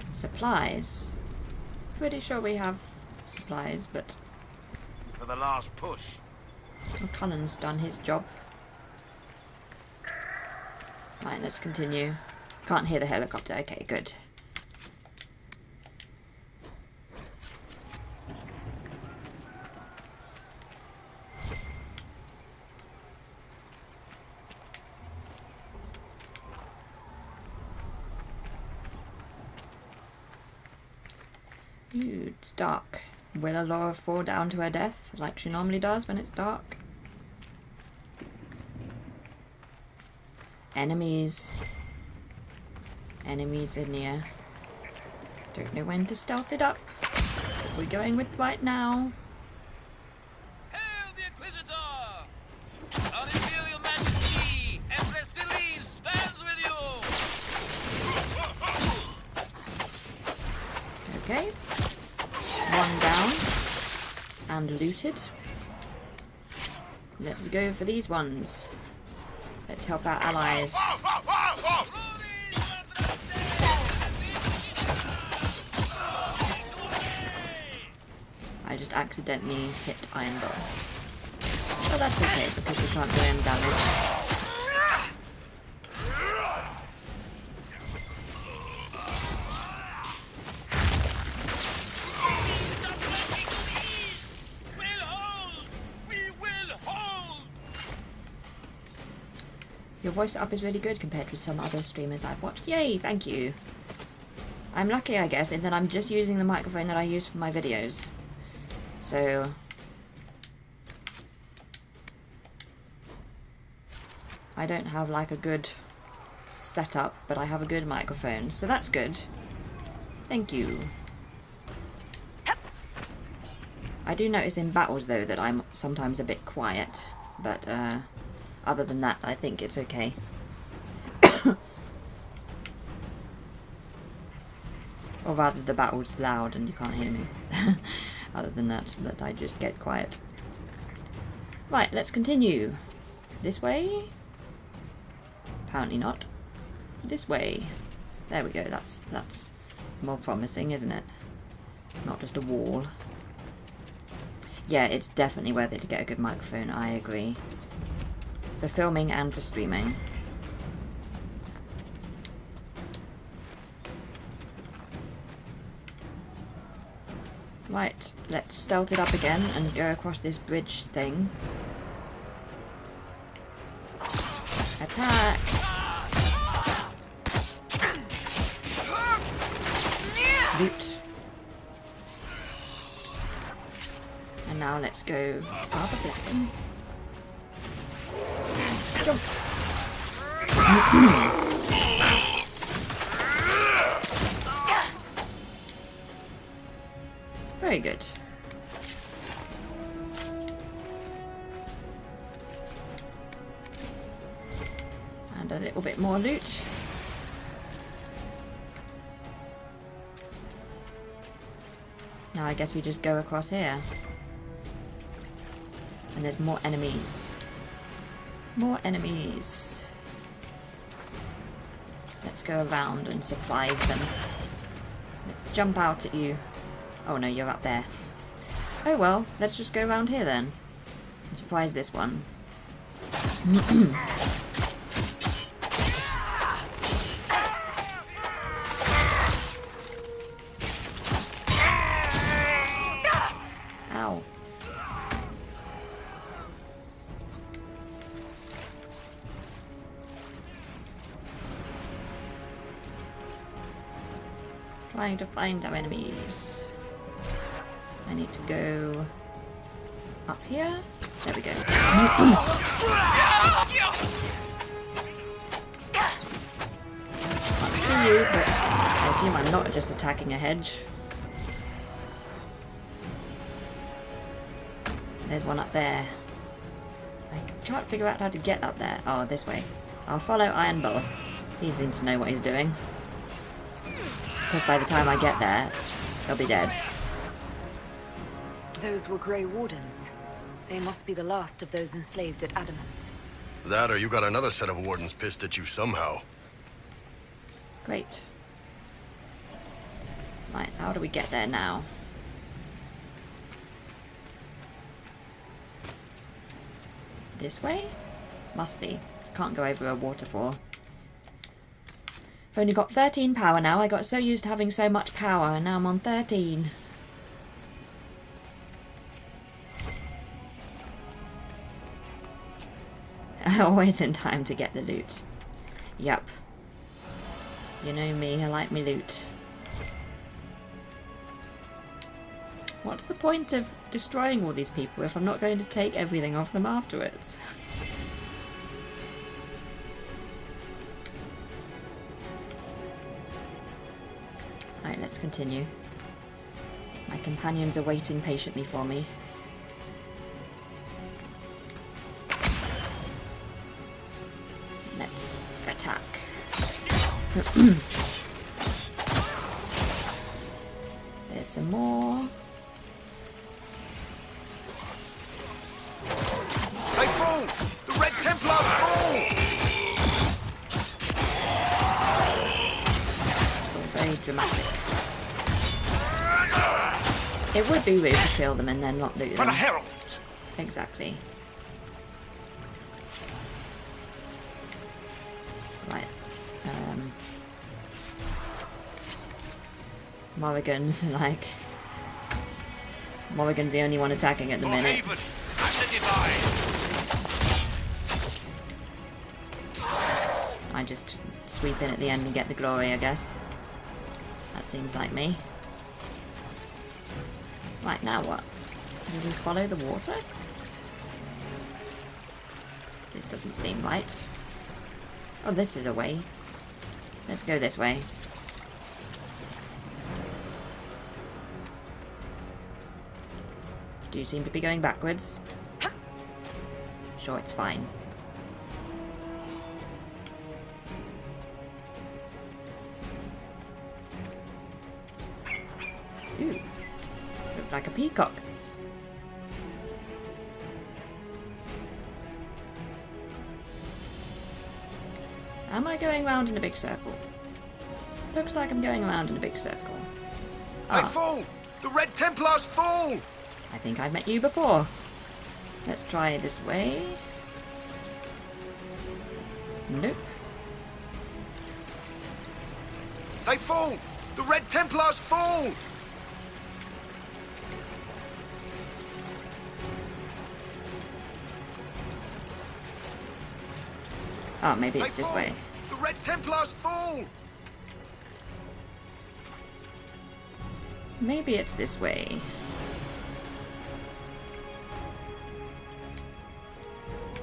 Supplies. Pretty sure we have supplies, but... For the last push. Well, Cullen's done his job. Right, let's continue. Can't hear the helicopter. Okay, good. Ooh, it's dark. Will Alora fall down to her death like she normally does when it's dark? Enemies. Enemies are near. Don't know when to stealth it up. What we're going with right now. Hail the Inquisitor! Our Imperial Majesty, Empress Celine stands with you! Okay. One down. And looted. Let's go for these ones. Let's help our allies. I just accidentally hit Iron Ball. But that's okay because we can't do any damage. Your voice up is really good compared with some other streamers I've watched. Yay, thank you. I'm lucky, I guess, in that I'm just using the microphone that I use for my videos. So I don't have like a good setup, but I have a good microphone, so that's good. Thank you. I do notice in battles though that I'm sometimes a bit quiet, but other than that I think it's okay. Or rather the battle's loud and you can't hear me. Other than that I just get quiet. Right, let's continue. This way? Apparently not. This way. There we go, that's more promising, isn't it? Not just a wall. Yeah, it's definitely worth it to get a good microphone, I agree. For filming and for streaming. Right, let's stealth it up again and go across this bridge thing. Attack! Loot. And now let's go Father Blessing. Jump! Very good. And a little bit more loot. Now I guess we just go across here. And there's more enemies. More enemies. Let's go around and surprise them. Jump out at you. Oh no, you're up there. Oh well, let's just go around here then. And surprise this one. Ow. Trying to find our enemies. I need to go up here. There we go. Can't see you, but I assume I'm not just attacking a hedge. There's one up there. I can't figure out how to get up there. Oh, this way. I'll follow Iron Bull. He seems to know what he's doing. Because by the time I get there, he'll be dead. Those were Grey Wardens. They must be the last of those enslaved at Adamant. That or you got another set of wardens pissed at you somehow. Great. Right, how do we get there now? This way? Must be. Can't go over a waterfall. I've only got 13 power now. I got so used to having so much power and now I'm on 13. Always in time to get the loot. Yup. You know me, I like me loot. What's the point of destroying all these people if I'm not going to take everything off them afterwards? Right, let's continue. My companions are waiting patiently for me. Let's attack. There's some more. They fall! The Red Templars fall! It's all very dramatic. It would be rude to kill them and then not loot them. For the Herald! Exactly. Right. Morrigan's like... Morrigan's the only one attacking at the minute. I just sweep in at the end and get the glory, I guess. That seems like me. Right, now what? Do we follow the water? This doesn't seem right. Oh, this is a way. Let's go this way. Do seem to be going backwards. Sure, it's fine. Ooh, looked like a peacock. Am I going round in a big circle? Looks like I'm going around in a big circle. I fall! The Red Templars fall! I think I've met you before. Let's try this way. Nope. They fall! The Red Templars fall! Oh, maybe it's this way. The Red Templars fall! Maybe it's this way.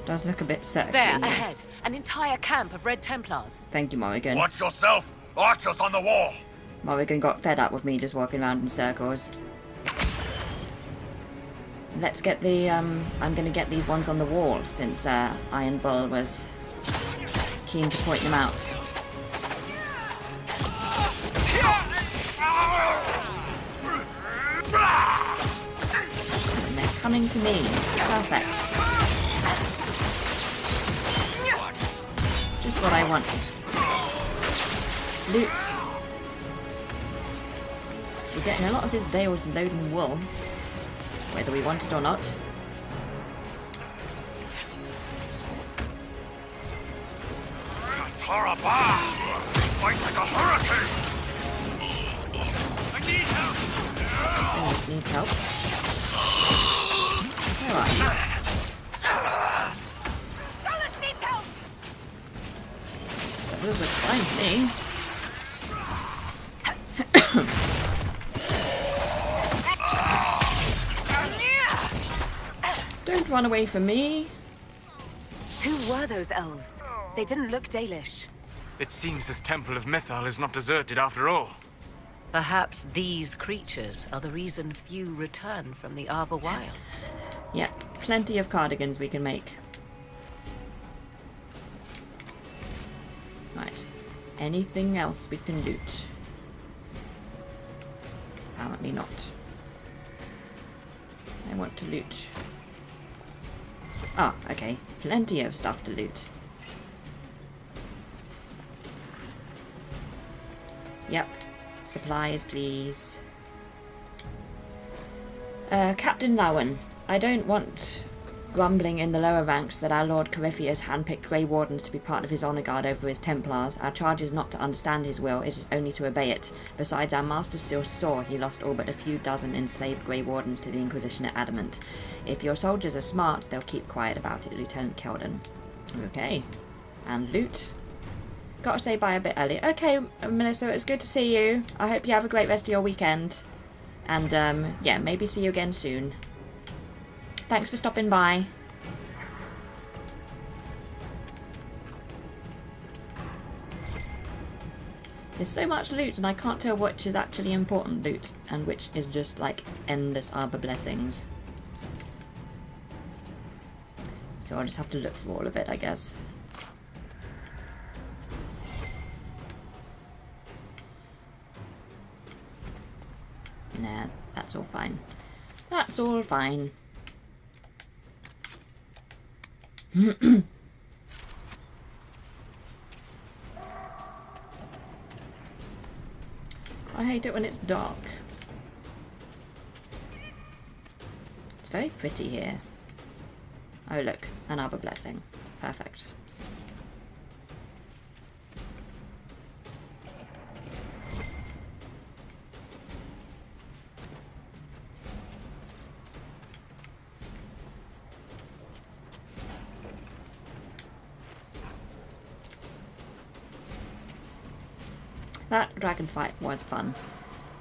Does look a bit circular. There, yes. ahead. An entire camp of Red Templars. Thank you, Morrigan. Watch yourself! Archers on the wall! Morrigan got fed up with me just walking around in circles. Let's get the, I'm gonna get these ones on the wall, since, Iron Bull was keen to point them out. And they're coming to me. Perfect. Just what I want. Loot. We're getting a lot of this Dale's loading wool, whether we want it or not. Tarabah! Fight like a hurricane! I need help! Someone needs help. Where are you? Those look fine to me. Don't run away from me. Who were those elves? They didn't look Dalish. It seems this temple of Mythal is not deserted after all. Perhaps these creatures are the reason few return from the Arbor Wilds. Yeah, plenty of cardigans we can make. Right. Anything else we can loot? Apparently not. I want to loot. Ah, okay. Plenty of stuff to loot. Yep. Supplies, please. Captain Lowen, I don't want grumbling in the lower ranks that our Lord Corypheus handpicked Grey Wardens to be part of his honour guard over his Templars. Our charge is not to understand his will, it is only to obey it. Besides, our master still saw he lost all but a few dozen enslaved Grey Wardens to the Inquisition at Adamant. If your soldiers are smart, they'll keep quiet about it, Lieutenant Keldon. Okay. And loot. Gotta say bye a bit early. Okay, Melissa, it's good to see you. I hope you have a great rest of your weekend. And, yeah, maybe see you again soon. Thanks for stopping by. There's so much loot and I can't tell which is actually important loot and which is just like endless arbor blessings. So I'll just have to look for all of it, I guess. Nah, that's all fine. That's all fine. I hate it when it's dark. It's very pretty here. Oh look, an arbor blessing. Perfect. That dragon fight was fun,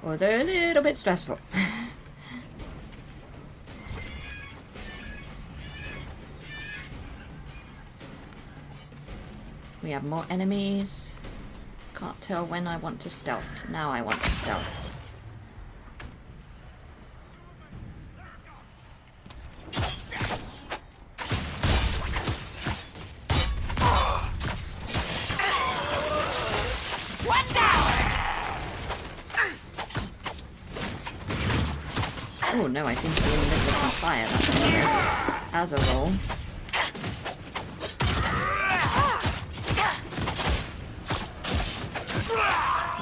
although a little bit stressful. We have more enemies. Can't tell when I want to stealth. Now I want to stealth. Oh no, I seem to be in the middle of some fire. That's as a roll.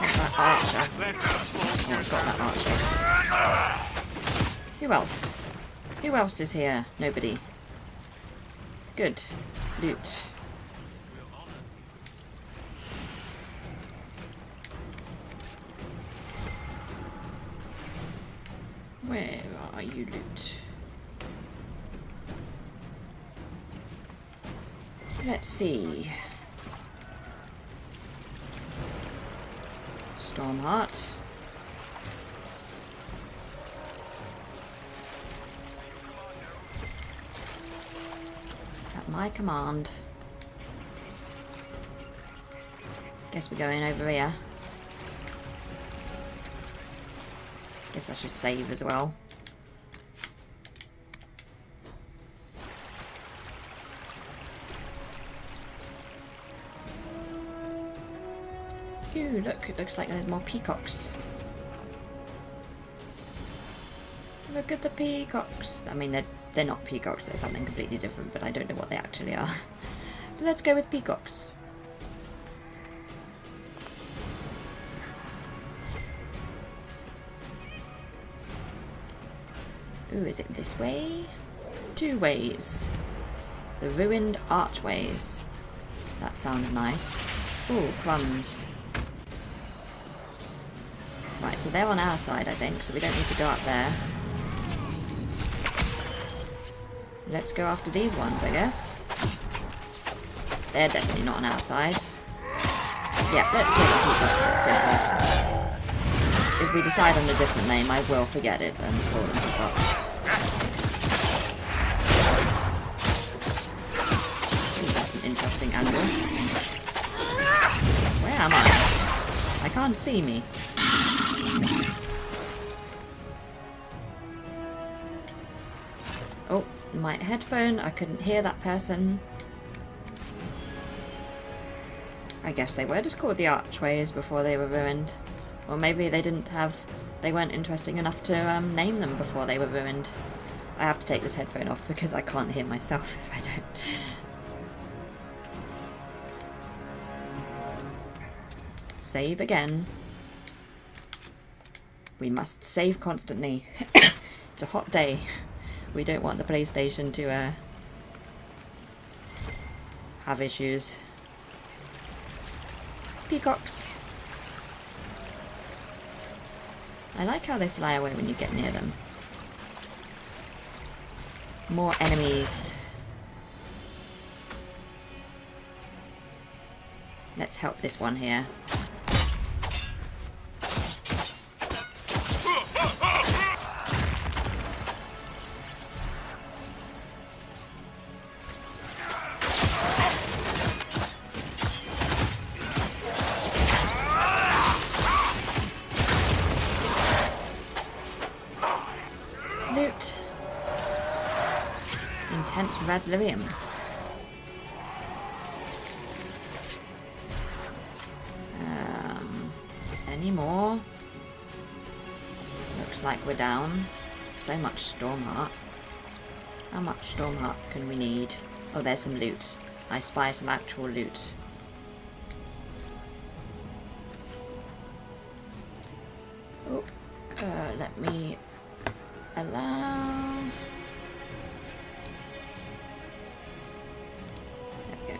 That archer. Oh, I've got that archer. Who else? Who else is here? Nobody. Good. Loot. Where are you, loot? Let's see. Stormheart. At my command. Guess we're going over here. Guess I should save as well. Ooh, look, it looks like there's more peacocks. Look at the peacocks. I mean, they're not peacocks, they're something completely different, but I don't know what they actually are. So let's go with peacocks. Ooh, is it this way? Two ways. The ruined archways. That sounds nice. Ooh, crumbs. Right, so they're on our side, I think, so we don't need to go up there. Let's go after these ones, I guess. They're definitely not on our side. Yeah, let's kill the peacocks, it's simple. If we decide on a different name, I will forget it and call them peacocks. That's an interesting angle. Where am I? I can't see me. Oh, my headphone, I couldn't hear that person. I guess they were just called the archways before they were ruined. Or maybe they weren't interesting enough to name them before they were ruined. I have to take this headphone off because I can't hear myself if I don't. Save again. We must save constantly. It's a hot day. We don't want the PlayStation to have issues. Peacocks. I like how they fly away when you get near them. More enemies. Let's help this one here. Loot. Intense red lyrium. Any more? Looks like we're down. So much Stormheart. How much Stormheart can we need? Oh, there's some loot. I spy some actual loot. Oh, let me allow... There we go.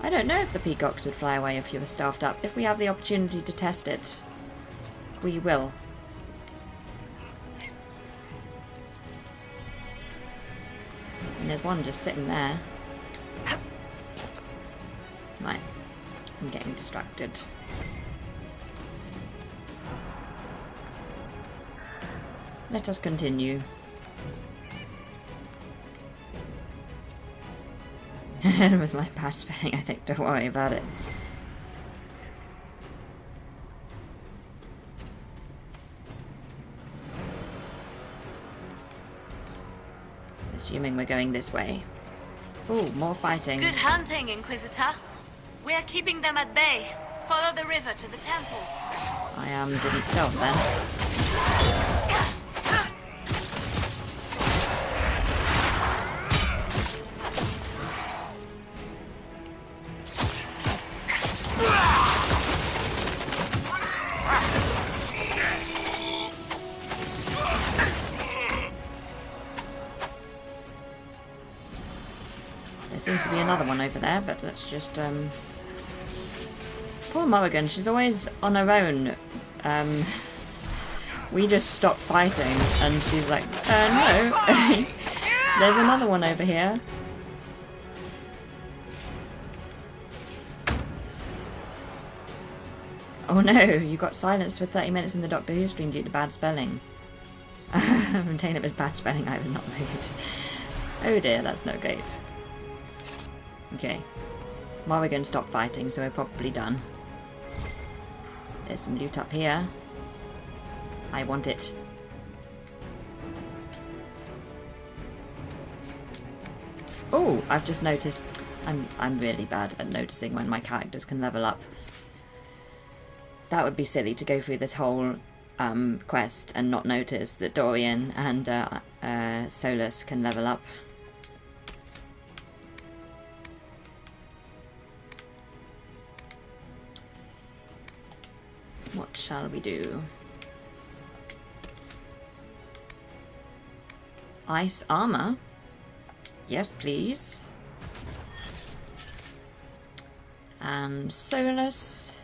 I don't know if the peacocks would fly away if you were staffed up. If we have the opportunity to test it, we will. And there's one just sitting there. Right. I'm getting distracted. Let us continue. It was my bad spelling, I think. Don't worry about it. Assuming we're going this way. Ooh, more fighting. Good hunting, Inquisitor. We are keeping them at bay. Follow the river to the temple. I didn't stealth then. There seems to be another one over there, but let's just, Poor Morrigan, she's always on her own. We just stop fighting, and she's like, no. There's another one over here. Oh no, you got silenced for 30 minutes in the Doctor Who stream due to bad spelling. I'm saying it was bad spelling, I was not rude. Oh dear, that's not great. Okay. Morrigan stopped fighting, so we're probably done. There's some loot up here. I want it. Oh, I've just noticed. I'm really bad at noticing when my characters can level up. That would be silly to go through this whole quest and not notice that Dorian and Solus can level up. What shall we do? Ice armor? Yes, please. And Solus.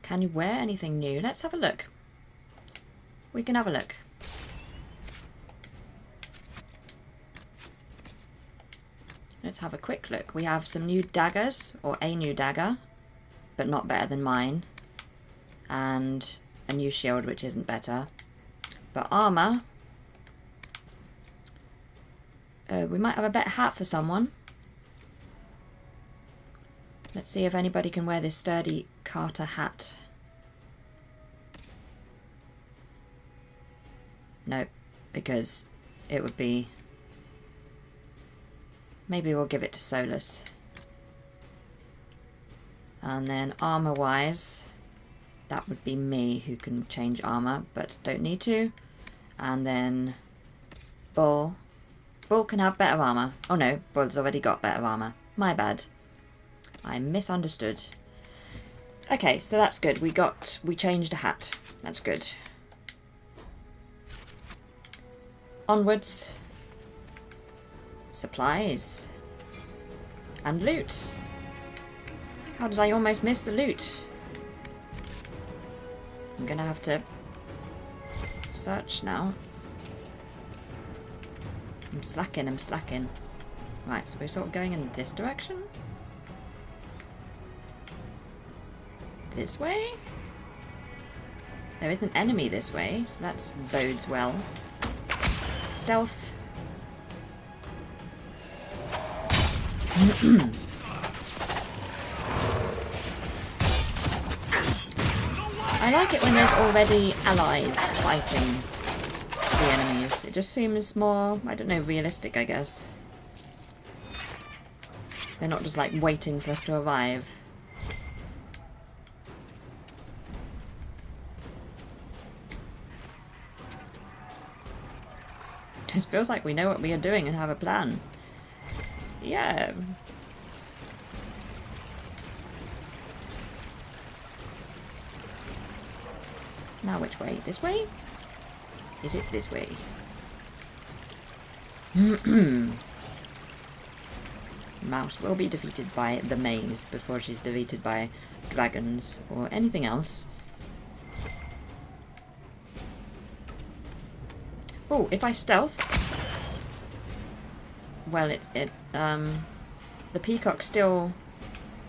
Can you wear anything new? Let's have a look. We can have a look. Let's have a quick look. We have some new daggers, or a new dagger, but not better than mine. And a new shield, which isn't better. But armour... we might have a better hat for someone. Let's see if anybody can wear this sturdy Carter hat. Nope, because it would be... Maybe we'll give it to Solus. And then armour-wise, that would be me who can change armour, but don't need to. And then Bull. Bull can have better armour. Oh no, Bull's already got better armour. My bad. I misunderstood. Okay, so that's good. We changed a hat. That's good. Onwards. Supplies. And loot. How did I almost miss the loot? I'm gonna have to search now. I'm slacking. Right, so we're sort of going in this direction. This way? There is an enemy this way, so that bodes well. Stealth. I like it when there's already allies fighting the enemies. It just seems more, I don't know, realistic, I guess. They're not just like waiting for us to arrive. It feels like we know what we are doing and have a plan. Yeah. Now which way? This way? Is it this way? Mouse will be defeated by the maze before she's defeated by dragons or anything else. Oh, if I stealth... Well, the peacock still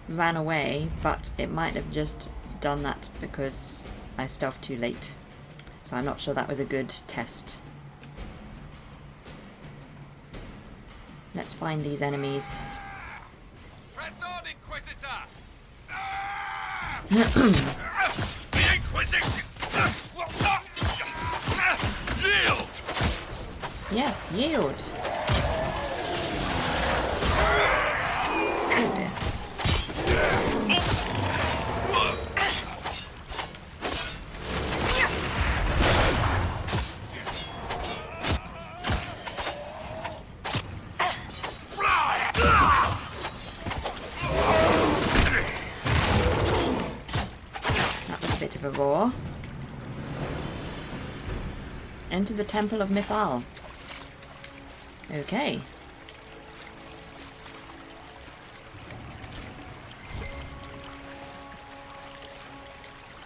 ran away, but it might have just done that because I stealthed too late. So I'm not sure that was a good test. Let's find these enemies. Press on, Inquisitor! The Inquisition! Yield! Yes, yield. Oh dear. That was a bit of a roar. Enter the Temple of Mithal. Okay.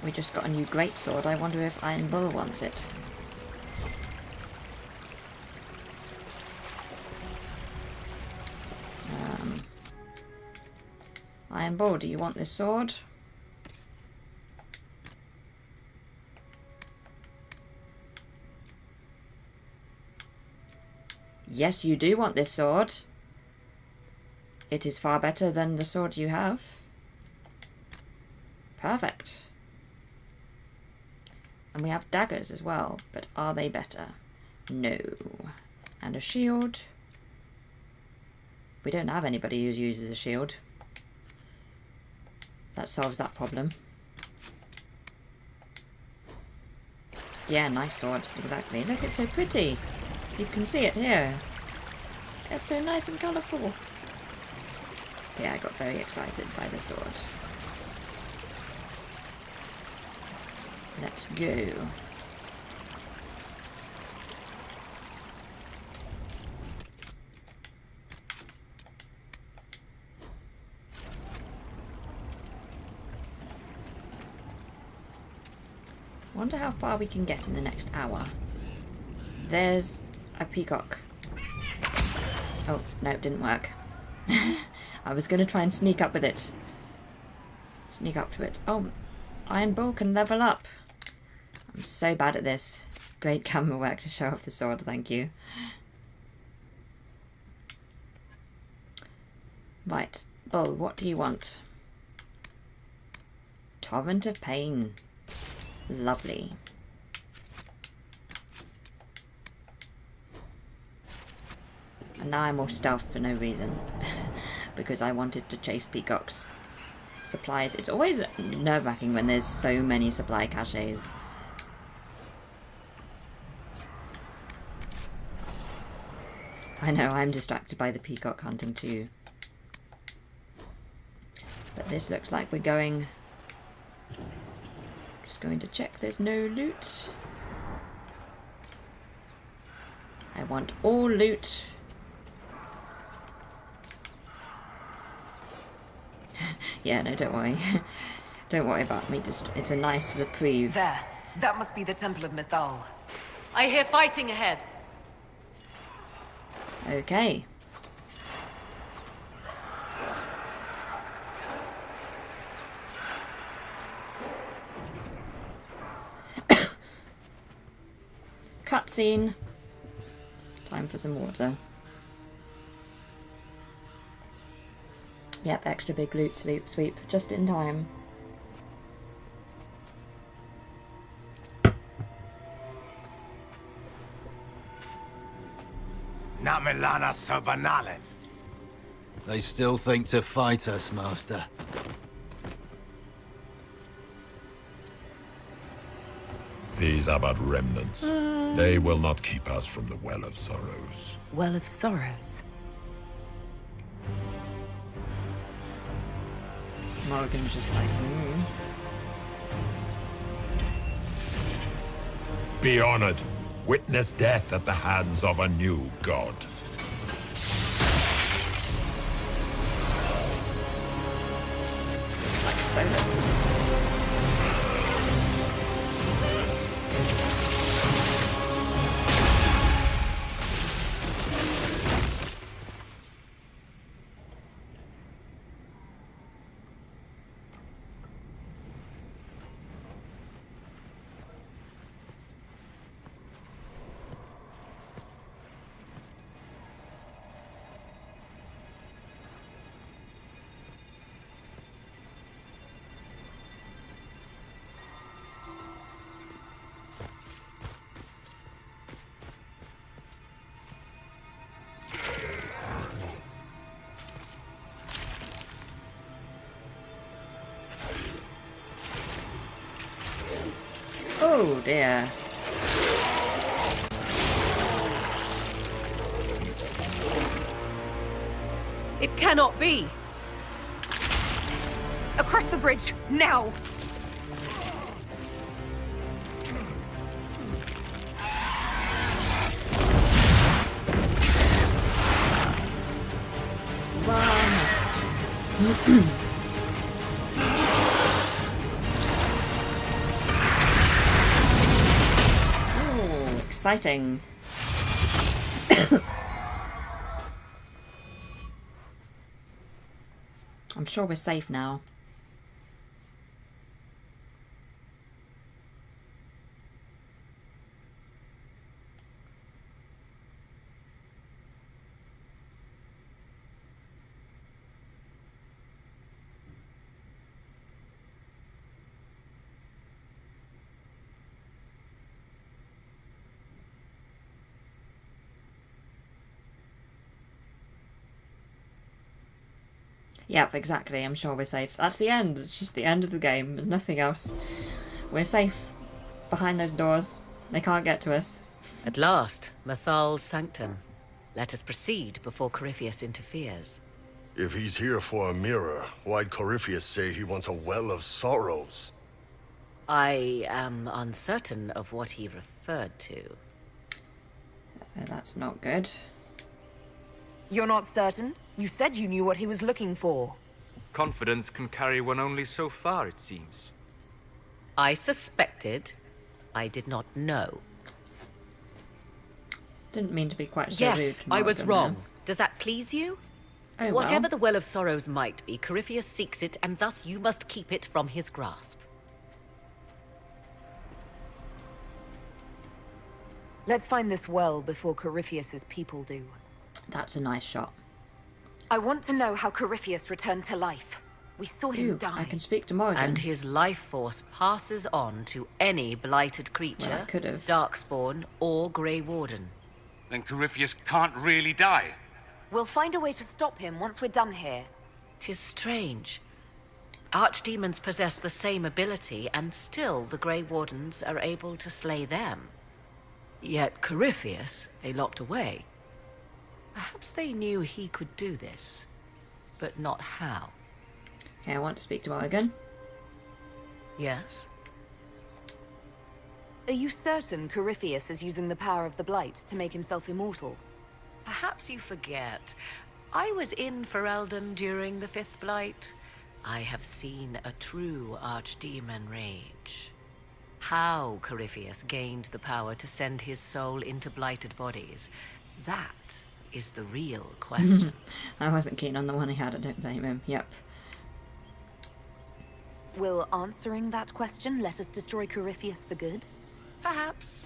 We just got a new greatsword. I wonder if Iron Bull wants it. Iron Bull, do you want this sword? Yes, you do want this sword. It is far better than the sword you have. Perfect. And we have daggers as well, but are they better? No. And a shield. We don't have anybody who uses a shield. That solves that problem. Yeah, nice sword, exactly. Look, it's so pretty. You can see it here. It's so nice and colourful. Yeah, I got very excited by the sword. Let's go. Wonder how far we can get in the next hour. There's a peacock. Oh, no, it didn't work. I was going to try and sneak up with it. Sneak up to it. Oh, Iron Bull can level up. I'm so bad at this. Great camera work to show off the sword, thank you. Right, Bull, what do you want? Torrent of Pain. Lovely. And now I'm all stealth for no reason. Because I wanted to chase peacocks. Supplies. It's always nerve-wracking when there's so many supply caches. I know, I'm distracted by the peacock hunting too. But this looks like we're going... Just going to check there's no loot. I want all loot. Yeah, no, don't worry. Don't worry about me. Just, it's a nice reprieve. There. That must be the Temple of Mithal. I hear fighting ahead. Okay. Cutscene. Time for some water. Yep, extra big loot sweep, just in time. Namilana Sabanalen. They still think to fight us, Master. These are but remnants. They will not keep us from the Well of Sorrows. Well of Sorrows? Morgan's just like, Be honored. Witness death at the hands of a new god. Looks like Solus. Oh dear. It cannot be! Across the bridge, now! Oh, exciting. I'm sure we're safe now. Yep, exactly. I'm sure we're safe. That's the end. It's just the end of the game. There's nothing else. We're safe. Behind those doors. They can't get to us. At last, Mathal's sanctum. Let us proceed before Corypheus interferes. If he's here for a mirror, why'd Corypheus say he wants a well of sorrows? I am uncertain of what he referred to. That's not good. You're not certain? You said you knew what he was looking for. Confidence can carry one only so far, it seems. I suspected. I did not know. Didn't mean to be quite so rude. Yes, I was wrong. Does that please you? Oh, Whatever well. the Well of Sorrows might be, Corypheus seeks it, and thus you must keep it from his grasp. Let's find this well before Corypheus's people do. That's a nice shot. I want to know how Corypheus returned to life. We saw him die. I can speak to Morgan. And his life force passes on to any blighted creature, Well, I could've. Darkspawn, or Grey Warden. Then Corypheus can't really die. We'll find a way to stop him once we're done here. 'Tis strange. Archdemons possess the same ability, and still the Grey Wardens are able to slay them. Yet Corypheus, they locked away. Perhaps they knew he could do this, but not how. Okay, I want to speak to Morgan. Yes? Are you certain Corypheus is using the power of the Blight to make himself immortal? Perhaps you forget. I was in Ferelden during the Fifth Blight. I have seen a true Archdemon rage. How Corypheus gained the power to send his soul into blighted bodies, that is the real question. I wasn't keen on the one he had, I don't blame him. Yep. Will answering that question let us destroy Corypheus for good? Perhaps.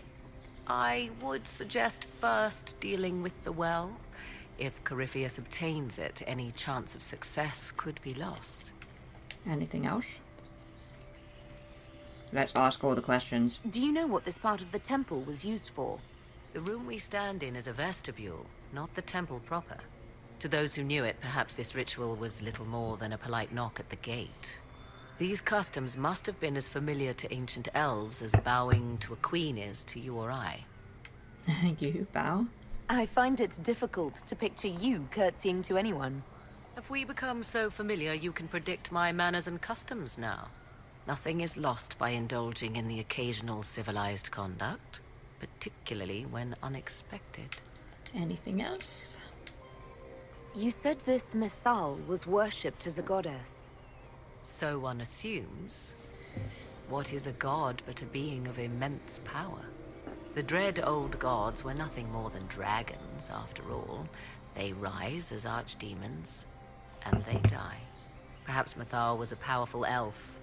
I would suggest first dealing with the well. If Corypheus obtains it, any chance of success could be lost. Anything else? Let's ask all the questions. Do you know what this part of the temple was used for? The room we stand in is a vestibule, not the temple proper. To those who knew it, perhaps this ritual was little more than a polite knock at the gate. These customs must have been as familiar to ancient elves as bowing to a queen is to you or I. You bow? I find it difficult to picture you curtsying to anyone. Have we become so familiar you can predict my manners and customs now? Nothing is lost by indulging in the occasional civilized conduct, particularly when unexpected. Anything else? You said this Mythal was worshipped as a goddess. So one assumes. What is a god but a being of immense power? The dread old gods were nothing more than dragons, after all. They rise as archdemons, and they die. Perhaps Mythal was a powerful elf,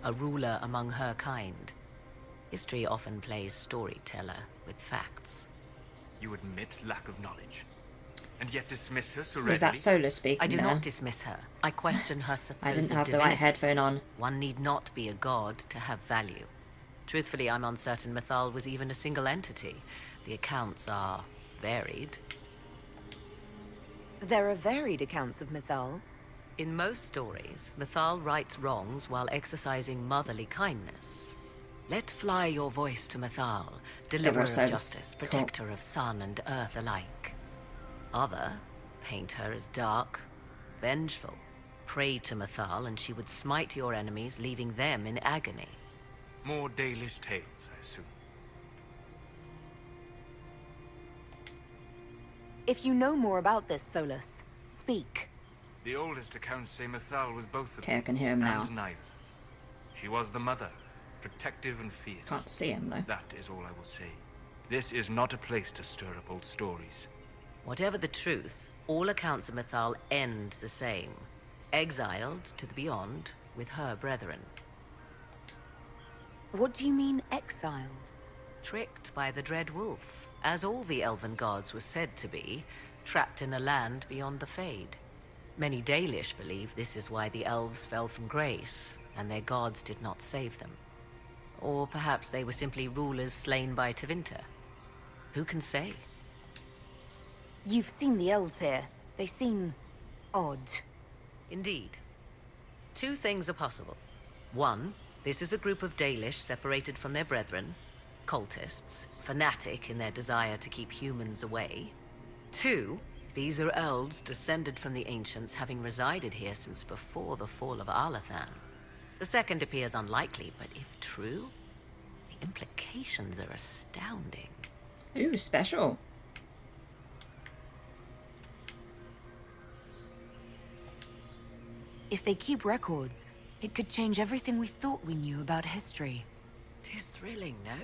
a ruler among her kind. History often plays storyteller with facts. You admit lack of knowledge, and yet dismiss her so Was readily? that Solar speaking I do there? not dismiss her. I question her supposed I didn't have divinity. the right headphone on. One need not be a god to have value. Truthfully, I'm uncertain Mythal was even a single entity. The accounts are varied. There are varied accounts of Mythal. In most stories, Mythal rights wrongs while exercising motherly kindness. Let fly your voice to Mathal, deliverer of justice, protector of sun and earth alike. Other, paint her as dark, vengeful. Pray to Mathal and she would smite your enemies, leaving them in agony. More Dalish tales, I assume. If you know more about this, Solus, speak. The oldest accounts say Mathal was both the Okay, I can hear him now. and neither. She was the mother, protective and fierce. Can't see him, though. That is all I will say. This is not a place to stir up old stories. Whatever the truth, all accounts of Mathal end the same. Exiled to the beyond with her brethren. What do you mean, exiled? Tricked by the Dread Wolf, as all the elven gods were said to be, trapped in a land beyond the Fade. Many Dalish believe this is why the elves fell from grace, and their gods did not save them. Or perhaps they were simply rulers slain by Tevinter. Who can say? You've seen the elves here. They seem odd. Indeed. Two things are possible. One, this is a group of Dalish separated from their brethren, cultists, fanatic in their desire to keep humans away. Two, these are elves descended from the ancients, having resided here since before the fall of Arlathan. The second appears unlikely, but if true, the implications are astounding. Ooh, special. If they keep records, it could change everything we thought we knew about history. 'Tis thrilling, no?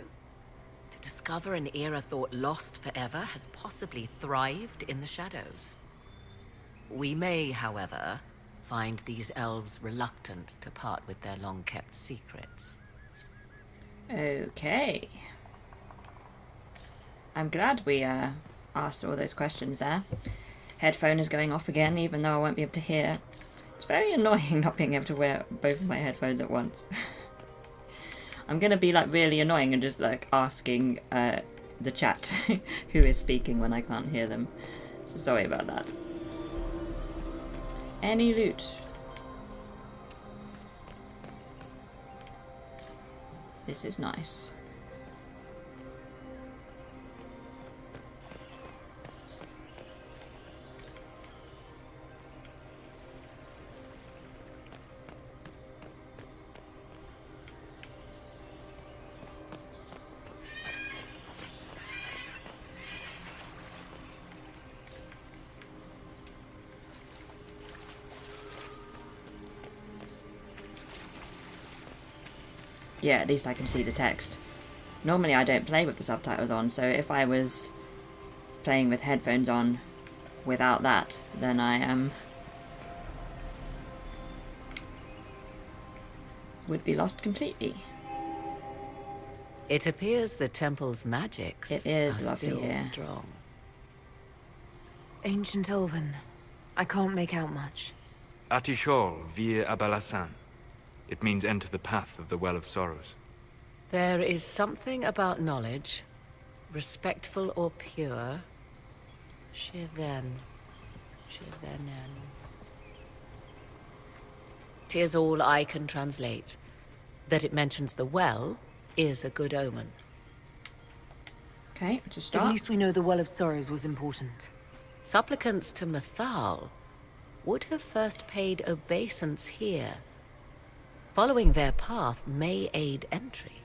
To discover an era thought lost forever has possibly thrived in the shadows. We may, however, find these elves reluctant to part with their long-kept secrets. Okay. I'm glad we asked all those questions there. Headphone is going off again, even though I won't be able to hear. It's very annoying not being able to wear both of my headphones at once. I'm gonna be like really annoying and just like asking the chat who is speaking when I can't hear them. So sorry about that. Any loot? This is nice. Yeah, at least I can see the text. Normally I don't play with the subtitles on, so if I was playing with headphones on without that, then I would be lost completely. It appears the temple's magics are still strong. Ancient Elven. I can't make out much. Atishol vir Abalasan. It means enter the path of the Well of Sorrows. There is something about knowledge, respectful or pure. Shivenen. 'Tis all I can translate. That it mentions the well is a good omen. Okay, to start. At least we know the Well of Sorrows was important. Supplicants to Mathal would have first paid obeisance here. Following their path may aid entry.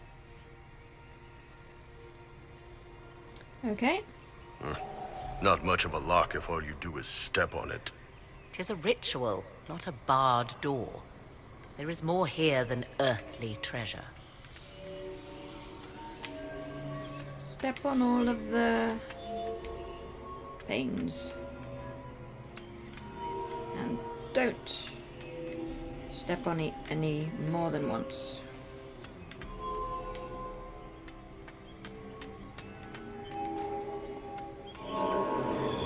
Okay. Not much of a lock if all you do is step on it. 'Tis a ritual, not a barred door. There is more here than earthly treasure. Step on all of the things. And don't step on any more than once.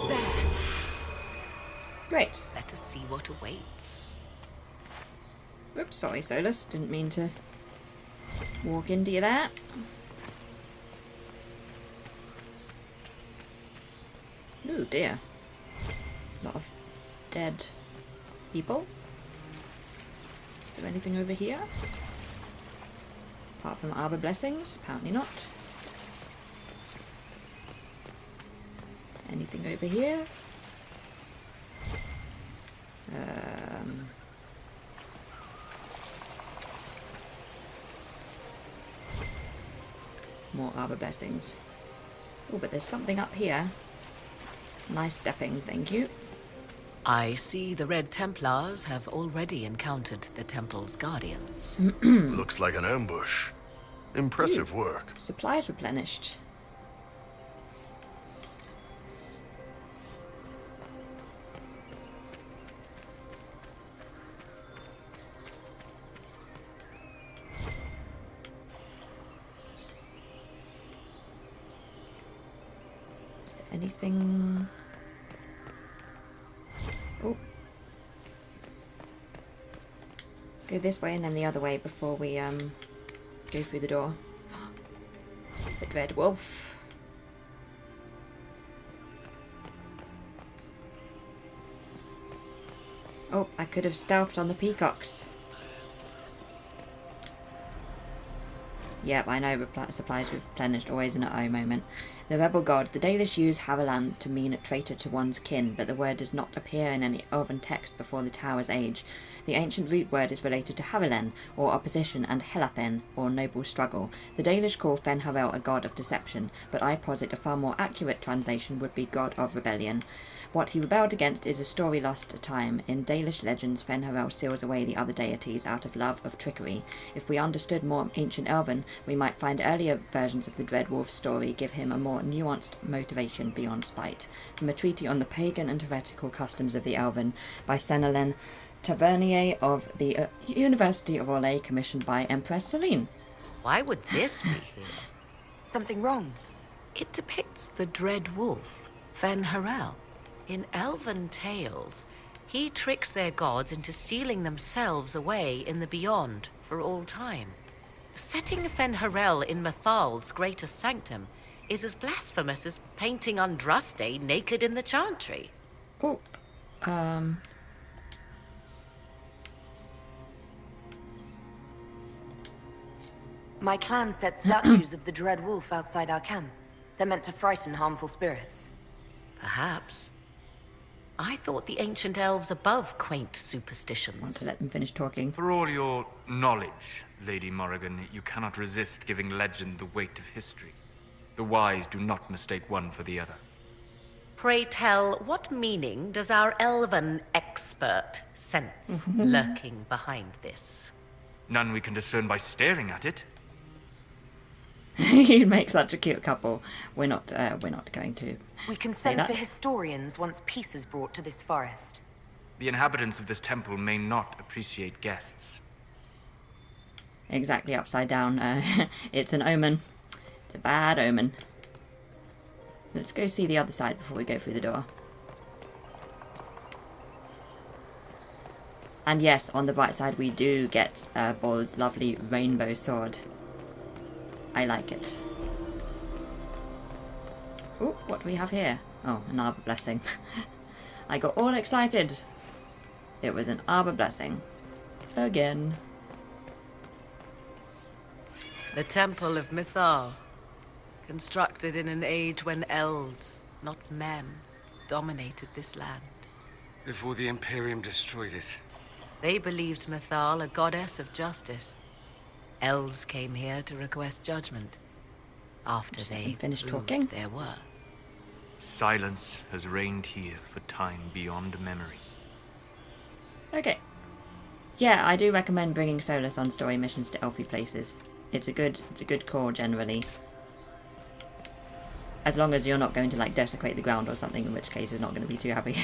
There. Great. Let us see what awaits. Oops, sorry, Solus. Didn't mean to walk into you there. Oh dear. A lot of dead people. Is there anything over here? Apart from Arbor Blessings? Apparently not. Anything over here? More Arbor Blessings. Oh, but there's something up here. Nice stepping, thank you. I see the Red Templars have already encountered the temple's guardians. Looks like an ambush. Impressive work. Supplies replenished. Is there anything? Oh. Go this way and then the other way before we go through the door. The Dread Wolf. Oh, I could have stealthed on the peacocks. Yep, I know, supplies replenished, always an uh-oh moment. The rebel god, the Dalish use Haviland to mean a traitor to one's kin, but the word does not appear in any elven text before the Tower's age. The ancient root word is related to Havilen, or opposition, and Helathen, or noble struggle. The Dalish call Fen-Harel a god of deception, but I posit a far more accurate translation would be god of rebellion. What he rebelled against is a story lost to time. In Dalish legends, Fen-Harel seals away the other deities out of love of trickery. If we understood more ancient Elven, we might find earlier versions of the Dread Wolf story give him a more nuanced motivation beyond spite. From a treatise on the pagan and heretical customs of the Elven by Senelen Tavernier of the University of Orlais, commissioned by Empress Celine. Why would this be here? Something wrong? It depicts the Dread Wolf, Fen-Harel. In elven tales, he tricks their gods into sealing themselves away in the beyond for all time. Setting Fen-Harel in Methal's greatest sanctum is as blasphemous as painting Andraste naked in the chantry. Oh, My clan set statues of the Dread Wolf outside our camp. They're meant to frighten harmful spirits. Perhaps. I thought the ancient elves above quaint superstitions. Want to let them finish talking. For all your knowledge, Lady Morrigan, you cannot resist giving legend the weight of history. The wise do not mistake one for the other. Pray tell, what meaning does our elven expert sense lurking behind this? None we can discern by staring at it. You'd make such a cute couple. We're not going to. We can send for historians once peace is brought to this forest. The inhabitants of this temple may not appreciate guests. Exactly upside down. It's an omen. It's a bad omen. Let's go see the other side before we go through the door. And yes, on the bright side we do get Bol's lovely rainbow sword. I like it. Oh, what do we have here? Oh, an Arbor Blessing. I got all excited. It was an Arbor Blessing. Again. The Temple of Mithal. Constructed in an age when elves, not men, dominated this land. Before the Imperium destroyed it. They believed Mithal a goddess of justice. Elves came here to request judgment. After they finished proved talking. There were. Silence has reigned here for time beyond memory. Okay. Yeah, I do recommend bringing Solus on story missions to elfy places. It's a good call generally. As long as you're not going to like desecrate the ground or something, in which case he's not going to be too happy.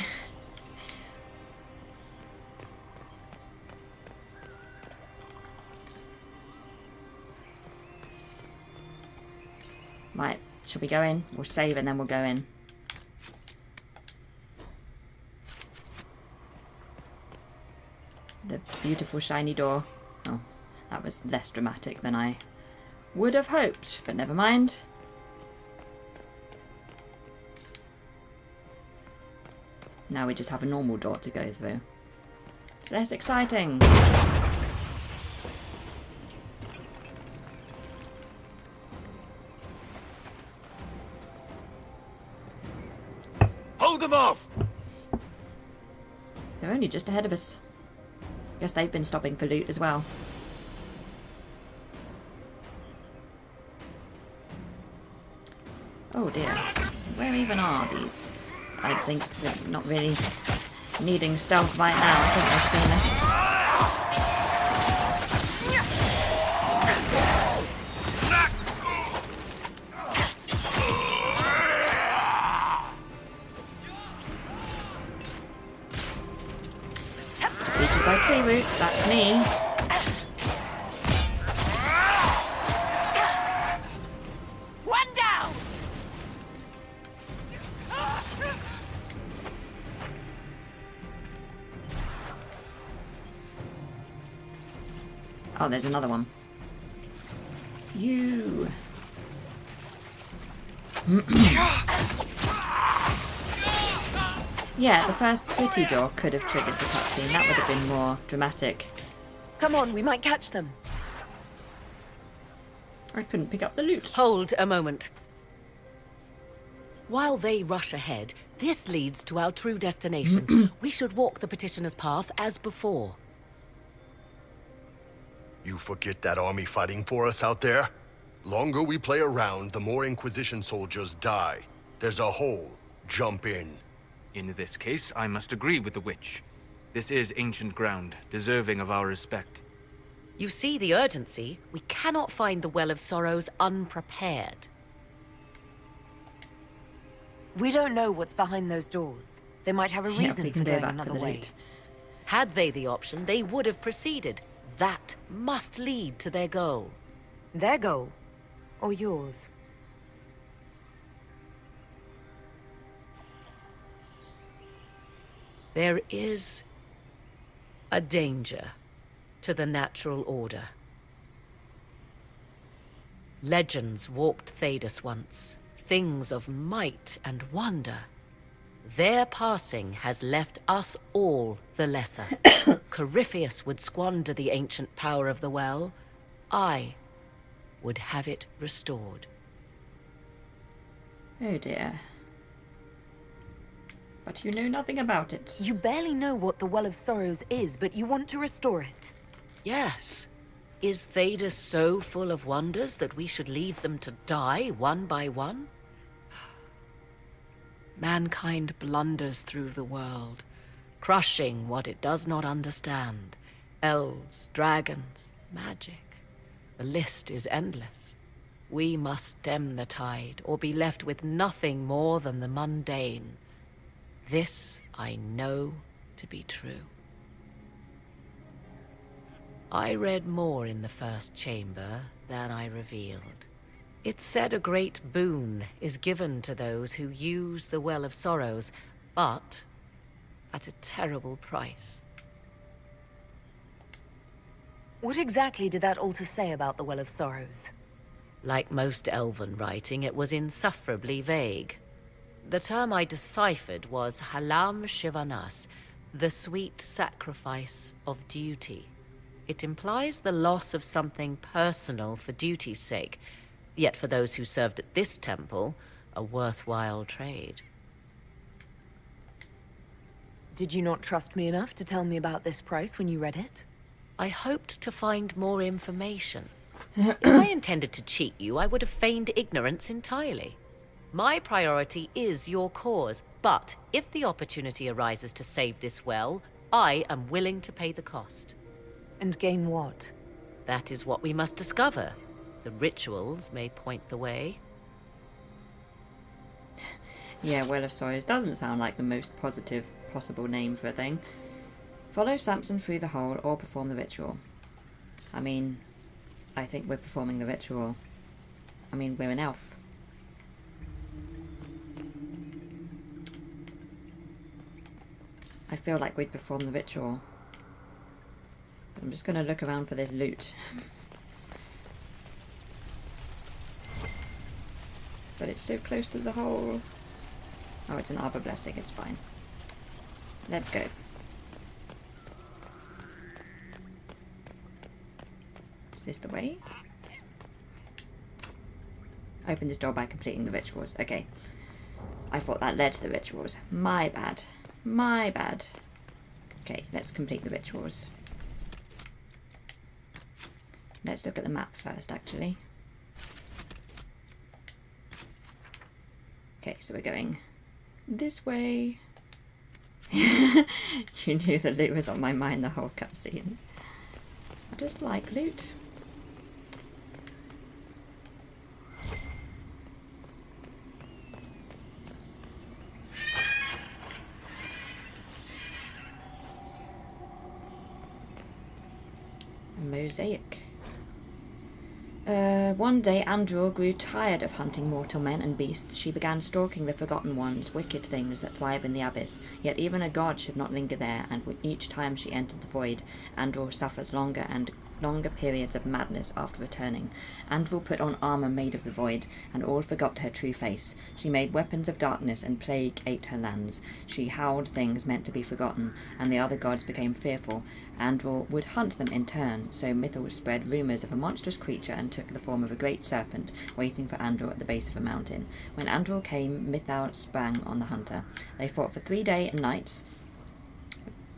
Right, should we go in? We'll save and then we'll go in. The beautiful shiny door. Oh, that was less dramatic than I would have hoped, but never mind. Now we just have a normal door to go through. It's less exciting. Hold them off! They're only just ahead of us. Guess they've been stopping for loot as well. Oh dear. Where even are these? I think they're not really needing stealth right now. I think they've seen us. Defeated by tree roots, that's me. Oh, there's another one. You. Yeah, the first city door could have triggered the cutscene. That would have been more dramatic. Come on, we might catch them. I couldn't pick up the loot. Hold a moment. While they rush ahead, this leads to our true destination. We should walk the petitioner's path as before. You forget that army fighting for us out there? Longer we play around, the more Inquisition soldiers die. There's a hole. Jump in. In this case, I must agree with the witch. This is ancient ground, deserving of our respect. You see the urgency? We cannot find the Well of Sorrows unprepared. We don't know what's behind those doors. They might have a reason for going another way. Had they the option, they would have proceeded. That must lead to their goal. Their goal? Or yours? There is a danger to the natural order. Legends walked Thedas once, things of might and wonder. Their passing has left us all the lesser. Corypheus would squander the ancient power of the well. I would have it restored. Oh dear. But you know nothing about it. You barely know what the Well of Sorrows is, but you want to restore it. Yes. Is Thedas so full of wonders that we should leave them to die one by one? Mankind blunders through the world, crushing what it does not understand. Elves, dragons, magic. The list is endless. We must stem the tide, or be left with nothing more than the mundane. This I know to be true. I read more in the first chamber than I revealed. It said a great boon is given to those who use the Well of Sorrows, but at a terrible price. What exactly did that altar say about the Well of Sorrows? Like most elven writing, it was insufferably vague. The term I deciphered was Halam Shivanas, the sweet sacrifice of duty. It implies the loss of something personal for duty's sake, yet for those who served at this temple, a worthwhile trade. Did you not trust me enough to tell me about this price when you read it? I hoped to find more information. If I intended to cheat you, I would have feigned ignorance entirely. My priority is your cause, but if the opportunity arises to save this well, I am willing to pay the cost. And gain what? That is what we must discover. The rituals may point the way. Yeah, Well of Sorrows doesn't sound like the most positive possible name for a thing. Follow Samson through the hole or perform the ritual. I mean, I think we're performing the ritual. I mean, we're an elf. I feel like we'd perform the ritual. But I'm just going to look around for this loot. But it's so close to the hole. Oh, it's an arbor blessing, it's fine. Let's go. Is this the way? Open this door by completing the rituals. Okay. I thought that led to the rituals. My bad. My bad. Okay, let's complete the rituals. Let's look at the map first, actually. Okay, so we're going this way. You knew the loot was on my mind the whole cutscene. I just like loot. A mosaic. One day Andror grew tired of hunting mortal men and beasts. She began stalking the Forgotten Ones, wicked things that thrive in the abyss. Yet even a god should not linger there, and each time she entered the void, Andror suffered longer periods of madness after returning. Andror put on armour made of the void, and all forgot her true face. She made weapons of darkness, and plague ate her lands. She howled things meant to be forgotten, and the other gods became fearful. Andror would hunt them in turn, so Mythos spread rumours of a monstrous creature and took the form of a great serpent, waiting for Andror at the base of a mountain. When Andror came, Mythos sprang on the hunter. They fought for 3 days and nights.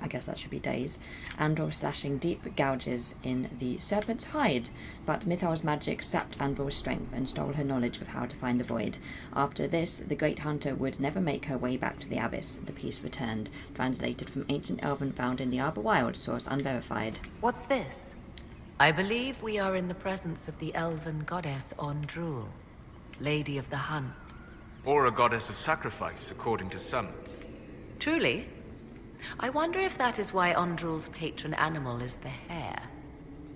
I guess that should be days. Andror slashing deep gouges in the serpent's hide, but Mythal's magic sapped Andror's strength and stole her knowledge of how to find the void. After this, the great hunter would never make her way back to the abyss. The piece returned, translated from ancient Elven, found in the Arbor Wild, source unverified. What's this? I believe we are in the presence of the elven goddess Ondrul, Lady of the Hunt. Or a goddess of sacrifice, according to some. Truly? I wonder if that is why Ondrul's patron animal is the hare.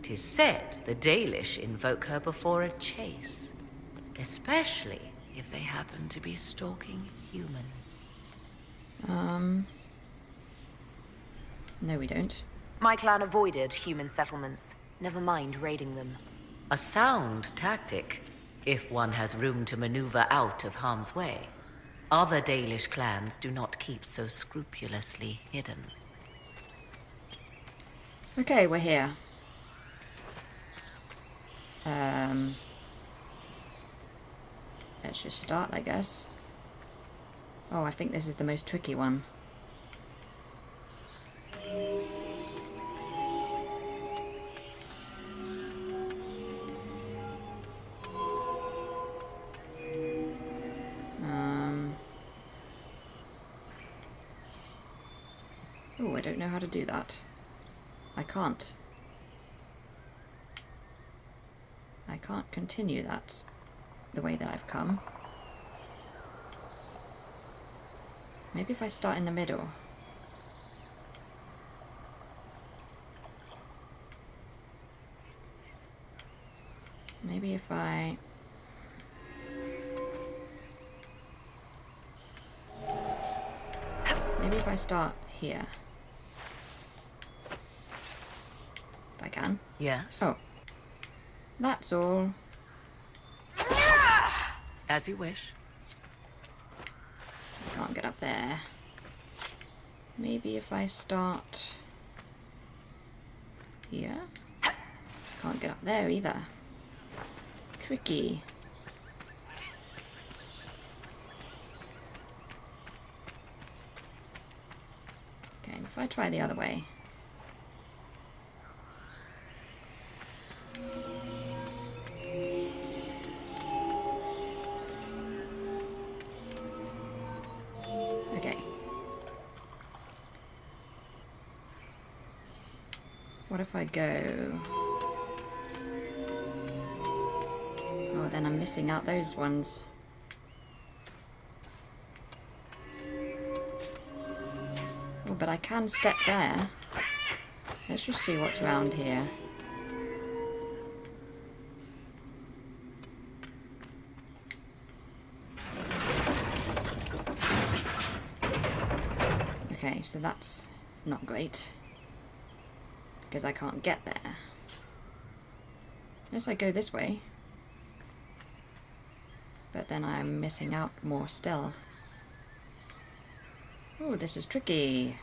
'Tis said the Dalish invoke her before a chase, especially if they happen to be stalking humans. No we don't. My clan avoided human settlements. Never mind raiding them. A sound tactic, if one has room to maneuver out of harm's way. Other Dalish clans do not keep so scrupulously hidden. Okay, we're here. Let's just start, I guess. Oh, I think this is the most tricky one. Oh, I don't know how to do that. I can't. I can't continue that the way that I've come. Maybe if I start in the middle. Maybe if I... Maybe if I start here. If I can. Yes? Oh. That's all. As you wish. I can't get up there. Maybe if I start here. Can't get up there either. Tricky. Okay, if I try the other way. Okay. What if I go... Oh, then I'm missing out those ones. Oh, but I can step there. Let's just see what's around here. Okay, so that's not great. Because I can't get there. Unless I go this way. But then I'm missing out more still. Oh, this is tricky.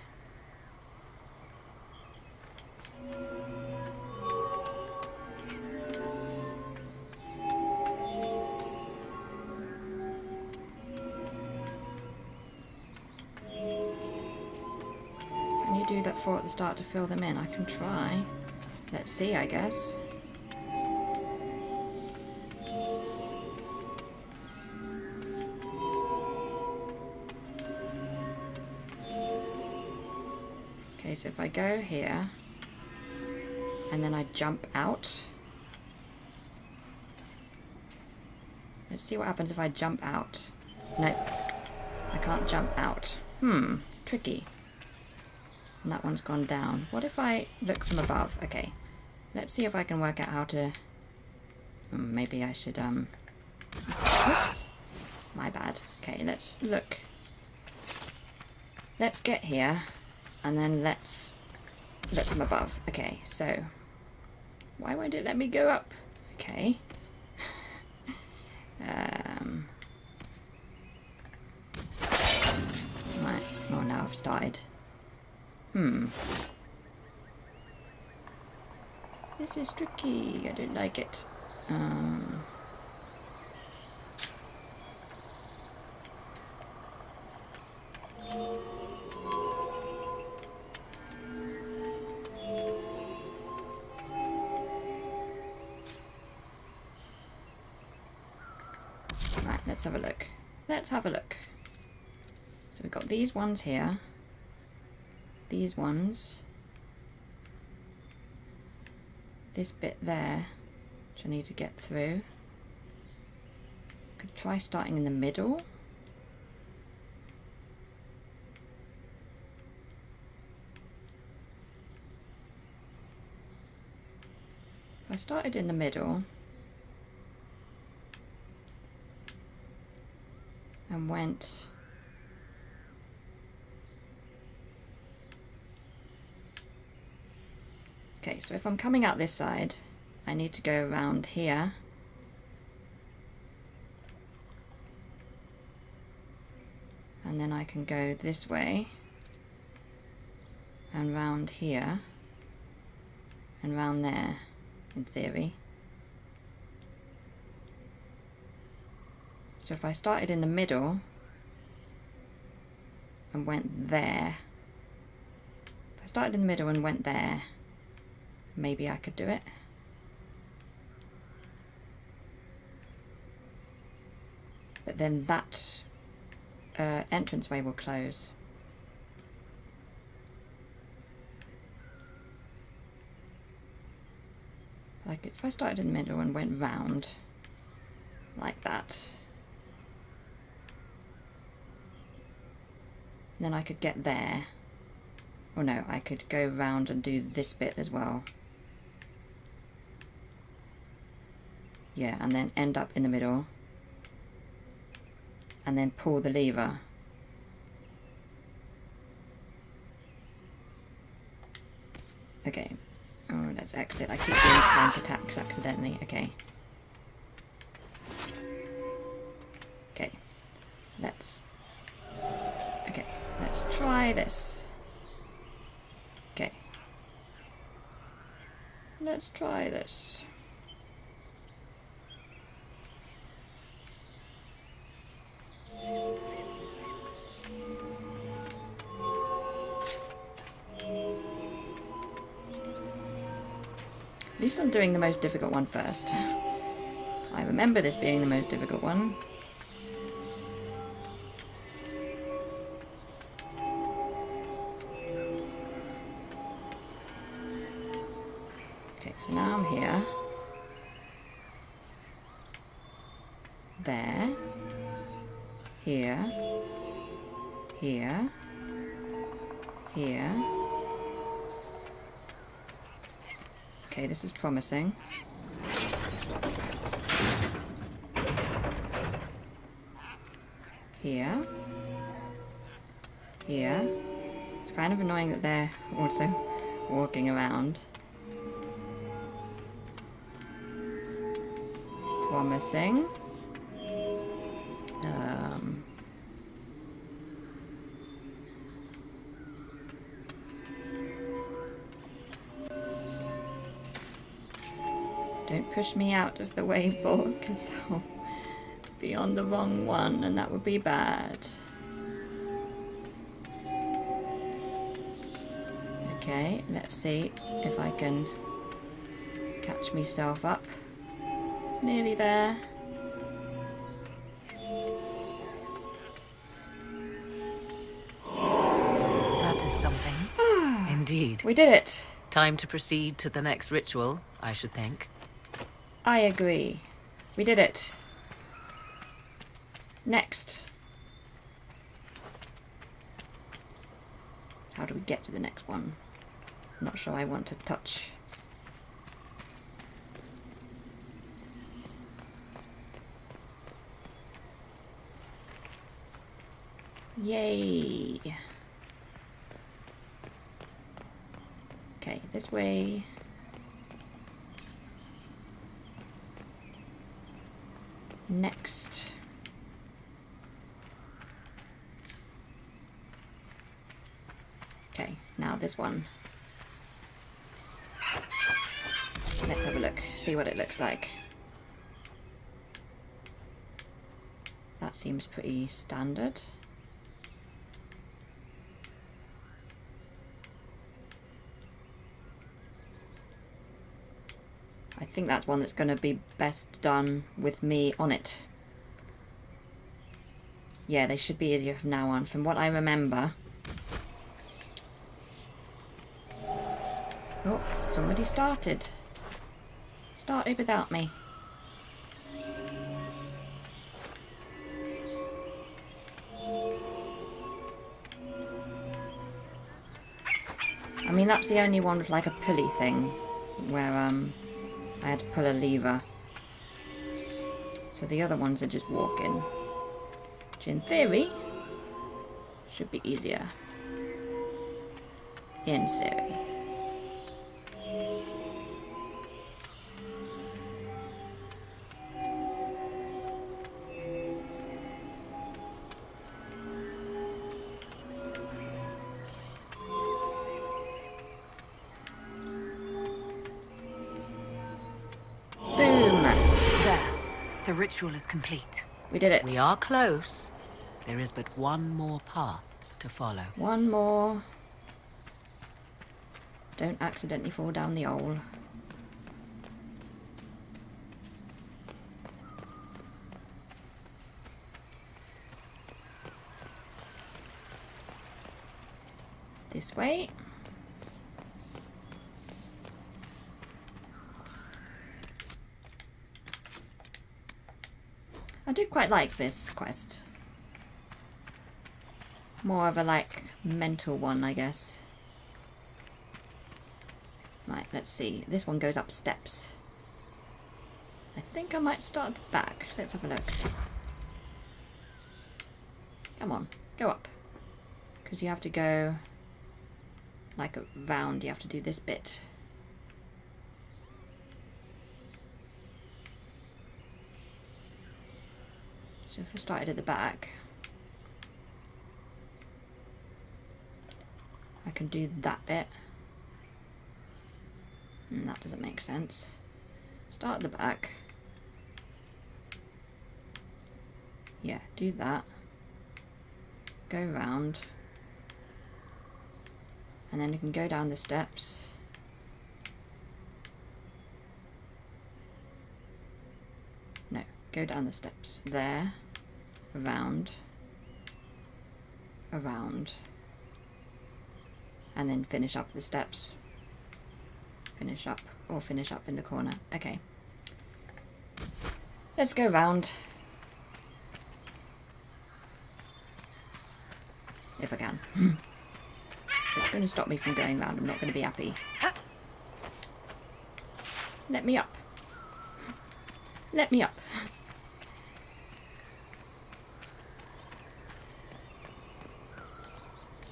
do that for at the start to fill them in? I can try. Let's see, I guess. Okay, so if I go here, and then I jump out. Let's see what happens if I jump out. Nope, I can't jump out. Tricky. And that one's gone down. What if I look from above? Okay, let's see if I can work out how to... maybe I should, Whoops. My bad. Okay, let's look. Let's get here, and then let's look from above. Okay, so... Why won't it let me go up? Okay. Right. Oh, now I've started. This is tricky. I don't like it. Right, let's have a look. Let's have a look. So we've got these ones here. These ones. This bit there, which I need to get through. Could try starting in the middle. If I started in the middle and went okay, so if I'm coming out this side, I need to go around here. And then I can go this way and round here and round there, in theory. So if I started in the middle and went there, if I started in the middle and went there, maybe I could do it. But then that entranceway will close. Like if I started in the middle and went round like that, then I could get there. Or no, I could go round and do this bit as well. Yeah, and then end up in the middle. And then pull the lever. Okay. Oh, let's exit. I keep doing flank attacks accidentally. Okay. Okay. Let's try this. Okay. Let's try this. At least I'm doing the most difficult one first. I remember this being the most difficult one. Okay, so now I'm here. There. Here. Here. Here. Okay, this is promising. Here. Here. It's kind of annoying that they're also walking around. Promising. Don't push me out of the way, Bull, because I'll be on the wrong one and that would be bad. Okay, let's see if I can catch myself up. Nearly there. That did something. Indeed. We did it. Time to proceed to the next ritual, I should think. I agree. We did it. Next. How do we get to the next one? I'm not sure I want to touch. Yay! Okay, this way. Next. Okay, now this one. Let's have a look, see what it looks like. That seems pretty standard. I think that's one that's going to be best done with me on it. Yeah, they should be easier from now on, from what I remember. Oh, it's already started. Started without me. I mean, that's the only one with like a pulley thing, where I had to pull a lever. So the other ones are just walking, which in theory should be easier. In theory. The ritual is complete. We did it. We are close. There is but one more path to follow. One more. Don't accidentally fall down the hole. This way. I do quite like this quest. More of a, like, mental one, I guess. Right, let's see. This one goes up steps. I think I might start at the back. Let's have a look. Come on, go up. Because you have to go, like, round. You have to do this bit. So if I started at the back, I can do that bit. And that doesn't make sense. Start at the back. Yeah, do that. Go round. And then you can go down the steps. No, go down the steps. There. Around. Around. And then finish up the steps. Finish up, or finish up in the corner. Okay. Let's go round. If I can. It's going to stop me from going round. I'm not going to be happy. Let me up. Let me up.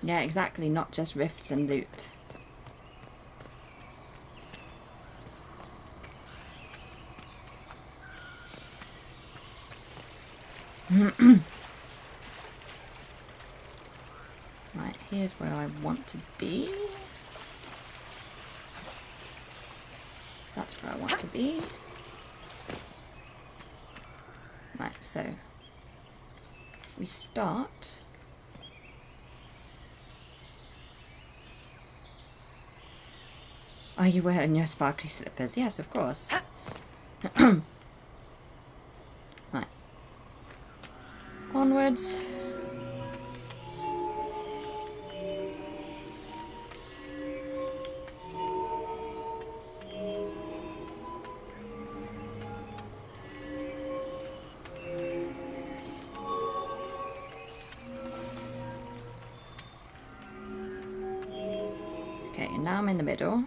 Yeah, exactly. Not just rifts and loot. Right, here's where I want to be. That's where I want to be. Right, so we start Are you wearing your sparkly slippers? Yes, of course. Right. Onwards. Okay, now I'm in the middle,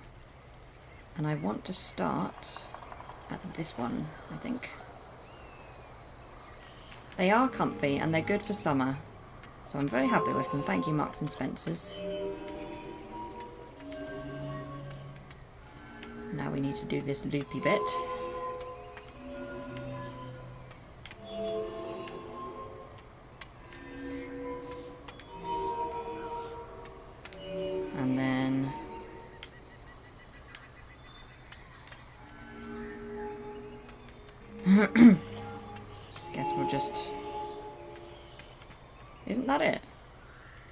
and I want to start at this one, I think. They are comfy and they're good for summer, so I'm very happy with them. Thank you, Marks and Spencer's. Now we need to do this loopy bit. And then guess we'll just... Isn't that it?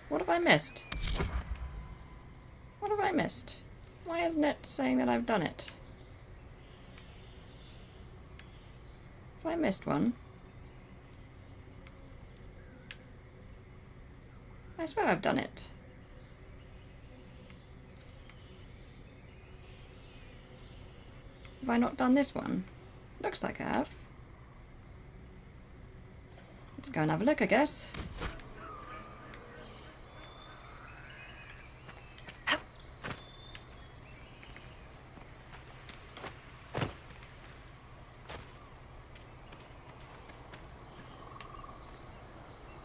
What have I missed? What have I missed? Why isn't it saying that I've done it? Have I missed one? I swear I've done it. Have I not done this one? Looks like I have. Let's go and have a look, I guess.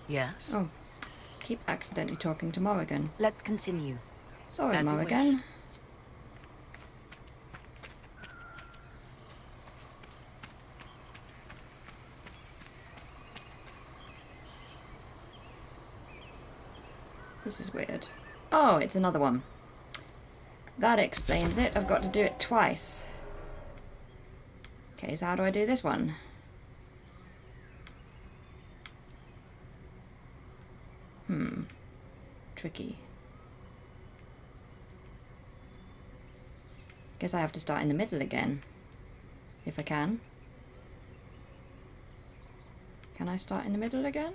Yes? Oh, keep accidentally talking to Morrigan. Let's continue. Sorry, As you Morrigan. wish. This is weird. Oh, it's another one. That explains it. I've got to do it twice. Okay, so how do I do this one? Tricky. Guess I have to start in the middle again. If I can. Can I start in the middle again?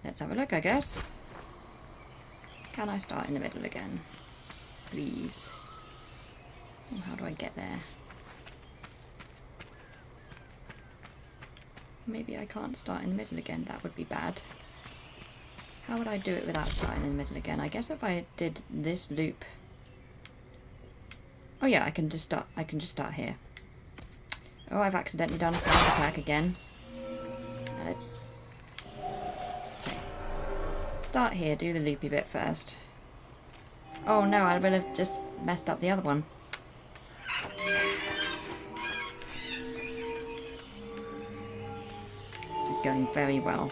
Let's have a look, I guess. Can I start in the middle again? Please. Oh, how do I get there? Maybe I can't start in the middle again. That would be bad. How would I do it without starting in the middle again? I guess if I did this loop. Oh yeah, I can just start here. Oh, I've accidentally done a flank attack again. Start here, do the loopy bit first. Oh no, I will have just messed up the other one. This is going very well.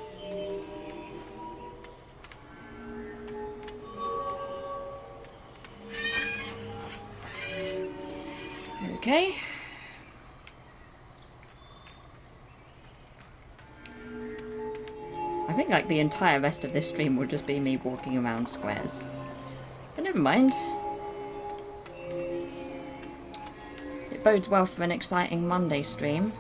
Okay. I think like the entire rest of this stream will just be me walking around squares. But never mind. It bodes well for an exciting Monday stream.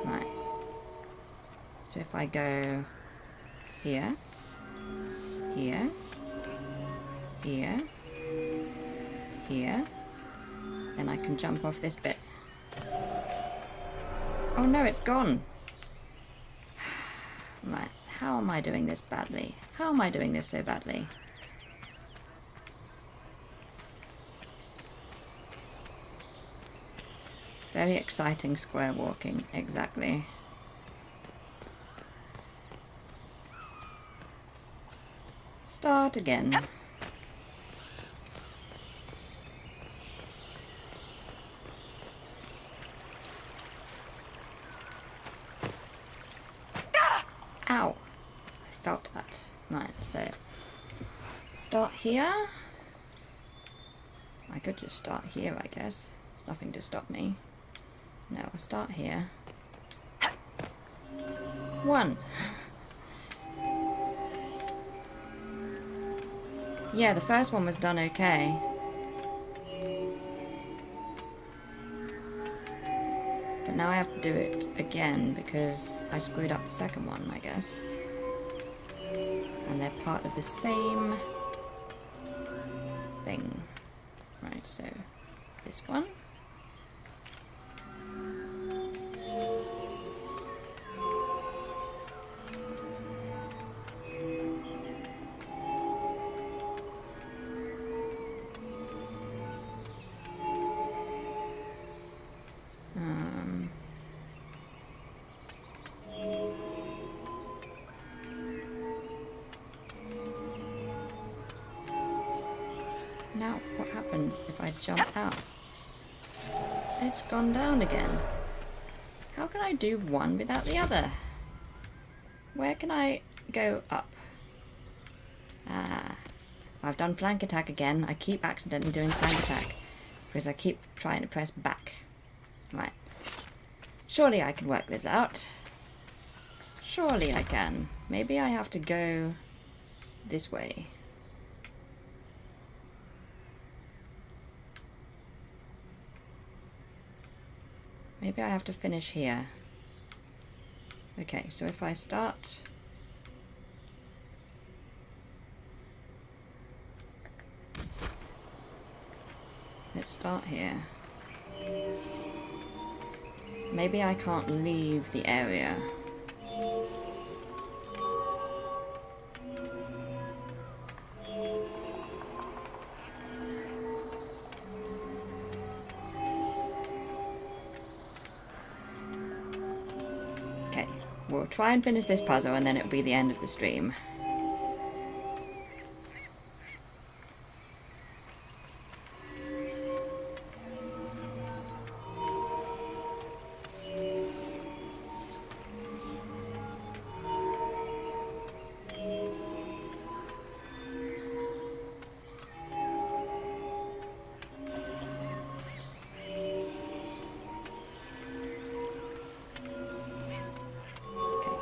Right. So if I go here, here, here, here, then I can jump off this bit. Oh no, it's gone! Right, how am I doing this badly? How am I doing this so badly? Very exciting square walking, exactly. Start again. Ow! I felt that. Right, so start here. I could just start here, I guess. There's nothing to stop me. No, I'll start here. One. Yeah, the first one was done okay. But now I have to do it again because I screwed up the second one, I guess. And they're part of the same thing. Right, so this one. Now, what happens if I jump out? It's gone down again. How can I do one without the other? Where can I go up? Ah, I've done flank attack again. I keep accidentally doing flank attack because I keep trying to press back. Right. Surely I can work this out. Surely I can. Maybe I have to go this way. Maybe I have to finish here. Okay, so if I start... Let's start here. Maybe I can't leave the area. We'll try and finish this puzzle and then it'll be the end of the stream.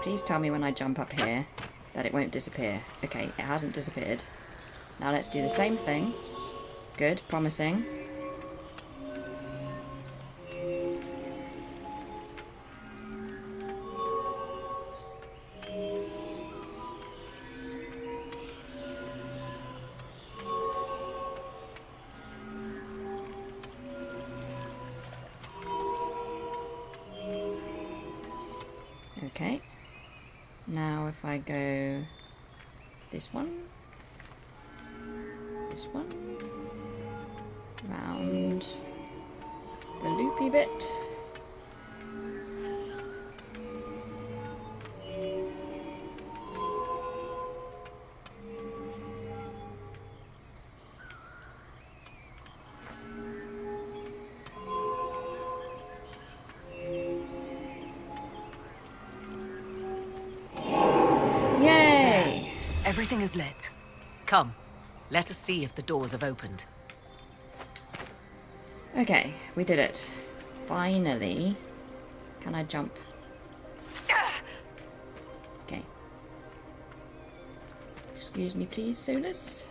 Please tell me when I jump up here that it won't disappear. Okay, it hasn't disappeared. Now let's do the same thing. Good, promising. Okay. Now if I go this one, round the loopy bit. Everything is lit. Come, let us see if the doors have opened. Okay, we did it. Finally. Can I jump? Okay. Excuse me, please, Solus.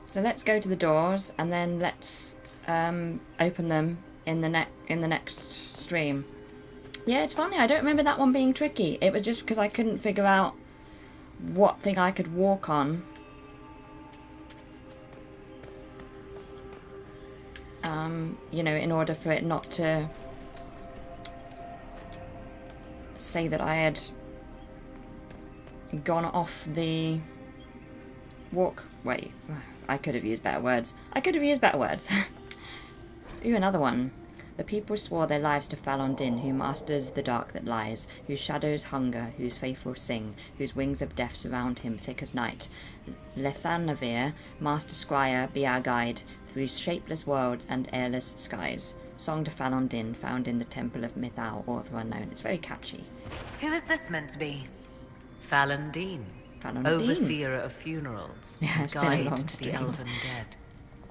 So let's go to the doors and then let's open them in the next stream. Yeah, it's funny, I don't remember that one being tricky. It was just because I couldn't figure out what thing I could walk on. You know, in order for it not to say that I had gone off the walkway. I could have used better words. Ooh, another one. The people swore their lives to Falon Din, who mastered the dark that lies, whose shadows hunger, whose faithful sing, whose wings of death surround him thick as night. Lethanavir, master squire, be our guide, through shapeless worlds and airless skies. Song to Falon Din, found in the Temple of Mythal, author unknown. It's very catchy. Who is this meant to be? Falon Din, overseer of funerals, Yeah, guide to the elven dead.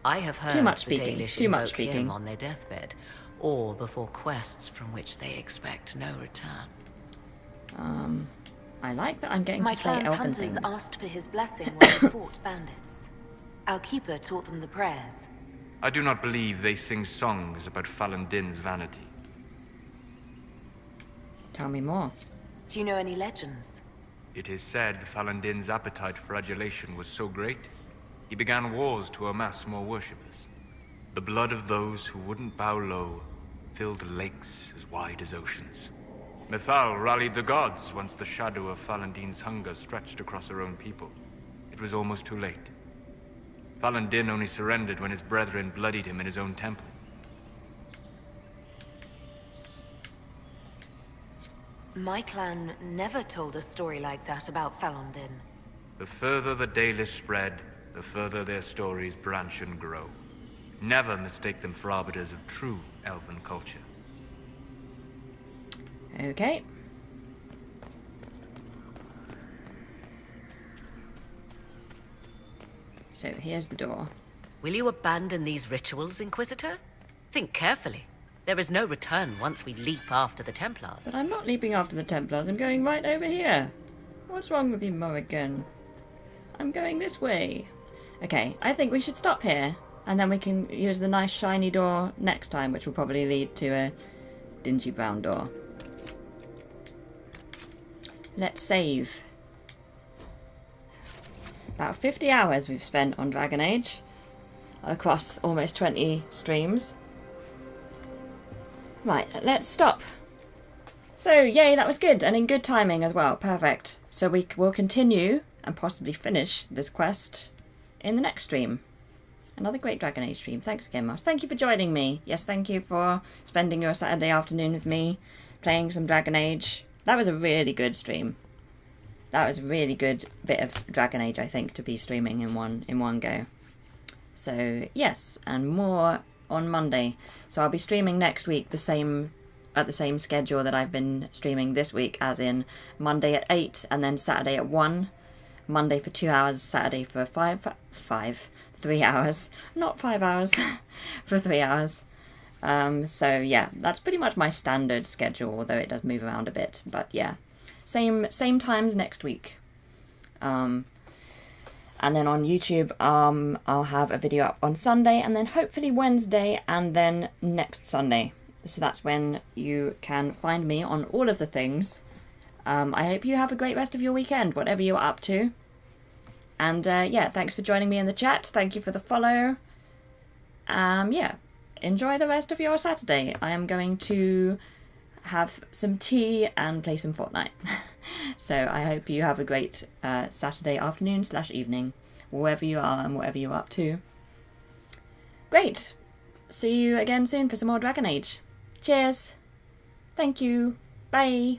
I have heard Too much the speaking. Dalish Too much invoke speaking. him on their deathbed, or before quests from which they expect no return. I like that I'm getting My to say clan's elven hunters things. asked for his blessing when they fought bandits. Our keeper taught them the prayers. I do not believe they sing songs about Falun Din's vanity. Tell me more. Do you know any legends? It is said Falun Din's appetite for adulation was so great, he began wars to amass more worshippers. The blood of those who wouldn't bow low filled lakes as wide as oceans. Mythal rallied the gods once the shadow of Falun Din's hunger stretched across her own people. It was almost too late. Falun Din only surrendered when his brethren bloodied him in his own temple. My clan never told a story like that about Falun Din. The further the Dalish spread, the further their stories branch and grow. Never mistake them for arbiters of true elven culture. Okay. So here's the door. Will you abandon these rituals, Inquisitor? Think carefully. There is no return once we leap after the Templars. But I'm not leaping after the Templars, I'm going right over here. What's wrong with you, Morrigan? I'm going this way. Okay, I think we should stop here, and then we can use the nice shiny door next time, which will probably lead to a dingy brown door. Let's save. About 50 hours we've spent on Dragon Age, across almost 20 streams. Right, let's stop. So, yay, that was good, and in good timing as well. Perfect. So we will continue and possibly finish this quest in the next stream. Another great Dragon Age stream. Thanks again, Mars. Thank you for joining me. Yes, thank you for spending your Saturday afternoon with me, playing some Dragon Age. That was a really good stream. That was a really good bit of Dragon Age, I think, to be streaming in one go. So, yes, and more on Monday. So I'll be streaming next week at the same schedule that I've been streaming this week, as in Monday at 8 and then Saturday at 1. Monday for 2 hours, Saturday for 3 hours. Not 5 hours, for 3 hours. So yeah, that's pretty much my standard schedule, although it does move around a bit. But yeah, same times next week. And then on YouTube, I'll have a video up on Sunday, and then hopefully Wednesday, and then next Sunday. So that's when you can find me on all of the things. I hope you have a great rest of your weekend, whatever you're up to. And yeah, thanks for joining me in the chat. Thank you for the follow. Yeah, enjoy the rest of your Saturday. I am going to have some tea and play some Fortnite. So I hope you have a great Saturday afternoon / evening, wherever you are and whatever you're up to. Great. See you again soon for some more Dragon Age. Cheers. Thank you. Bye.